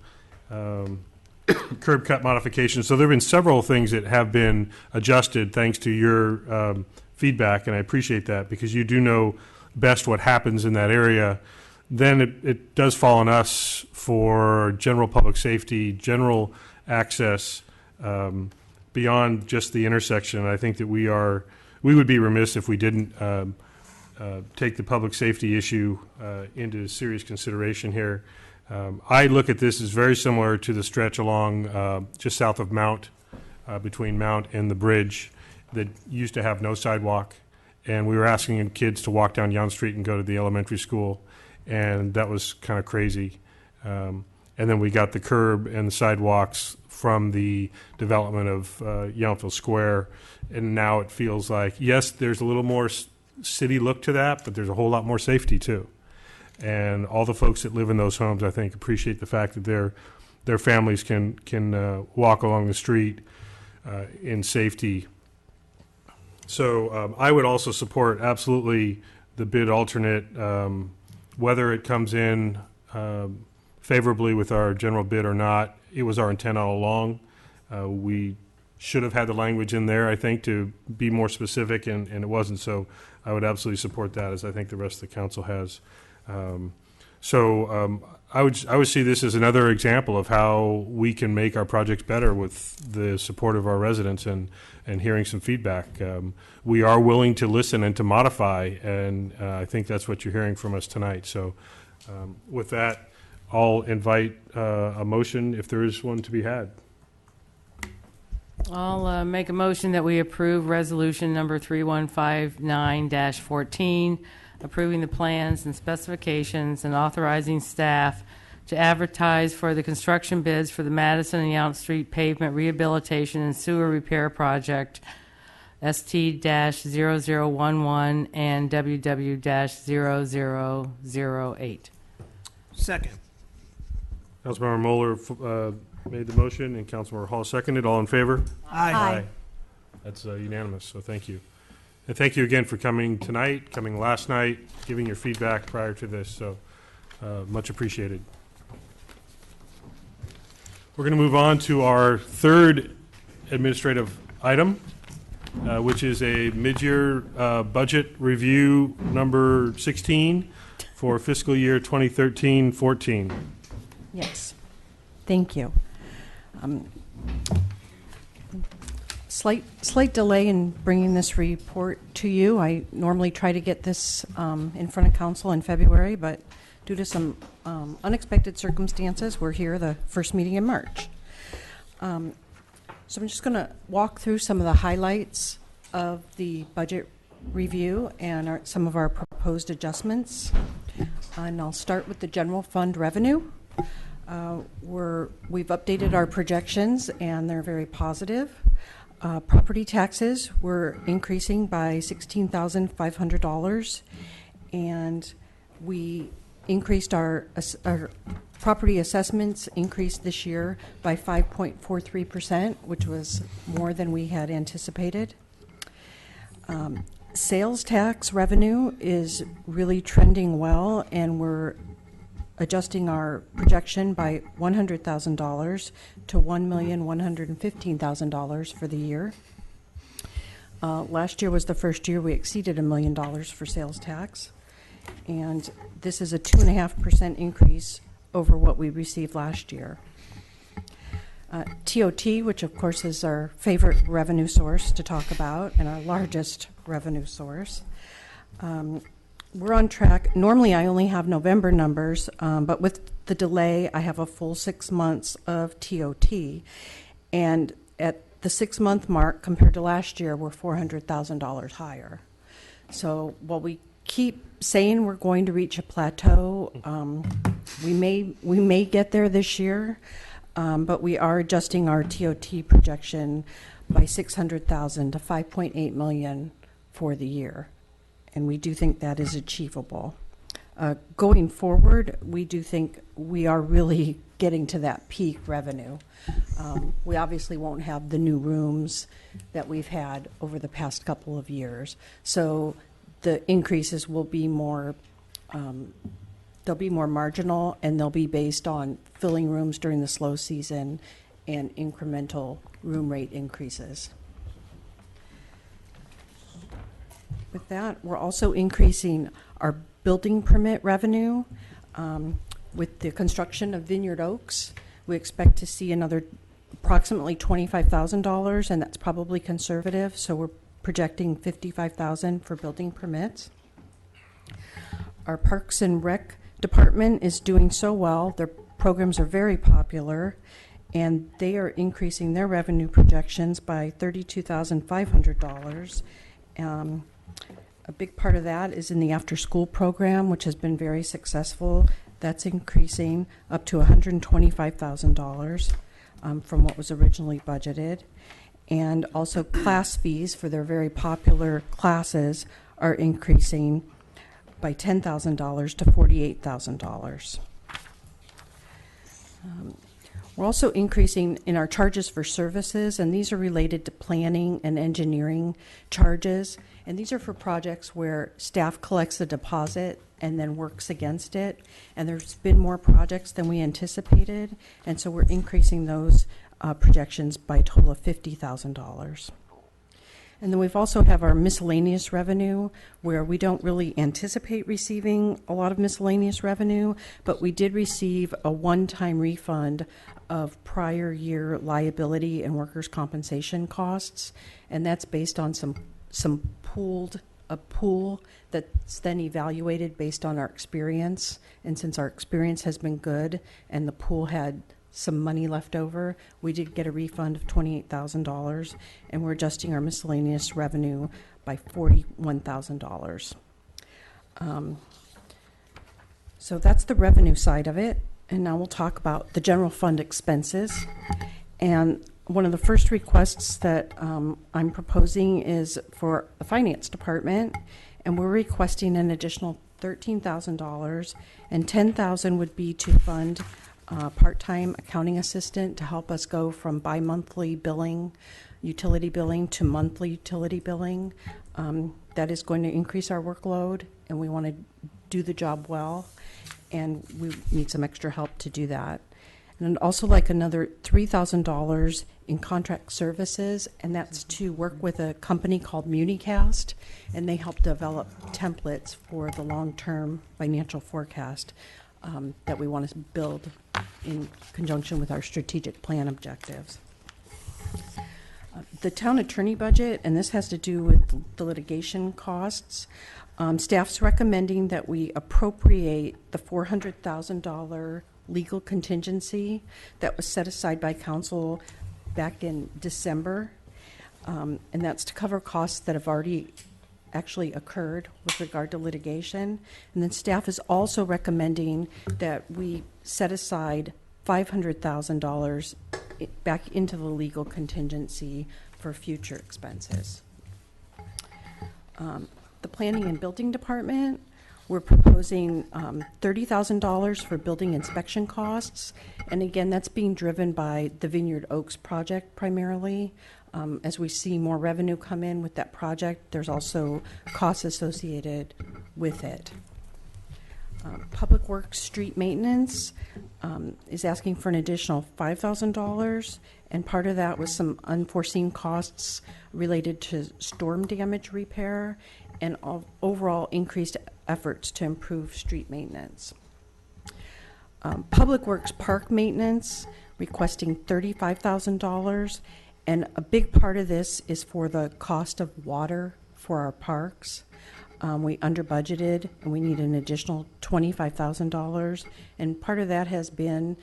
curb cut modifications. So there have been several things that have been adjusted thanks to your feedback, and I appreciate that because you do know best what happens in that area. Then it does fall on us for general public safety, general access beyond just the intersection. I think that we would be remiss if we didn't take the public safety issue into serious consideration here. I look at this as very similar to the stretch along just south of Mount, between Mount and the bridge, that used to have no sidewalk. and we were asking kids to walk down Yonge Street and go to the elementary school, and that was kind of crazy. And then we got the curb and the sidewalks from the development of Yountville Square, and now it feels like, yes, there's a little more city look to that, but there's a whole lot more safety too. And all the folks that live in those homes, I think, appreciate the fact that their families can walk along the street in safety. So I would also support absolutely the bid alternate, whether it comes in favorably with our general bid or not. It was our intent all along. We should have had the language in there, I think, to be more specific, and it wasn't. So I would absolutely support that, as I think the rest of the council has. I would see this as another example of how we can make our projects better with the support of our residents and hearing some feedback. We are willing to listen and to modify, and I think that's what you're hearing from us tonight. So with that, I'll invite a motion if there is one to be had. I'll make a motion that we approve resolution number 3159-14, approving the plans and specifications and authorizing staff to advertise for the construction bids for the Madison and Yount Street pavement rehabilitation and sewer repair project ST-0011 and WW-0008. Second. Councilmember Moeller made the motion, and Councilmember Hall seconded. All in favor? Aye. That's unanimous, so thank you. And thank you again for coming tonight, coming last night, giving your feedback prior to this, so much appreciated. We're going to move on to our third administrative item, which is a mid-year budget review number 16 for fiscal year 2013-14. Yes, thank you. Slight delay in bringing this report to you. I normally try to get this in front of council in February, but due to some unexpected circumstances, we're here the first meeting in March. So I'm just going to walk through some of the highlights of the budget review and some of our proposed adjustments. And I'll start with the general fund revenue. We've updated our projections, and they're very positive. Property taxes were increasing by $16,500, and we increased our property assessments increased this year by 5.43%, which was more than we had anticipated. Sales tax revenue is really trending well, and we're adjusting our projection by $100,000 to $1,115,000 for the year. Last year was the first year we exceeded $1 million for sales tax, and this is a 2.5% increase over what we received last year. TOT, which of course is our favorite revenue source to talk about and our largest revenue source. We're on track. Normally I only have November numbers, but with the delay I have a full 6 months of TOT, and at the 6-month mark compared to last year we're $400,000 higher. So while we keep saying we're going to reach a plateau, we may get there this year, but we are adjusting our TOT projection by $600,000 to $5.8 million for the year. And we do think that is achievable. Going forward, we do think we are really getting to that peak revenue. We obviously won't have the new rooms that we've had over the past couple of years. So the increases will be more, they'll be more marginal, and they'll be based on filling rooms during the slow season and incremental room rate increases. With that, we're also increasing our building permit revenue. With the construction of Vineyard Oaks, we expect to see another approximately $25,000, and that's probably conservative, so we're projecting $55,000 for building permits. Our Parks and Rec department is doing so well. Their programs are very popular, and they are increasing their revenue projections by $32,500. A big part of that is in the after-school program, which has been very successful. That's increasing up to $125,000 from what was originally budgeted. And also class fees for their very popular classes are increasing by $10,000 to $48,000. We're also increasing in our charges for services, and these are related to planning and engineering charges. And these are for projects where staff collects a deposit and then works against it. And there's been more projects than we anticipated, and so we're increasing those projections by a total of $50,000. And then we've also have our miscellaneous revenue, where we don't really anticipate receiving a lot of miscellaneous revenue, but we did receive a one-time refund of prior year liability and workers' compensation costs, and that's based on a pool that's then evaluated based on our experience. And since our experience has been good and the pool had some money left over, we did get a refund of $28,000, and we're adjusting our miscellaneous revenue by $41,000. So that's the revenue side of it. And now we'll talk about the general fund expenses. And one of the first requests that I'm proposing is for the finance department, and we're requesting an additional $13,000, and $10,000 would be to fund part-time accounting assistant to help us go from bi-monthly billing, utility billing, to monthly utility billing. That is going to increase our workload, and we want to do the job well, and we need some extra help to do that. And I'd also like another $3,000 in contract services, and that's to work with a company called Municast, and they help develop templates for the long-term financial forecast that we want to build in conjunction with our strategic plan objectives. The town attorney budget, and this has to do with the litigation costs. Staff's recommending that we appropriate the $400,000 legal contingency that was set aside by council back in December, and that's to cover costs that have already actually occurred with regard to litigation. And then staff is also recommending that we set aside $500,000 back into the legal contingency for future expenses. The planning and building department, we're proposing $30,000 for building inspection costs. And again, that's being driven by the Vineyard Oaks project primarily. As we see more revenue come in with that project, there's also costs associated with it. Public Works street maintenance is asking for an additional $5,000, and part of that was some unforeseen costs related to storm damage repair and overall increased efforts to improve street maintenance. Public Works park maintenance, requesting $35,000, and a big part of this is for the cost of water for our parks. We under budgeted, and we need an additional $25,000, and part of that has been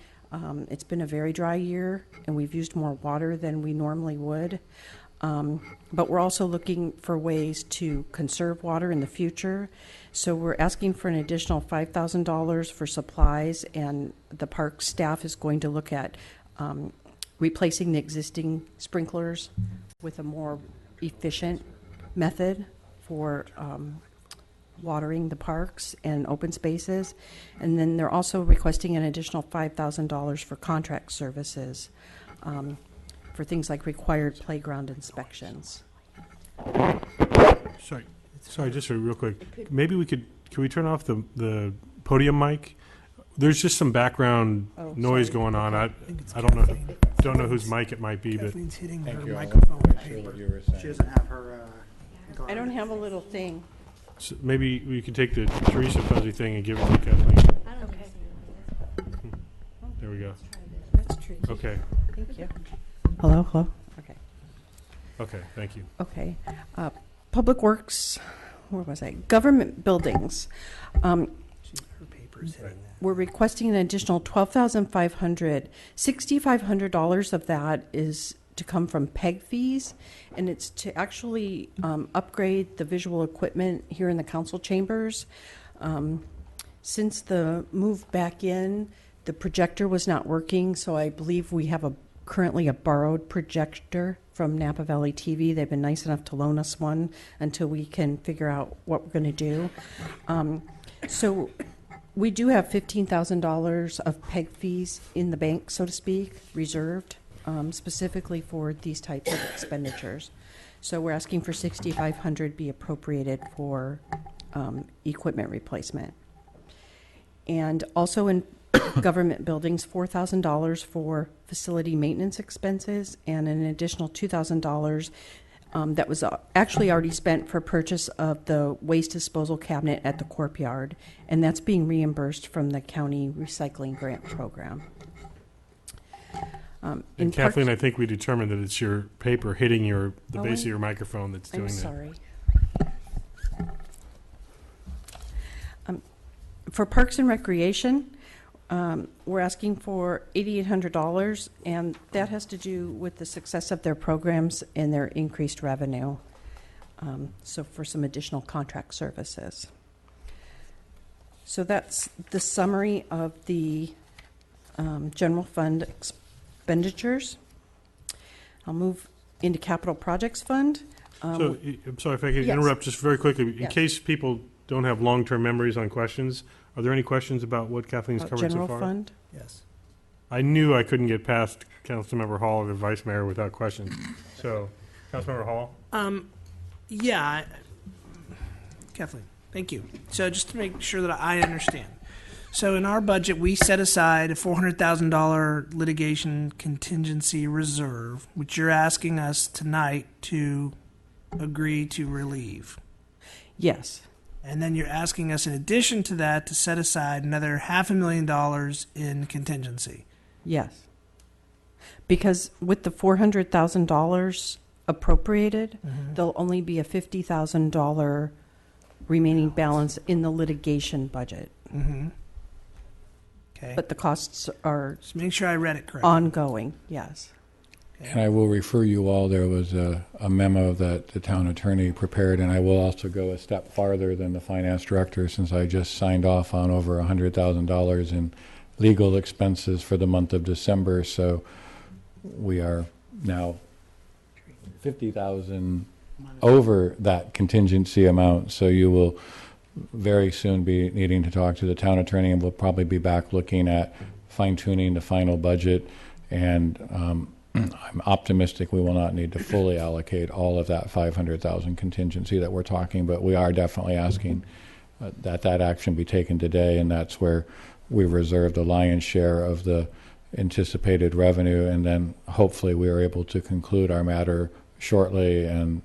it's been a very dry year, and we've used more water than we normally would. But we're also looking for ways to conserve water in the future. So we're asking for an additional $5,000 for supplies, and the park staff is going to look at replacing the existing sprinklers with a more efficient method for watering the parks and open spaces. And then they're also requesting an additional $5,000 for contract services for things like required playground inspections. Sorry, just real quick. Maybe can we turn off the podium mic? There's just some background noise going on. I don't know whose mic it might be, but Kathleen's hitting her Thank you. microphone with Sure what paper. you were saying. She doesn't have her. I don't have a little thing. So maybe we could take the Teresa Fuzzy thing and give it to Kathleen. There we go. That's tricky. Okay. Thank you. Hello? Okay. Okay, thank you. Okay. Public Works, where was I? Government buildings. Her paper's hitting that. We're requesting an additional $12,500. $6,500 of that is to come from PEG fees, and it's to actually upgrade the visual equipment here in the council chambers. Since the move back in, the projector was not working, so I believe we have currently a borrowed projector from Napa Valley TV. They've been nice enough to loan us one until we can figure out what we're going to do. So we do have $15,000 of PEG fees in the bank, so to speak, reserved specifically for these types of expenditures. So we're asking for $6,500 be appropriated for equipment replacement. And also in government buildings, $4,000 for facility maintenance expenses and an additional $2,000 that was actually already spent for purchase of the waste disposal cabinet at the Corp Yard, and that's being reimbursed from the county recycling grant program. And Kathleen, I think we determined that it's your paper hitting the base of your microphone that's doing I'm that. sorry. For Parks and Recreation, we're asking for $8,800, and that has to do with the success of their programs and their increased revenue. So for some additional contract services. So that's the summary of the general fund expenditures. I'll move into Capital Projects Fund. So, I'm sorry if I could Yes. interrupt just very quickly. In Yes. case people don't have long-term memories on questions, are there any questions about what Kathleen's About covered so general far? fund? Yes. I knew I couldn't get past Councilmember Hall or the Vice Mayor without questions. So, Councilmember Hall? Yeah, Kathleen, thank you. So just to make sure that I understand. So in our budget, we set aside a $400,000 litigation contingency reserve, which you're asking us tonight to agree to relieve. Yes. And then you're asking us, in addition to that, to set aside another $500,000 in contingency. Yes. Because with the $400,000 appropriated, there'll only be a $50,000 remaining balance in the litigation budget. Mm-hmm. Okay. But the costs are Just make sure I read it correctly. ongoing, yes. And I will refer you all, there was a memo that the town attorney prepared, and I will also go a step farther than the finance director, since I just signed off on over $100,000 in legal expenses for the month of December, so we are now 50,000 over that contingency amount, so you will very soon be needing to talk to the town attorney, and we'll probably be back looking at fine-tuning the final budget, and I'm optimistic we will not need to fully allocate all of that 500,000 contingency that we're talking, but we are definitely asking that action be taken today, and that's where we've reserved the lion's share of the anticipated revenue, and then hopefully we are able to conclude our matter shortly, and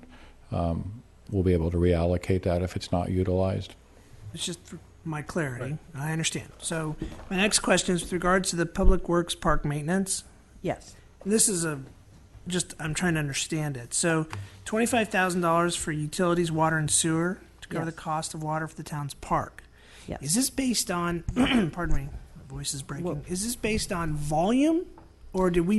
we'll be able to reallocate that if it's not utilized. It's just for my clarity. Right. I understand. So my next question is with regards to the Public Works Park maintenance. Yes. This is I'm trying to understand it. So $25,000 for utilities, water, and sewer to cover the cost of water for the town's park. Yes. Is this based on, pardon me, my voice is breaking. Is this based on volume, or did we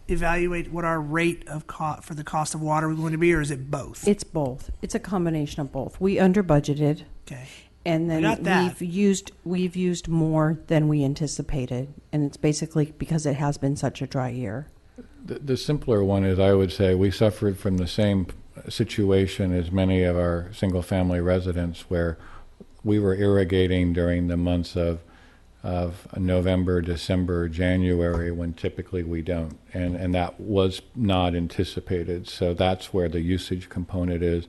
evaluate what our rate of for the cost of water was going to be, or is it both? It's both. It's a combination of both. We under budgeted. Okay. And then we've used more than we anticipated, and it's basically because it has been such a dry year. The simpler one is, I would say, we suffered from the same situation as many of our single-family residents, where we were irrigating during the months of November, December, January, when typically we don't, and that was not anticipated. So that's where the usage component is.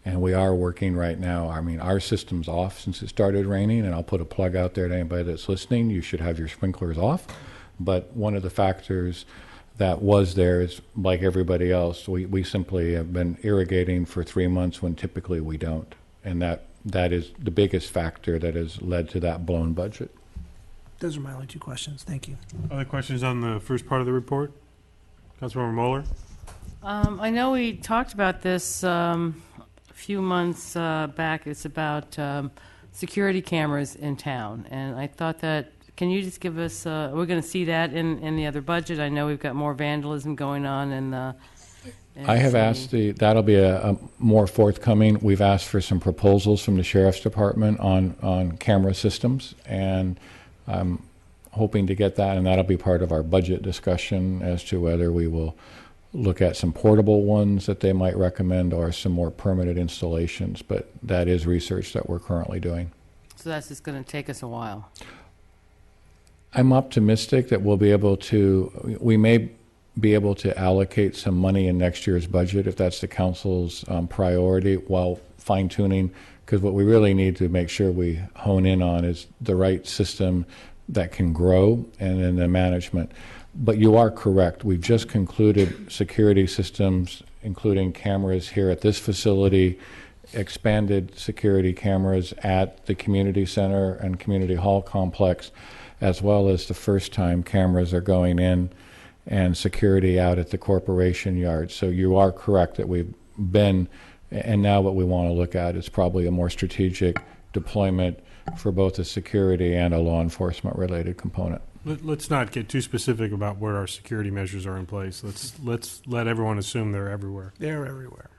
And we are working right now. I mean, our system's off since it started raining, and I'll put a plug out there to anybody that's listening. You should have your sprinklers off. But one of the factors that was there is, like everybody else, we simply have been irrigating for 3 months when typically we don't. And that is the biggest factor that has led to that blown budget. Those are my only two questions. Thank you. Other questions on the first part of the report? Councilmember Moeller? I know we talked about this a few months back. It's about security cameras in town, and I thought that Can you just give us, we're going to see that in the other budget? I know we've got more vandalism going on in the. I have asked that'll be a more forthcoming. We've asked for some proposals from the Sheriff's Department on camera systems, and I'm hoping to get that, and that'll be part of our budget discussion as to whether we will look at some portable ones that they might recommend or some more permanent installations, but that is research that we're currently doing. So that's just going to take us a while. I'm optimistic that we may be able to allocate some money in next year's budget if that's the council's priority, while fine-tuning, because what we really need to make sure we hone in on is the right system that can grow and then the management. But you are correct. We've just concluded security systems, including cameras here at this facility, expanded security cameras at the community center and community hall complex, as well as the first time cameras are going in and security out at the corporation yard. So you are correct that we've been, and now what we want to look at is probably a more strategic deployment for both a security and a law enforcement related component. Let's not get too specific about where our security measures are in place. Let's let everyone assume they're everywhere. They're everywhere.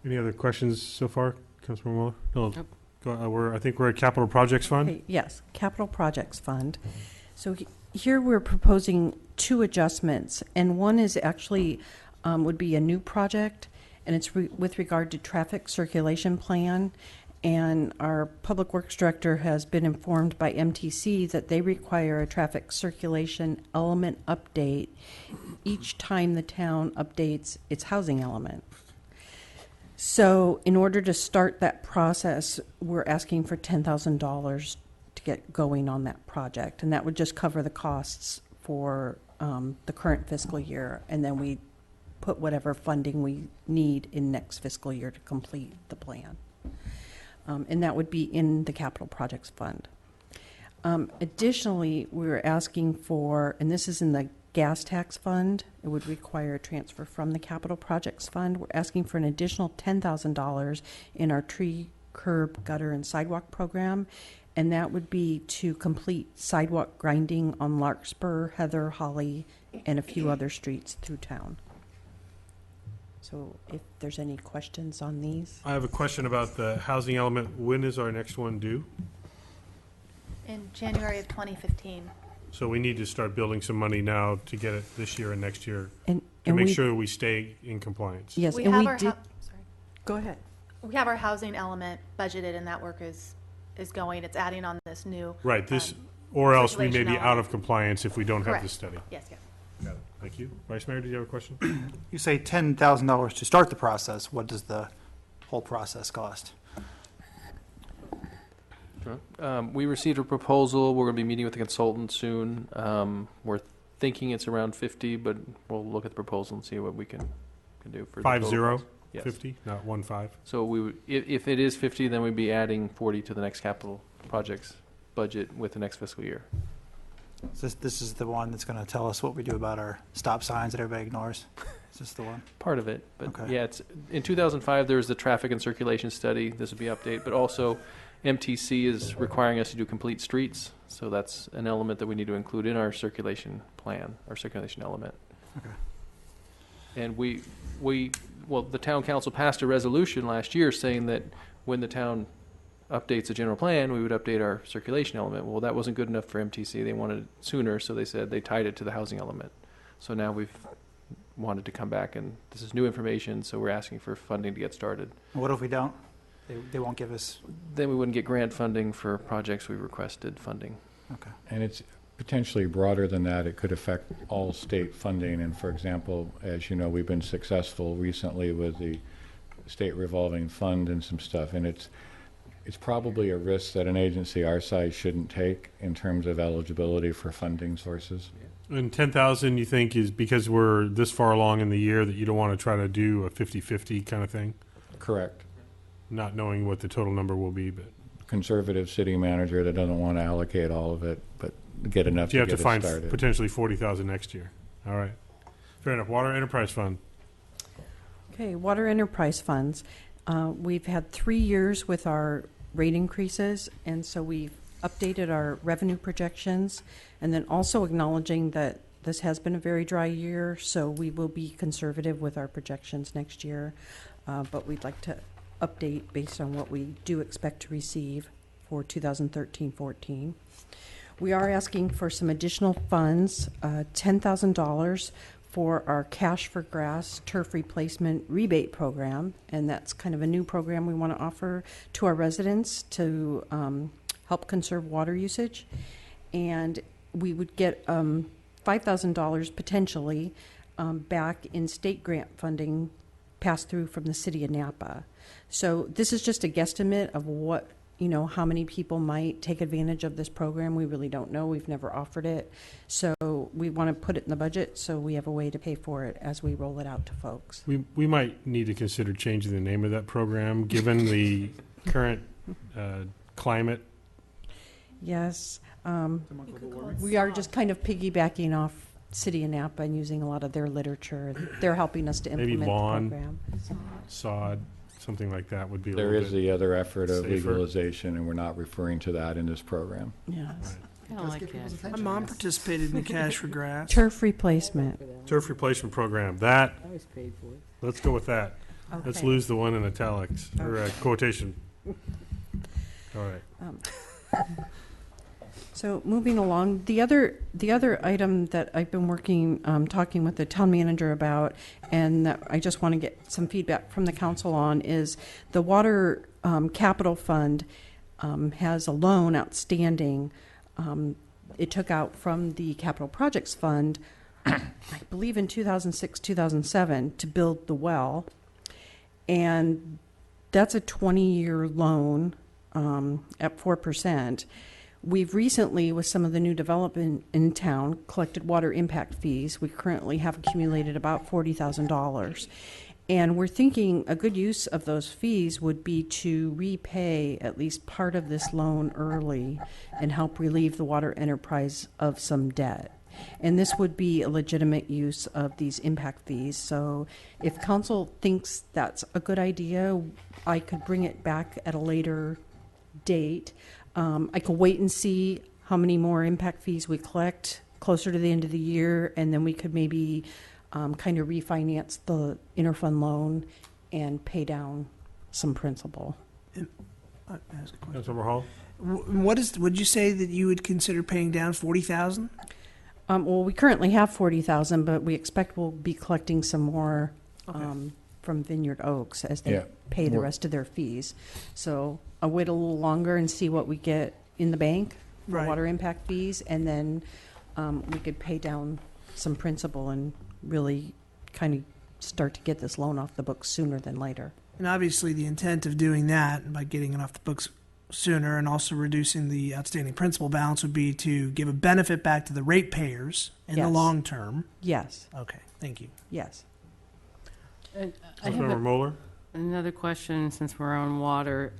Any other questions so far, Councilman Mueller? No. I think we're at Capital Projects Fund. Okay, yes, Capital Projects Fund. So here we're proposing two adjustments, and one is actually would be a new project, and it's with regard to traffic circulation plan. And our Public Works Director has been informed by MTC that they require a traffic circulation element update each time the town updates its housing element. So in order to start that process, we're asking for $10,000 to get going on that project. And that would just cover the costs for the current fiscal year. And then we put whatever funding we need in next fiscal year to complete the plan. And that would be in the Capital Projects Fund. Additionally, we're asking for, and this is in the gas tax fund, it would require a transfer from the Capital Projects Fund. We're asking for an additional $10,000 in our tree, curb, gutter, and sidewalk program, and that would be to complete sidewalk grinding on Larkspur, Heather, Holly, and a few other streets through town. So if there's any questions on these. I have a question about the housing element. When is our next one due? In January of 2015. So we need to start building some money now to get it this year and next year and to make we, sure we stay in compliance. Yes, we and have we our did. sorry. Go ahead. We have our housing element budgeted, and that work is going. It's adding on this new. Right. This, or else we may circulation be out element. of compliance if we don't have Correct. this study. Yes, yes. Got it. Thank you. Vice Mayor, did you have a question? You say $10,000 to start the process. What does the whole process cost? We received a proposal. We're going to be meeting with the consultant soon. We're thinking it's around 50, but we'll look at the proposal and see what we can do for 50, yes. 50, not 15. So we would, if it is 50, then we'd be adding 40 to the next capital projects budget with the next fiscal year. So this is the one that's going to tell us what we do about our stop signs that everybody ignores. Is this the one? Part of it, but Okay. yeah, it's in 2005 there was the traffic and circulation study. This would be update, but also MTC is requiring us to do complete streets, so that's an element that we need to include in our circulation plan, our circulation element. Okay. And well, the town council passed a resolution last year saying that when the town updates a general plan, we would update our circulation element. Well, that wasn't good enough for MTC. They wanted it sooner, so they said they tied it to the housing element. So now we've wanted to come back, and this is new information, so we're asking for funding to get started. What if we don't? They won't give us. Then we wouldn't get grant funding for projects we requested funding. Okay. And it's potentially broader than that. It could affect all state funding. And for example, as you know, we've been successful recently with the state revolving fund and some stuff. And it's probably a risk that an agency our size shouldn't take in terms of eligibility for funding sources. And 10,000, you think, is because we're this far along in the year that you don't want to try to do a 50-50 kind of thing? Correct. Not knowing what the total number will be, but Conservative city manager that doesn't want to allocate all of it, but get enough you to have get to it find started. potentially 40,000 next year. All right. Fair enough. Water Enterprise Fund. Okay, water enterprise funds. We've had 3 years with our rate increases, and so we've updated our revenue projections, and then also acknowledging that this has been a very dry year, so we will be conservative with our projections next year, but we'd like to update based on what we do expect to receive for 2013-14. We are asking for some additional funds, $10,000 for our Cash for Grass turf replacement rebate program, and that's kind of a new program we want to offer to our residents to help conserve water usage. And we would get $5,000 potentially back in state grant funding passed through from the city of Napa. So this is just a guesstimate of what, how many people might take advantage of this program. We really don't know. We've never offered it. So we want to put it in the budget so we have a way to pay for it as we roll it out to folks. We might need to consider changing the name of that program, given the current climate. Yes. We are just kind of piggybacking off City of Napa and using a lot of their literature. They're helping us to implement Maybe lawn, the program. sod, something like that would be a There little is bit the other effort of safer. legalization, and we're not referring to that in this program. Yes. I don't like that. My mom participated in the Cash for Grass. Turf replacement. Turf replacement program. That, I was paid for it. let's go with that. Let's Okay. lose the one in italics, or quotation. All right. So moving along, the other item that I've been working, talking with the town manager about, and that I just want to get some feedback from the council on, is the water capital fund has a loan outstanding. It took out from the capital projects fund, I believe in 2006, 2007, to build the well, and that's a 20-year loan at 4%. We've recently, with some of the new development in town, collected water impact fees. We currently have accumulated about $40,000. And we're thinking a good use of those fees would be to repay at least part of this loan early and help relieve the water enterprise of some debt. And this would be a legitimate use of these impact fees. So if council thinks that's a good idea, I could bring it back at a later date. I could wait and see how many more impact fees we collect closer to the end of the year, and then we could maybe kind of refinance the interfund loan and pay down some principal. Councilmember Hall? Would you say that you would consider paying down $40,000? Well, we currently have $40,000, but we expect we'll be collecting some more from Vineyard Oaks as they pay the rest of their fees. So I'll wait a little longer and see what we get in the bank for water impact fees, and then we could pay down some principal and really kind of start to get this loan off the books sooner than later. And obviously the intent of doing that, by getting it off the books sooner and also reducing the outstanding principal balance, would be to give a benefit back to the ratepayers in the long term. Yes. Okay, thank you. Yes. I have Councilmember Moeller? another question since we're on water.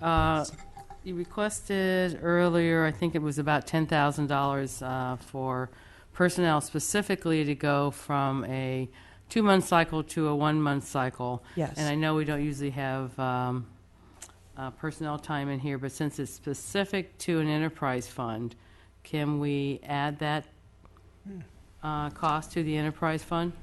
You requested earlier, I think it was about $10,000 for personnel specifically to go from a 2-month cycle to a 1-month cycle. Yes. And I know we don't usually have personnel time in here, but since it's specific to an enterprise fund, can we add that cost to the enterprise fund?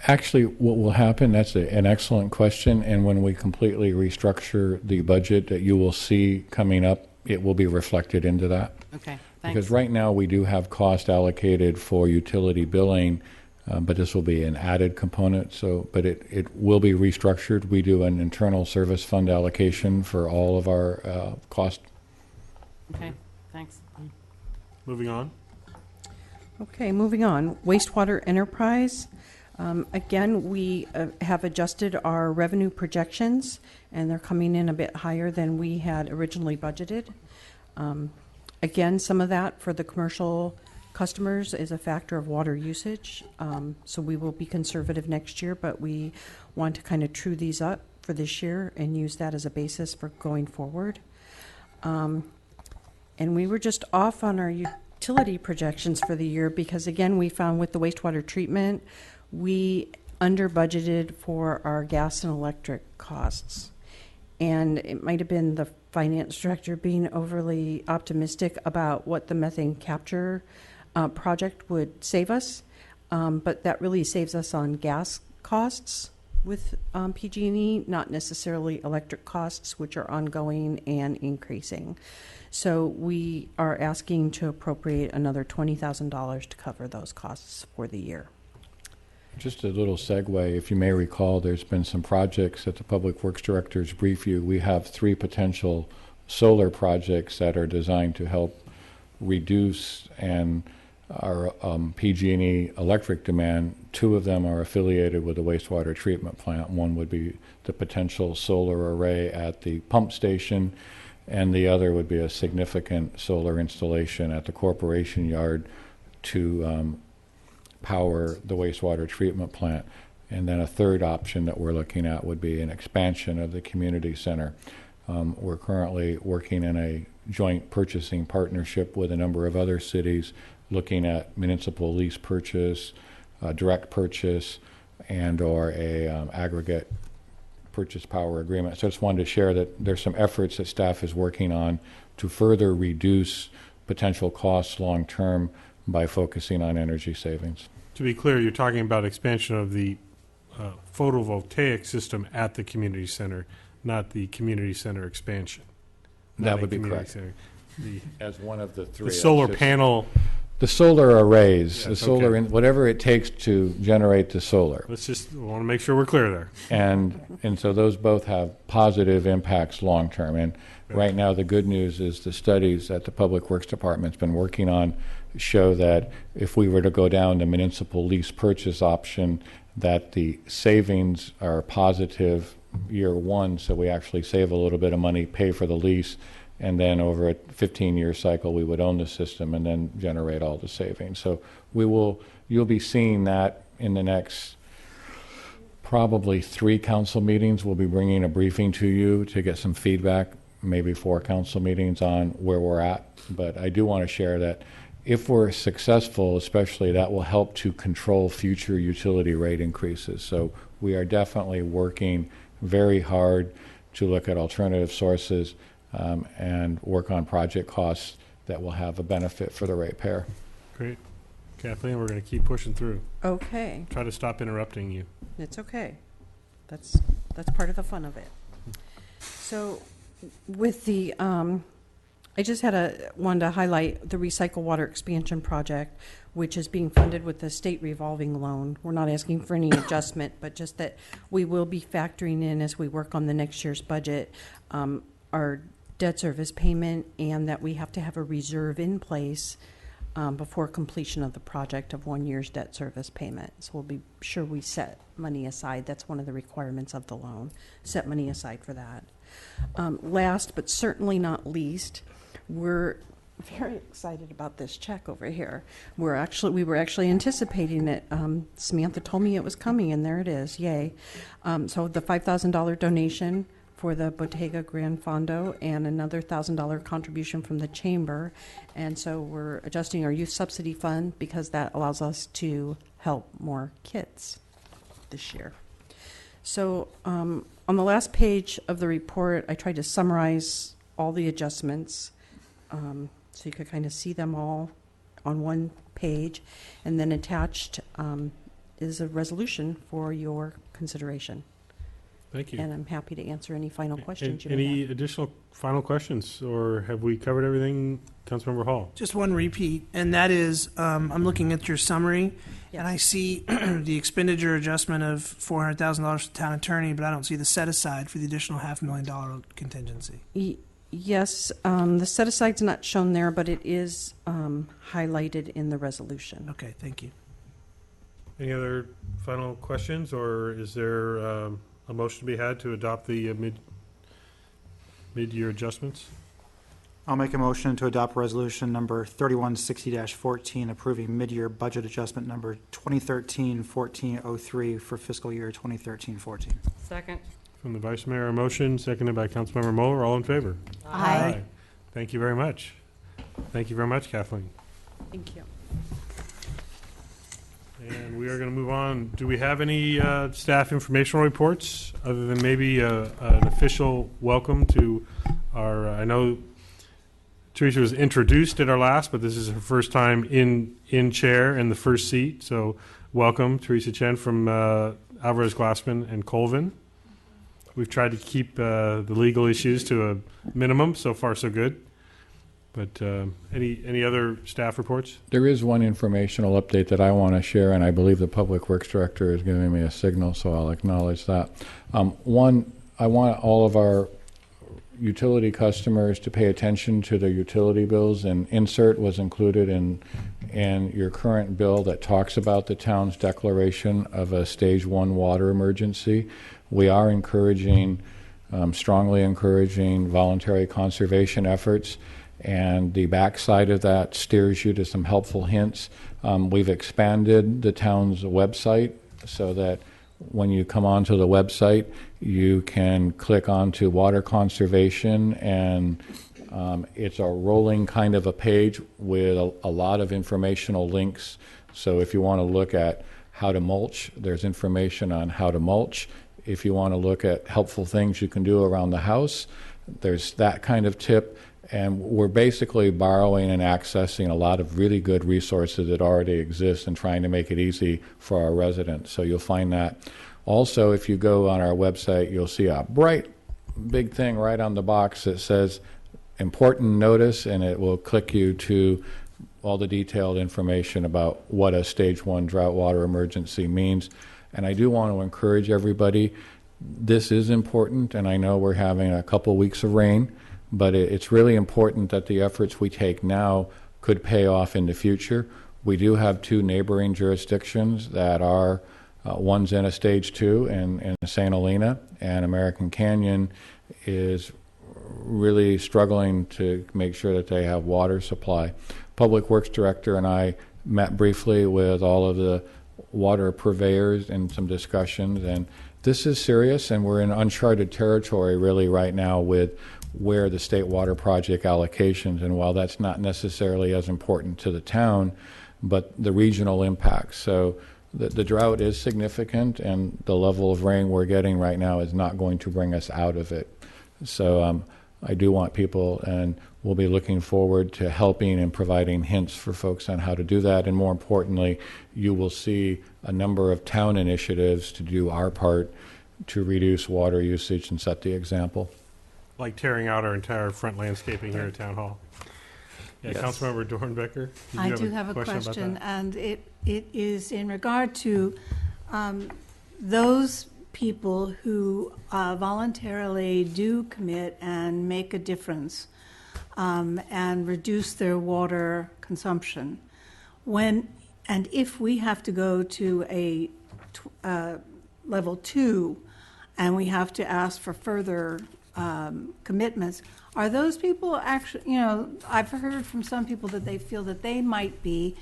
Actually, what will happen, that's an excellent question, and when we completely restructure the budget that you will see coming up, it will be reflected into that. Okay, thanks. Because right now, we do have cost allocated for utility billing, but this will be an added component, but it will be restructured. We do an internal service fund allocation for all of our cost. Okay, thanks. Moving on. Okay, moving on. Wastewater enterprise. Again, we have adjusted our revenue projections, and they're coming in a bit higher than we had originally budgeted. Again, some of that for the commercial customers is a factor of water usage, so we will be conservative next year, but we want to kind of true these up for this year and use that as a basis for going forward. And we were just off on our utility projections for the year because, again, we found with the wastewater treatment, we under budgeted for our gas and electric costs. And it might have been the finance director being overly optimistic about what the methane capture project would save us, but that really saves us on gas costs with PG&E, not necessarily electric costs, which are ongoing and increasing. So we are asking to appropriate another $20,000 to cover those costs for the year. Just a little segue. If you may recall, there's been some projects that the Public Works Directors brief you. We have 3 potential solar projects that are designed to help reduce our PG&E electric demand. 2 of them are affiliated with a wastewater treatment plant. One would be the potential solar array at the pump station, and the other would be a significant solar installation at the corporation yard to power the wastewater treatment plant. And then a third option that we're looking at would be an expansion of the community center. We're currently working in a joint purchasing partnership with a number of other cities, looking at municipal lease purchase, direct purchase, and or a aggregate purchase power agreement. So I just wanted to share that there's some efforts that staff is working on to further reduce potential costs long term by focusing on energy savings. To be clear, you're talking about expansion of the photovoltaic system at the community center, not the community center expansion. That would be correct. Center. As one of the 3. The solar panel. The solar arrays, Yes, the solar, okay. whatever it takes to generate the solar. Let's just want to make sure we're clear there. And so those both have positive impacts long term. And right now, the good news is the studies that the Public Works Department's been working on show that if we were to go down the municipal lease purchase option, that the savings are positive year 1, so we actually save a little bit of money, pay for the lease, and then over a 15-year cycle, we would own the system and then generate all the savings. So you'll be seeing that in the next probably 3 council meetings. We'll be bringing a briefing to you to get some feedback, maybe 4 council meetings on where we're at. But I do want to share that if we're successful, especially, that will help to control future utility rate increases. So we are definitely working very hard to look at alternative sources and work on project costs that will have a benefit for the ratepayer. Great. Kathleen, we're going to keep pushing through. Okay. Try to stop interrupting you. It's okay. That's part of the fun of it. So with the, I just wanted to highlight the Recycle Water Expansion Project, which is being funded with the state revolving loan. We're not asking for any adjustment, but just that we will be factoring in as we work on the next year's budget, our debt service payment, and that we have to have a reserve in place before completion of the project of 1 year's debt service payment. So we'll be sure we set money aside. That's one of the requirements of the loan, set money aside for that. Last but certainly not least, we're very excited about this check over here. We were actually anticipating it. Samantha told me it was coming, and there it is. Yay. So the $5,000 donation for the Bottega Gran Fondo and another $1,000 contribution from the chamber. And so we're adjusting our youth subsidy fund because that allows us to help more kids this year. So on the last page of the report, I tried to summarize all the adjustments so you could kind of see them all on one page. And then attached is a resolution for your consideration. Thank you. And I'm happy to answer any final questions you may Any have. additional final questions, or have we covered everything, Councilmember Hall? Just one repeat, and that is, I'm looking at your summary, and I see the expenditure adjustment of $400,000 for town attorney, but I don't see the set aside for the additional $500,000 contingency. Yes, the set aside's not shown there, but it is highlighted in the resolution. Okay, thank you. Any other final questions, or is there a motion to be had to adopt the mid-year adjustments? I'll make a motion to adopt resolution number 3160-14, approving mid-year budget adjustment number 2013-1403 for fiscal year 2013-14. Second. From the Vice Mayor, a motion, seconded by Councilmember Mueller. All in favor? Aye. Thank you very much. Thank you very much, Kathleen. Thank you. And we are going to move on. Do we have any staff informational reports, other than maybe an official welcome to I know Teresa was introduced at our last, but this is her first time in chair in the first seat. So welcome, Teresa Chen from Alvarez, Glassman, and Colvin. We've tried to keep the legal issues to a minimum. So far, so good. But any other staff reports? There is one informational update that I want to share, and I believe the Public Works Director is giving me a signal, so I'll acknowledge that. One, I want all of our utility customers to pay attention to their utility bills. An insert was included in your current bill that talks about the town's declaration of a stage 1 water emergency. We are strongly encouraging voluntary conservation efforts, and the backside of that steers you to some helpful hints. We've expanded the town's website so that when you come onto the website, you can click onto water conservation, and it's a rolling kind of a page with a lot of informational links. So if you want to look at how to mulch, there's information on how to mulch. If you want to look at helpful things you can do around the house, there's that kind of tip. And we're basically borrowing and accessing a lot of really good resources that already exist and trying to make it easy for our residents. So you'll find that. Also, if you go on our website, you'll see a bright big thing right on the box that says important notice, and it will click you to all the detailed information about what a stage 1 drought water emergency means. And I do want to encourage everybody, this is important, and I know we're having a couple weeks of rain, but it's really important that the efforts we take now could pay off in the future. We do have 2 neighboring jurisdictions that are, one's in a stage 2 in St. Helena, and American Canyon is really struggling to make sure that they have water supply. Public Works Director and I met briefly with all of the water purveyors in some discussions, and this is serious, and we're in uncharted territory really right now with where the state water project allocations, and while that's not necessarily as important to the town, but the regional impacts. So the drought is significant, and the level of rain we're getting right now is not going to bring us out of it. So I do want people, and we'll be looking forward to helping and providing hints for folks on how to do that. And more importantly, you will see a number of town initiatives to do our part to reduce water usage and set the example. Like tearing out our entire front landscaping here at Town Hall. Yeah, Yes. Councilmember Dornbecker? I do have a about question, that? and it is in regard to those people who voluntarily do commit and make a difference and reduce their water consumption. When and if we have to go to a level 2 and we have to ask for further commitments, are those people actually, I've heard from some people that they feel that they might be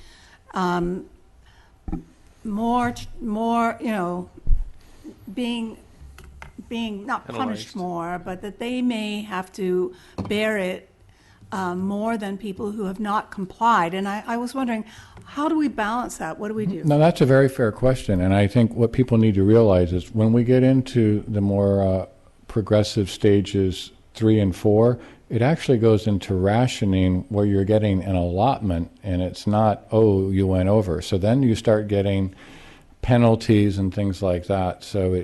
more, being not punished Penalized. more, but that they may have to bear it more than people who have not complied. And I was wondering, how do we balance that? What do we do? No, that's a very fair question, and I think what people need to realize is when we get into the more progressive stages 3 and 4, it actually goes into rationing where you're getting an allotment, and it's not, oh, you went over. So then you start getting penalties and things like that. So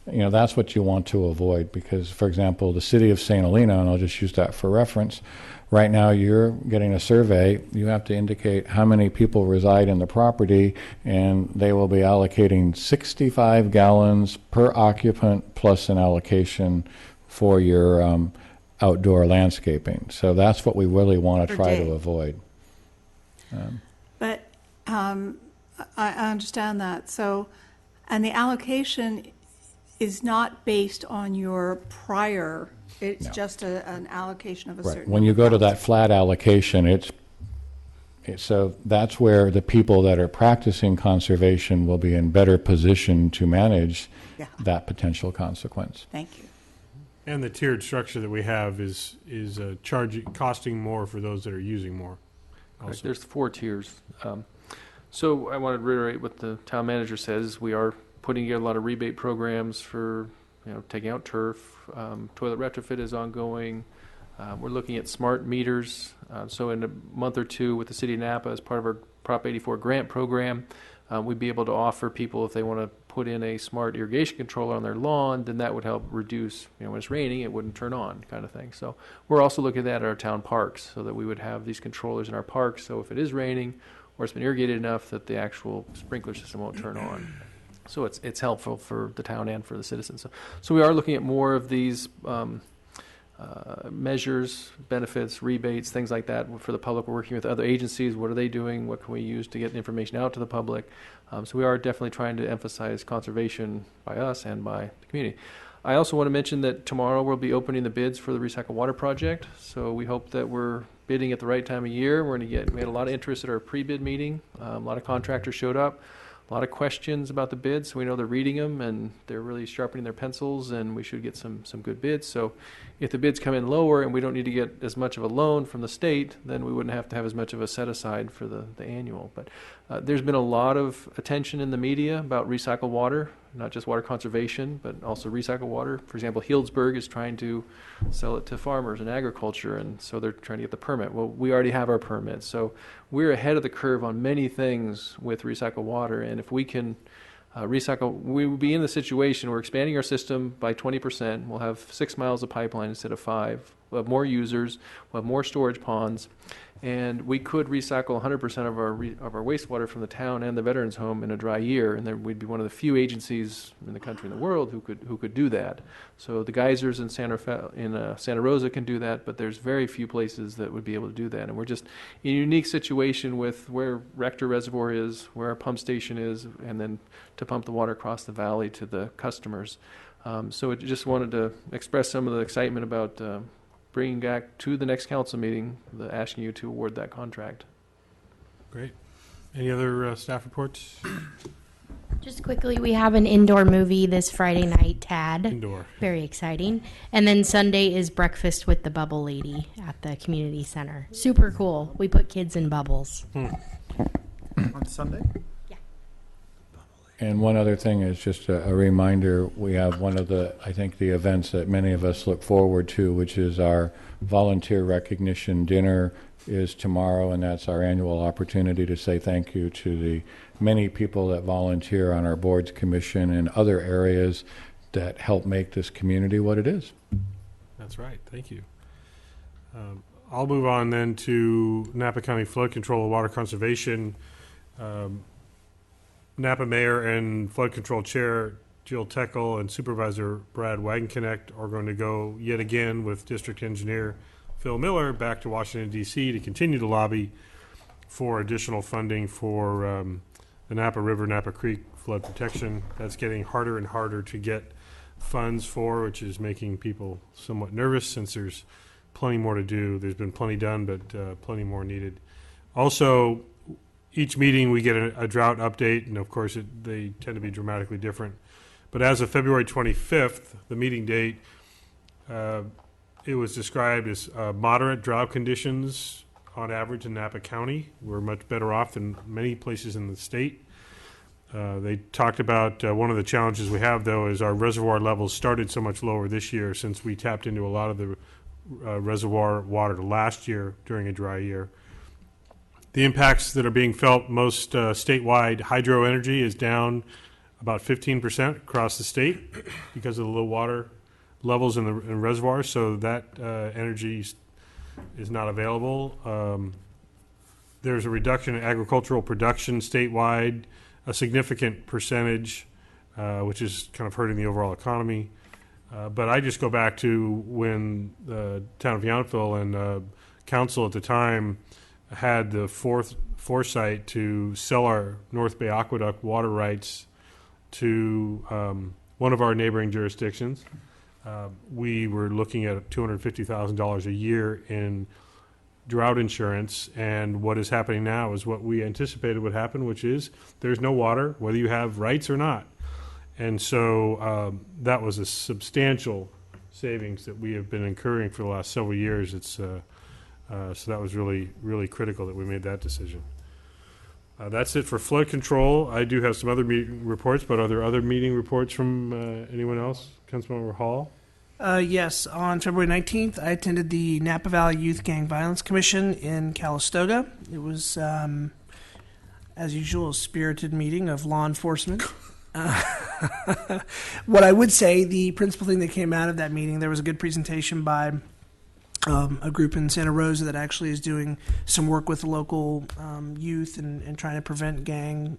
that's what you want to avoid, because, for example, the city of St. Helena, and I'll just use that for reference, right now you're getting a survey, you have to indicate how many people reside in the property, and they will be allocating 65 gallons per occupant plus an allocation for your outdoor landscaping. So that's what we really want to Per try day. to avoid. But I understand that. So, and the allocation is not based on your prior, it's just an allocation of a Right. certain. When you go to that flat allocation, so that's where the people that are practicing conservation will be in better position to manage that potential consequence. Thank you. And the tiered structure that we have is costing more for those that are using more. Correct. Also. There's 4 tiers. So I want to reiterate what the town manager says. We are putting together a lot of rebate programs for taking out turf. Toilet retrofit is ongoing. We're looking at smart meters. So in a month or two with the city of Napa as part of our Prop 84 grant program, we'd be able to offer people, if they want to put in a smart irrigation controller on their lawn, then that would help reduce, when it's raining, it wouldn't turn on kind of thing. So we're also looking at that at our town parks so that we would have these controllers in our parks. So if it is raining or it's been irrigated enough that the actual sprinkler system won't turn on. So it's helpful for the town and for the citizens. So we are looking at more of these measures, benefits, rebates, things like that for the public. We're working with other agencies. What are they doing? What can we use to get information out to the public? So we are definitely trying to emphasize conservation by us and by the community. I also want to mention that tomorrow we'll be opening the bids for the recycled water project. So we hope that we're bidding at the right time of year. We had a lot of interest at our pre-bid meeting. A lot of contractors showed up. A lot of questions about the bids, so we know they're reading them and they're really sharpening their pencils, and we should get some good bids. So if the bids come in lower and we don't need to get as much of a loan from the state, then we wouldn't have to have as much of a set aside for the annual. But there's been a lot of attention in the media about recycled water, not just water conservation, but also recycled water. For example, Healdsburg is trying to sell it to farmers and agriculture, and so they're trying to get the permit. Well, we already have our permit, so we're ahead of the curve on many things with recycled water, and if we can recycle, we will be in the situation, we're expanding our system by 20%. We'll have 6 miles of pipeline instead of 5. We'll have more users, we'll have more storage ponds, and we could recycle 100% of our wastewater from the town and the veterans home in a dry year, and then we'd be one of the few agencies in the country and the world who could do that. So the geysers in Santa Rosa can do that, but there's very few places that would be able to do that, and we're just in a unique situation with where Rector Reservoir is, where our pump station is, and then to pump the water across the valley to the customers. So I just wanted to express some of the excitement about bringing back to the next council meeting, asking you to award that contract. Great. Any other staff reports? Just quickly, we have an indoor movie this Friday night, Tad. Indoor. Very exciting. And then Sunday is Breakfast with the Bubble Lady at the community center. Super cool. We put kids in bubbles. On Sunday? And one other thing is just a reminder, we have one of the, I think, the events that many of us look forward to, which is our volunteer recognition dinner is tomorrow, and that's our annual opportunity to say thank you to the many people that volunteer on our boards, commission, and other areas that help make this community what it is. That's right. Thank you. I'll move on then to Napa County Flood Control and Water Conservation. Napa Mayor and Flood Control Chair Jill Teckel and Supervisor Brad Wagenknecht are going to go yet again with District Engineer Phil Miller back to Washington, D.C. to continue to lobby for additional funding for the Napa River, Napa Creek flood protection. That's getting harder and harder to get funds for, which is making people somewhat nervous since there's plenty more to do. There's been plenty done, but plenty more needed. Also, each meeting we get a drought update, and of course they tend to be dramatically different. But as of February 25th, the meeting date, it was described as moderate drought conditions on average in Napa County. We're much better off than many places in the state. They talked about one of the challenges we have, though, is our reservoir levels started so much lower this year since we tapped into a lot of the reservoir water last year during a dry year. The impacts that are being felt most statewide, hydro energy is down about 15% across the state because of the low water levels in the reservoirs, so that energy is not available. There's a reduction in agricultural production statewide, a significant percentage, which is kind of hurting the overall economy. But I just go back to when the town of Yountville and council at the time had the foresight to sell our North Bay Aqueduct water rights to one of our neighboring jurisdictions. We were looking at $250,000 a year in drought insurance, and what is happening now is what we anticipated would happen, which is there's no water, whether you have rights or not. And so that was a substantial savings that we have been incurring for the last several years. So that was really, really critical that we made that decision. That's it for flood control. I do have some other meeting reports, but are there other meeting reports from anyone else? Councilmember Hall? Yes, on February 19th, I attended the Napa Valley Youth Gang Violence Commission in Calistoga. It was, as usual, a spirited meeting of law enforcement. What I would say, the principal thing that came out of that meeting, there was a good presentation by a group in Santa Rosa that actually is doing some work with the local youth and trying to prevent gang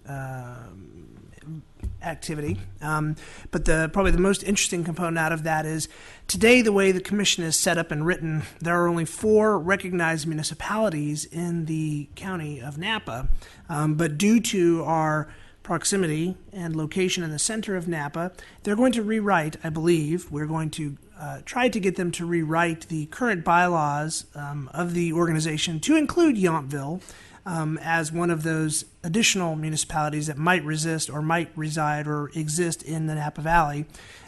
activity. But probably the most interesting component out of that is today, the way the commission is set up and written, there are only 4 recognized municipalities in the county of Napa. But due to our proximity and location in the center of Napa, they're going to rewrite, I believe, we're going to try to get them to rewrite the current bylaws of the organization to include Yountville as one of those additional municipalities that might resist or might reside or exist in the Napa Valley,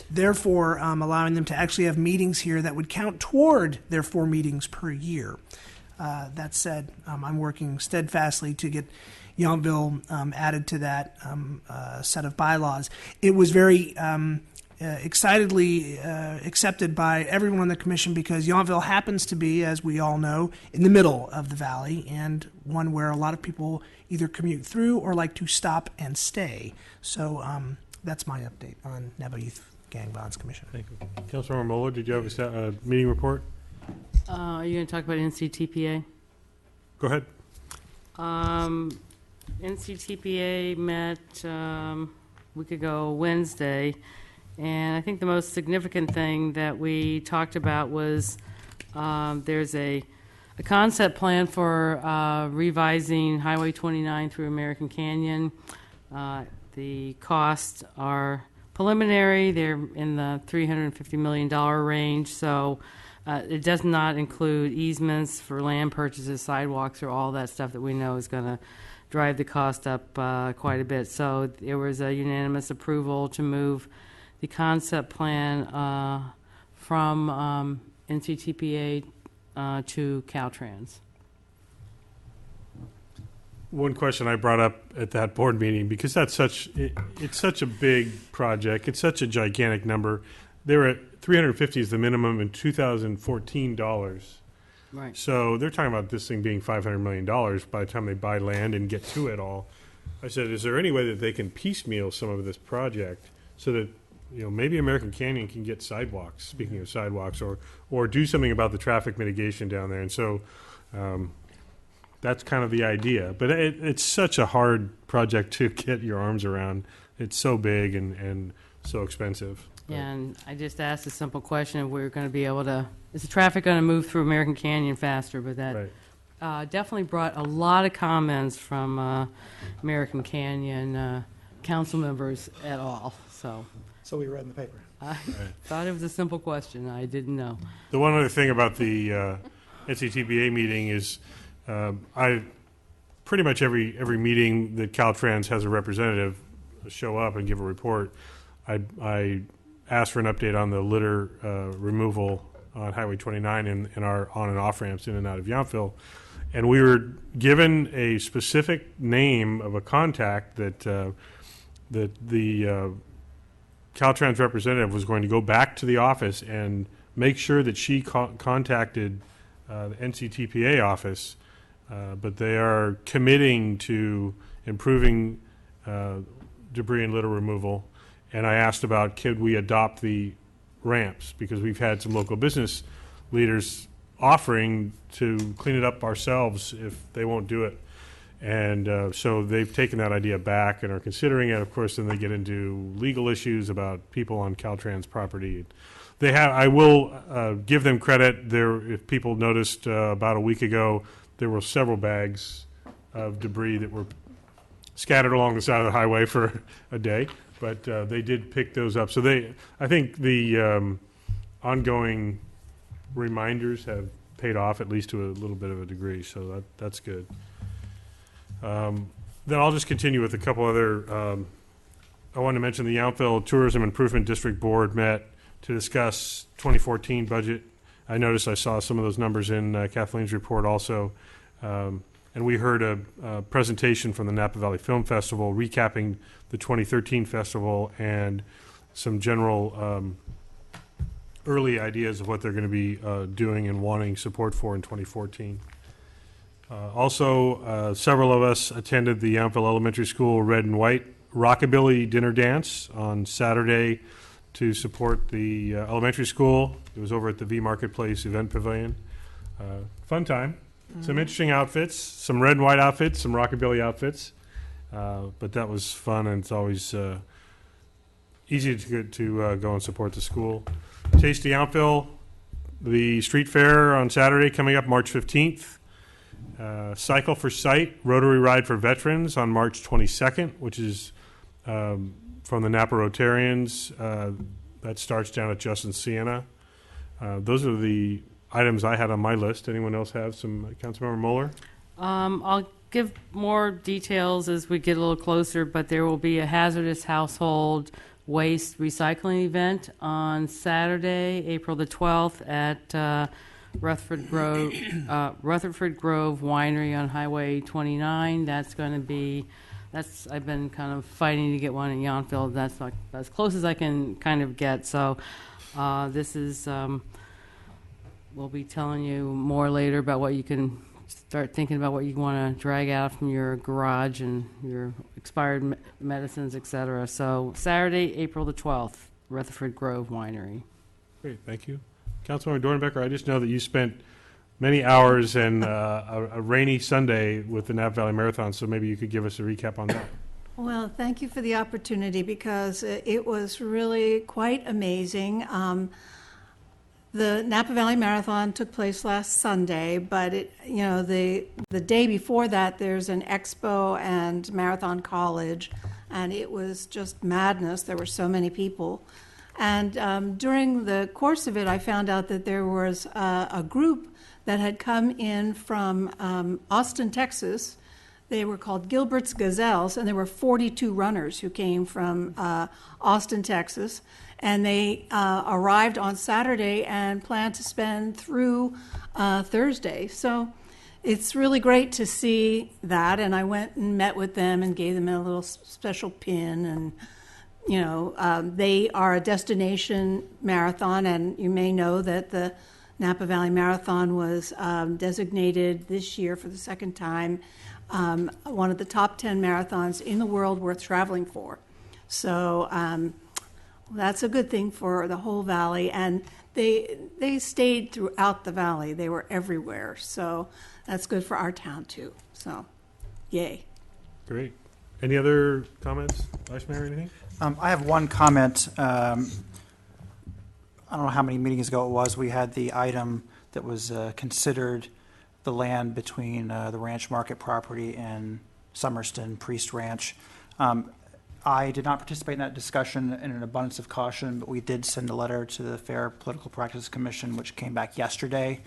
therefore allowing them to actually have meetings here that would count toward their 4 meetings per year. That said, I'm working steadfastly to get Yountville added to that set of bylaws. It was very excitedly accepted by everyone on the commission because Yountville happens to be, as we all know, in the middle of the valley and one where a lot of people either commute through or like to stop and stay. So that's my update on Napa Youth Gang Violence Commission. Thank you. Councilmember Moeller, did you have a meeting report? Are you going to talk about NCTPA? Go ahead. NCTPA met a week ago Wednesday, and I think the most significant thing that we talked about was there's a concept plan for revising Highway 29 through American Canyon. The costs are preliminary. They're in the $350 million range, so it does not include easements for land purchases, sidewalks, or all that stuff that we know is going to drive the cost up quite a bit. So there was a unanimous approval to move the concept plan from NCTPA to Caltrans. One question I brought up at that board meeting, because it's such a big project, it's such a gigantic number. They were at 350 is the minimum in 2014 dollars. Right. So they're talking about this thing being $500 million by the time they buy land and get to it all. I said, is there any way that they can piecemeal some of this project so that, maybe American Canyon can get sidewalks, speaking of sidewalks, or do something about the traffic mitigation down there. And so that's kind of the idea. But it's such a hard project to get your arms around. It's so big and so expensive. Yeah, and I just asked a simple question if we're going to be able to, is the traffic going to move through American Canyon faster? But that definitely brought a lot of comments from American Canyon council members at all. So we read in the paper. I thought it was a simple question. I didn't know. The one other thing about the NCTPA meeting is I pretty much every meeting that Caltrans has a representative show up and give a report, I asked for an update on the litter removal on Highway 29 and our on and off ramps in and out of Yountville. And we were given a specific name of a contact that the Caltrans representative was going to go back to the office and make sure that she contacted the NCTPA office. But they are committing to improving debris and litter removal. And I asked about, could we adopt the ramps? Because we've had some local business leaders offering to clean it up ourselves if they won't do it. And so they've taken that idea back and are considering it. Of course, then they get into legal issues about people on Caltrans property. They have. I will give them credit. If people noticed about a week ago, there were several bags of debris that were scattered along the side of the highway for a day. But they did pick those up. So I think the ongoing reminders have paid off, at least to a little bit of a degree. So that's good. Then I'll just continue with a couple other. I want to mention the Yountville Tourism Improvement District Board met to discuss 2014 budget. I noticed I saw some of those numbers in Kathleen's report also. And we heard a presentation from the Napa Valley Film Festival recapping the 2013 festival and some general early ideas of what they're going to be doing and wanting support for in 2014. Also, several of us attended the Yountville Elementary School Red and White Rockabilly Dinner Dance on Saturday to support the elementary school. It was over at the V Marketplace Event Pavilion. Fun time. Some interesting outfits, some red and white outfits, some rockabilly outfits. But that was fun, and it's always easy to go and support the school. Tasty Yountville, the street fair on Saturday coming up March 15th. Cycle for Sight, Rotary Ride for Veterans on March 22nd, which is from the Napa Rotarians. That starts down at Justin Siena. Those are the items I had on my list. Anyone else have some? Councilmember Mueller? I'll give more details as we get a little closer, but there will be a hazardous household waste recycling event on Saturday, April the 12th at Rutherford Grove Winery on Highway 29. That's going to be, I've been kind of fighting to get one in Yountville. That's like as close as I can kind of get. So this is, we'll be telling you more later about what you can start thinking about, what you want to drag out from your garage and your expired medicines, etc. So Saturday, April the 12th, Rutherford Grove Winery. Great, thank you. Councilmember Dornbecker, I just know that you spent many hours and a rainy Sunday with the Napa Valley Marathon, so maybe you could give us a recap on that. Well, thank you for the opportunity because it was really quite amazing. The Napa Valley Marathon took place last Sunday, but the day before that, there's an expo and Marathon College, and it was just madness. There were so many people. And during the course of it, I found out that there was a group that had come in from Austin, Texas. They were called Gilbert's Gazelles, and there were 42 runners who came from Austin, Texas. And they arrived on Saturday and planned to spend through Thursday. So it's really great to see that. And I went and met with them and gave them a little special pin. And, they are a destination marathon. And you may know that the Napa Valley Marathon was designated this year for the second time one of the top 10 marathons in the world worth traveling for. So that's a good thing for the whole valley, and they stayed throughout the valley. They were everywhere, so that's good for our town too. So, yay! Great. Any other comments, Vice Mayor? Anything? I have one comment. I don't know how many meetings ago it was. We had the item that was considered the land between the Ranch Market property and Summerston Priest Ranch. I did not participate in that discussion in an abundance of caution, but we did send a letter to the Fair Political Practices Commission, which came back yesterday.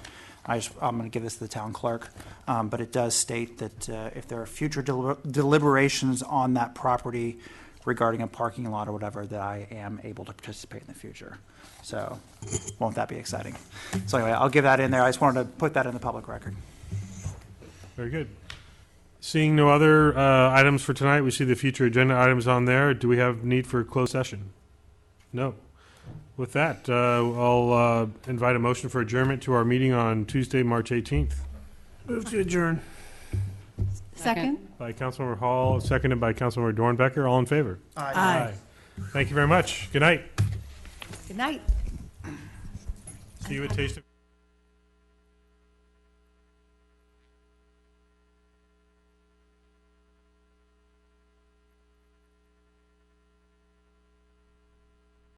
I'm going to give this to the town clerk, but it does state that if there are future deliberations on that property regarding a parking lot or whatever, that I am able to participate in the future. So won't that be exciting? So anyway, I'll give that in there. I just wanted to put that in the public record. Very good. Seeing no other items for tonight, we see the future agenda items on there. Do we have need for a closed session? No. With that, I'll invite a motion for adjournment to our meeting on Tuesday, March 18th. Move to adjourn. Second. By Councilmember Hall, seconded by Councilmember Dornbecker. All in favor? Aye. Aye. Thank you very much. Good night. Good night. See you at Taste of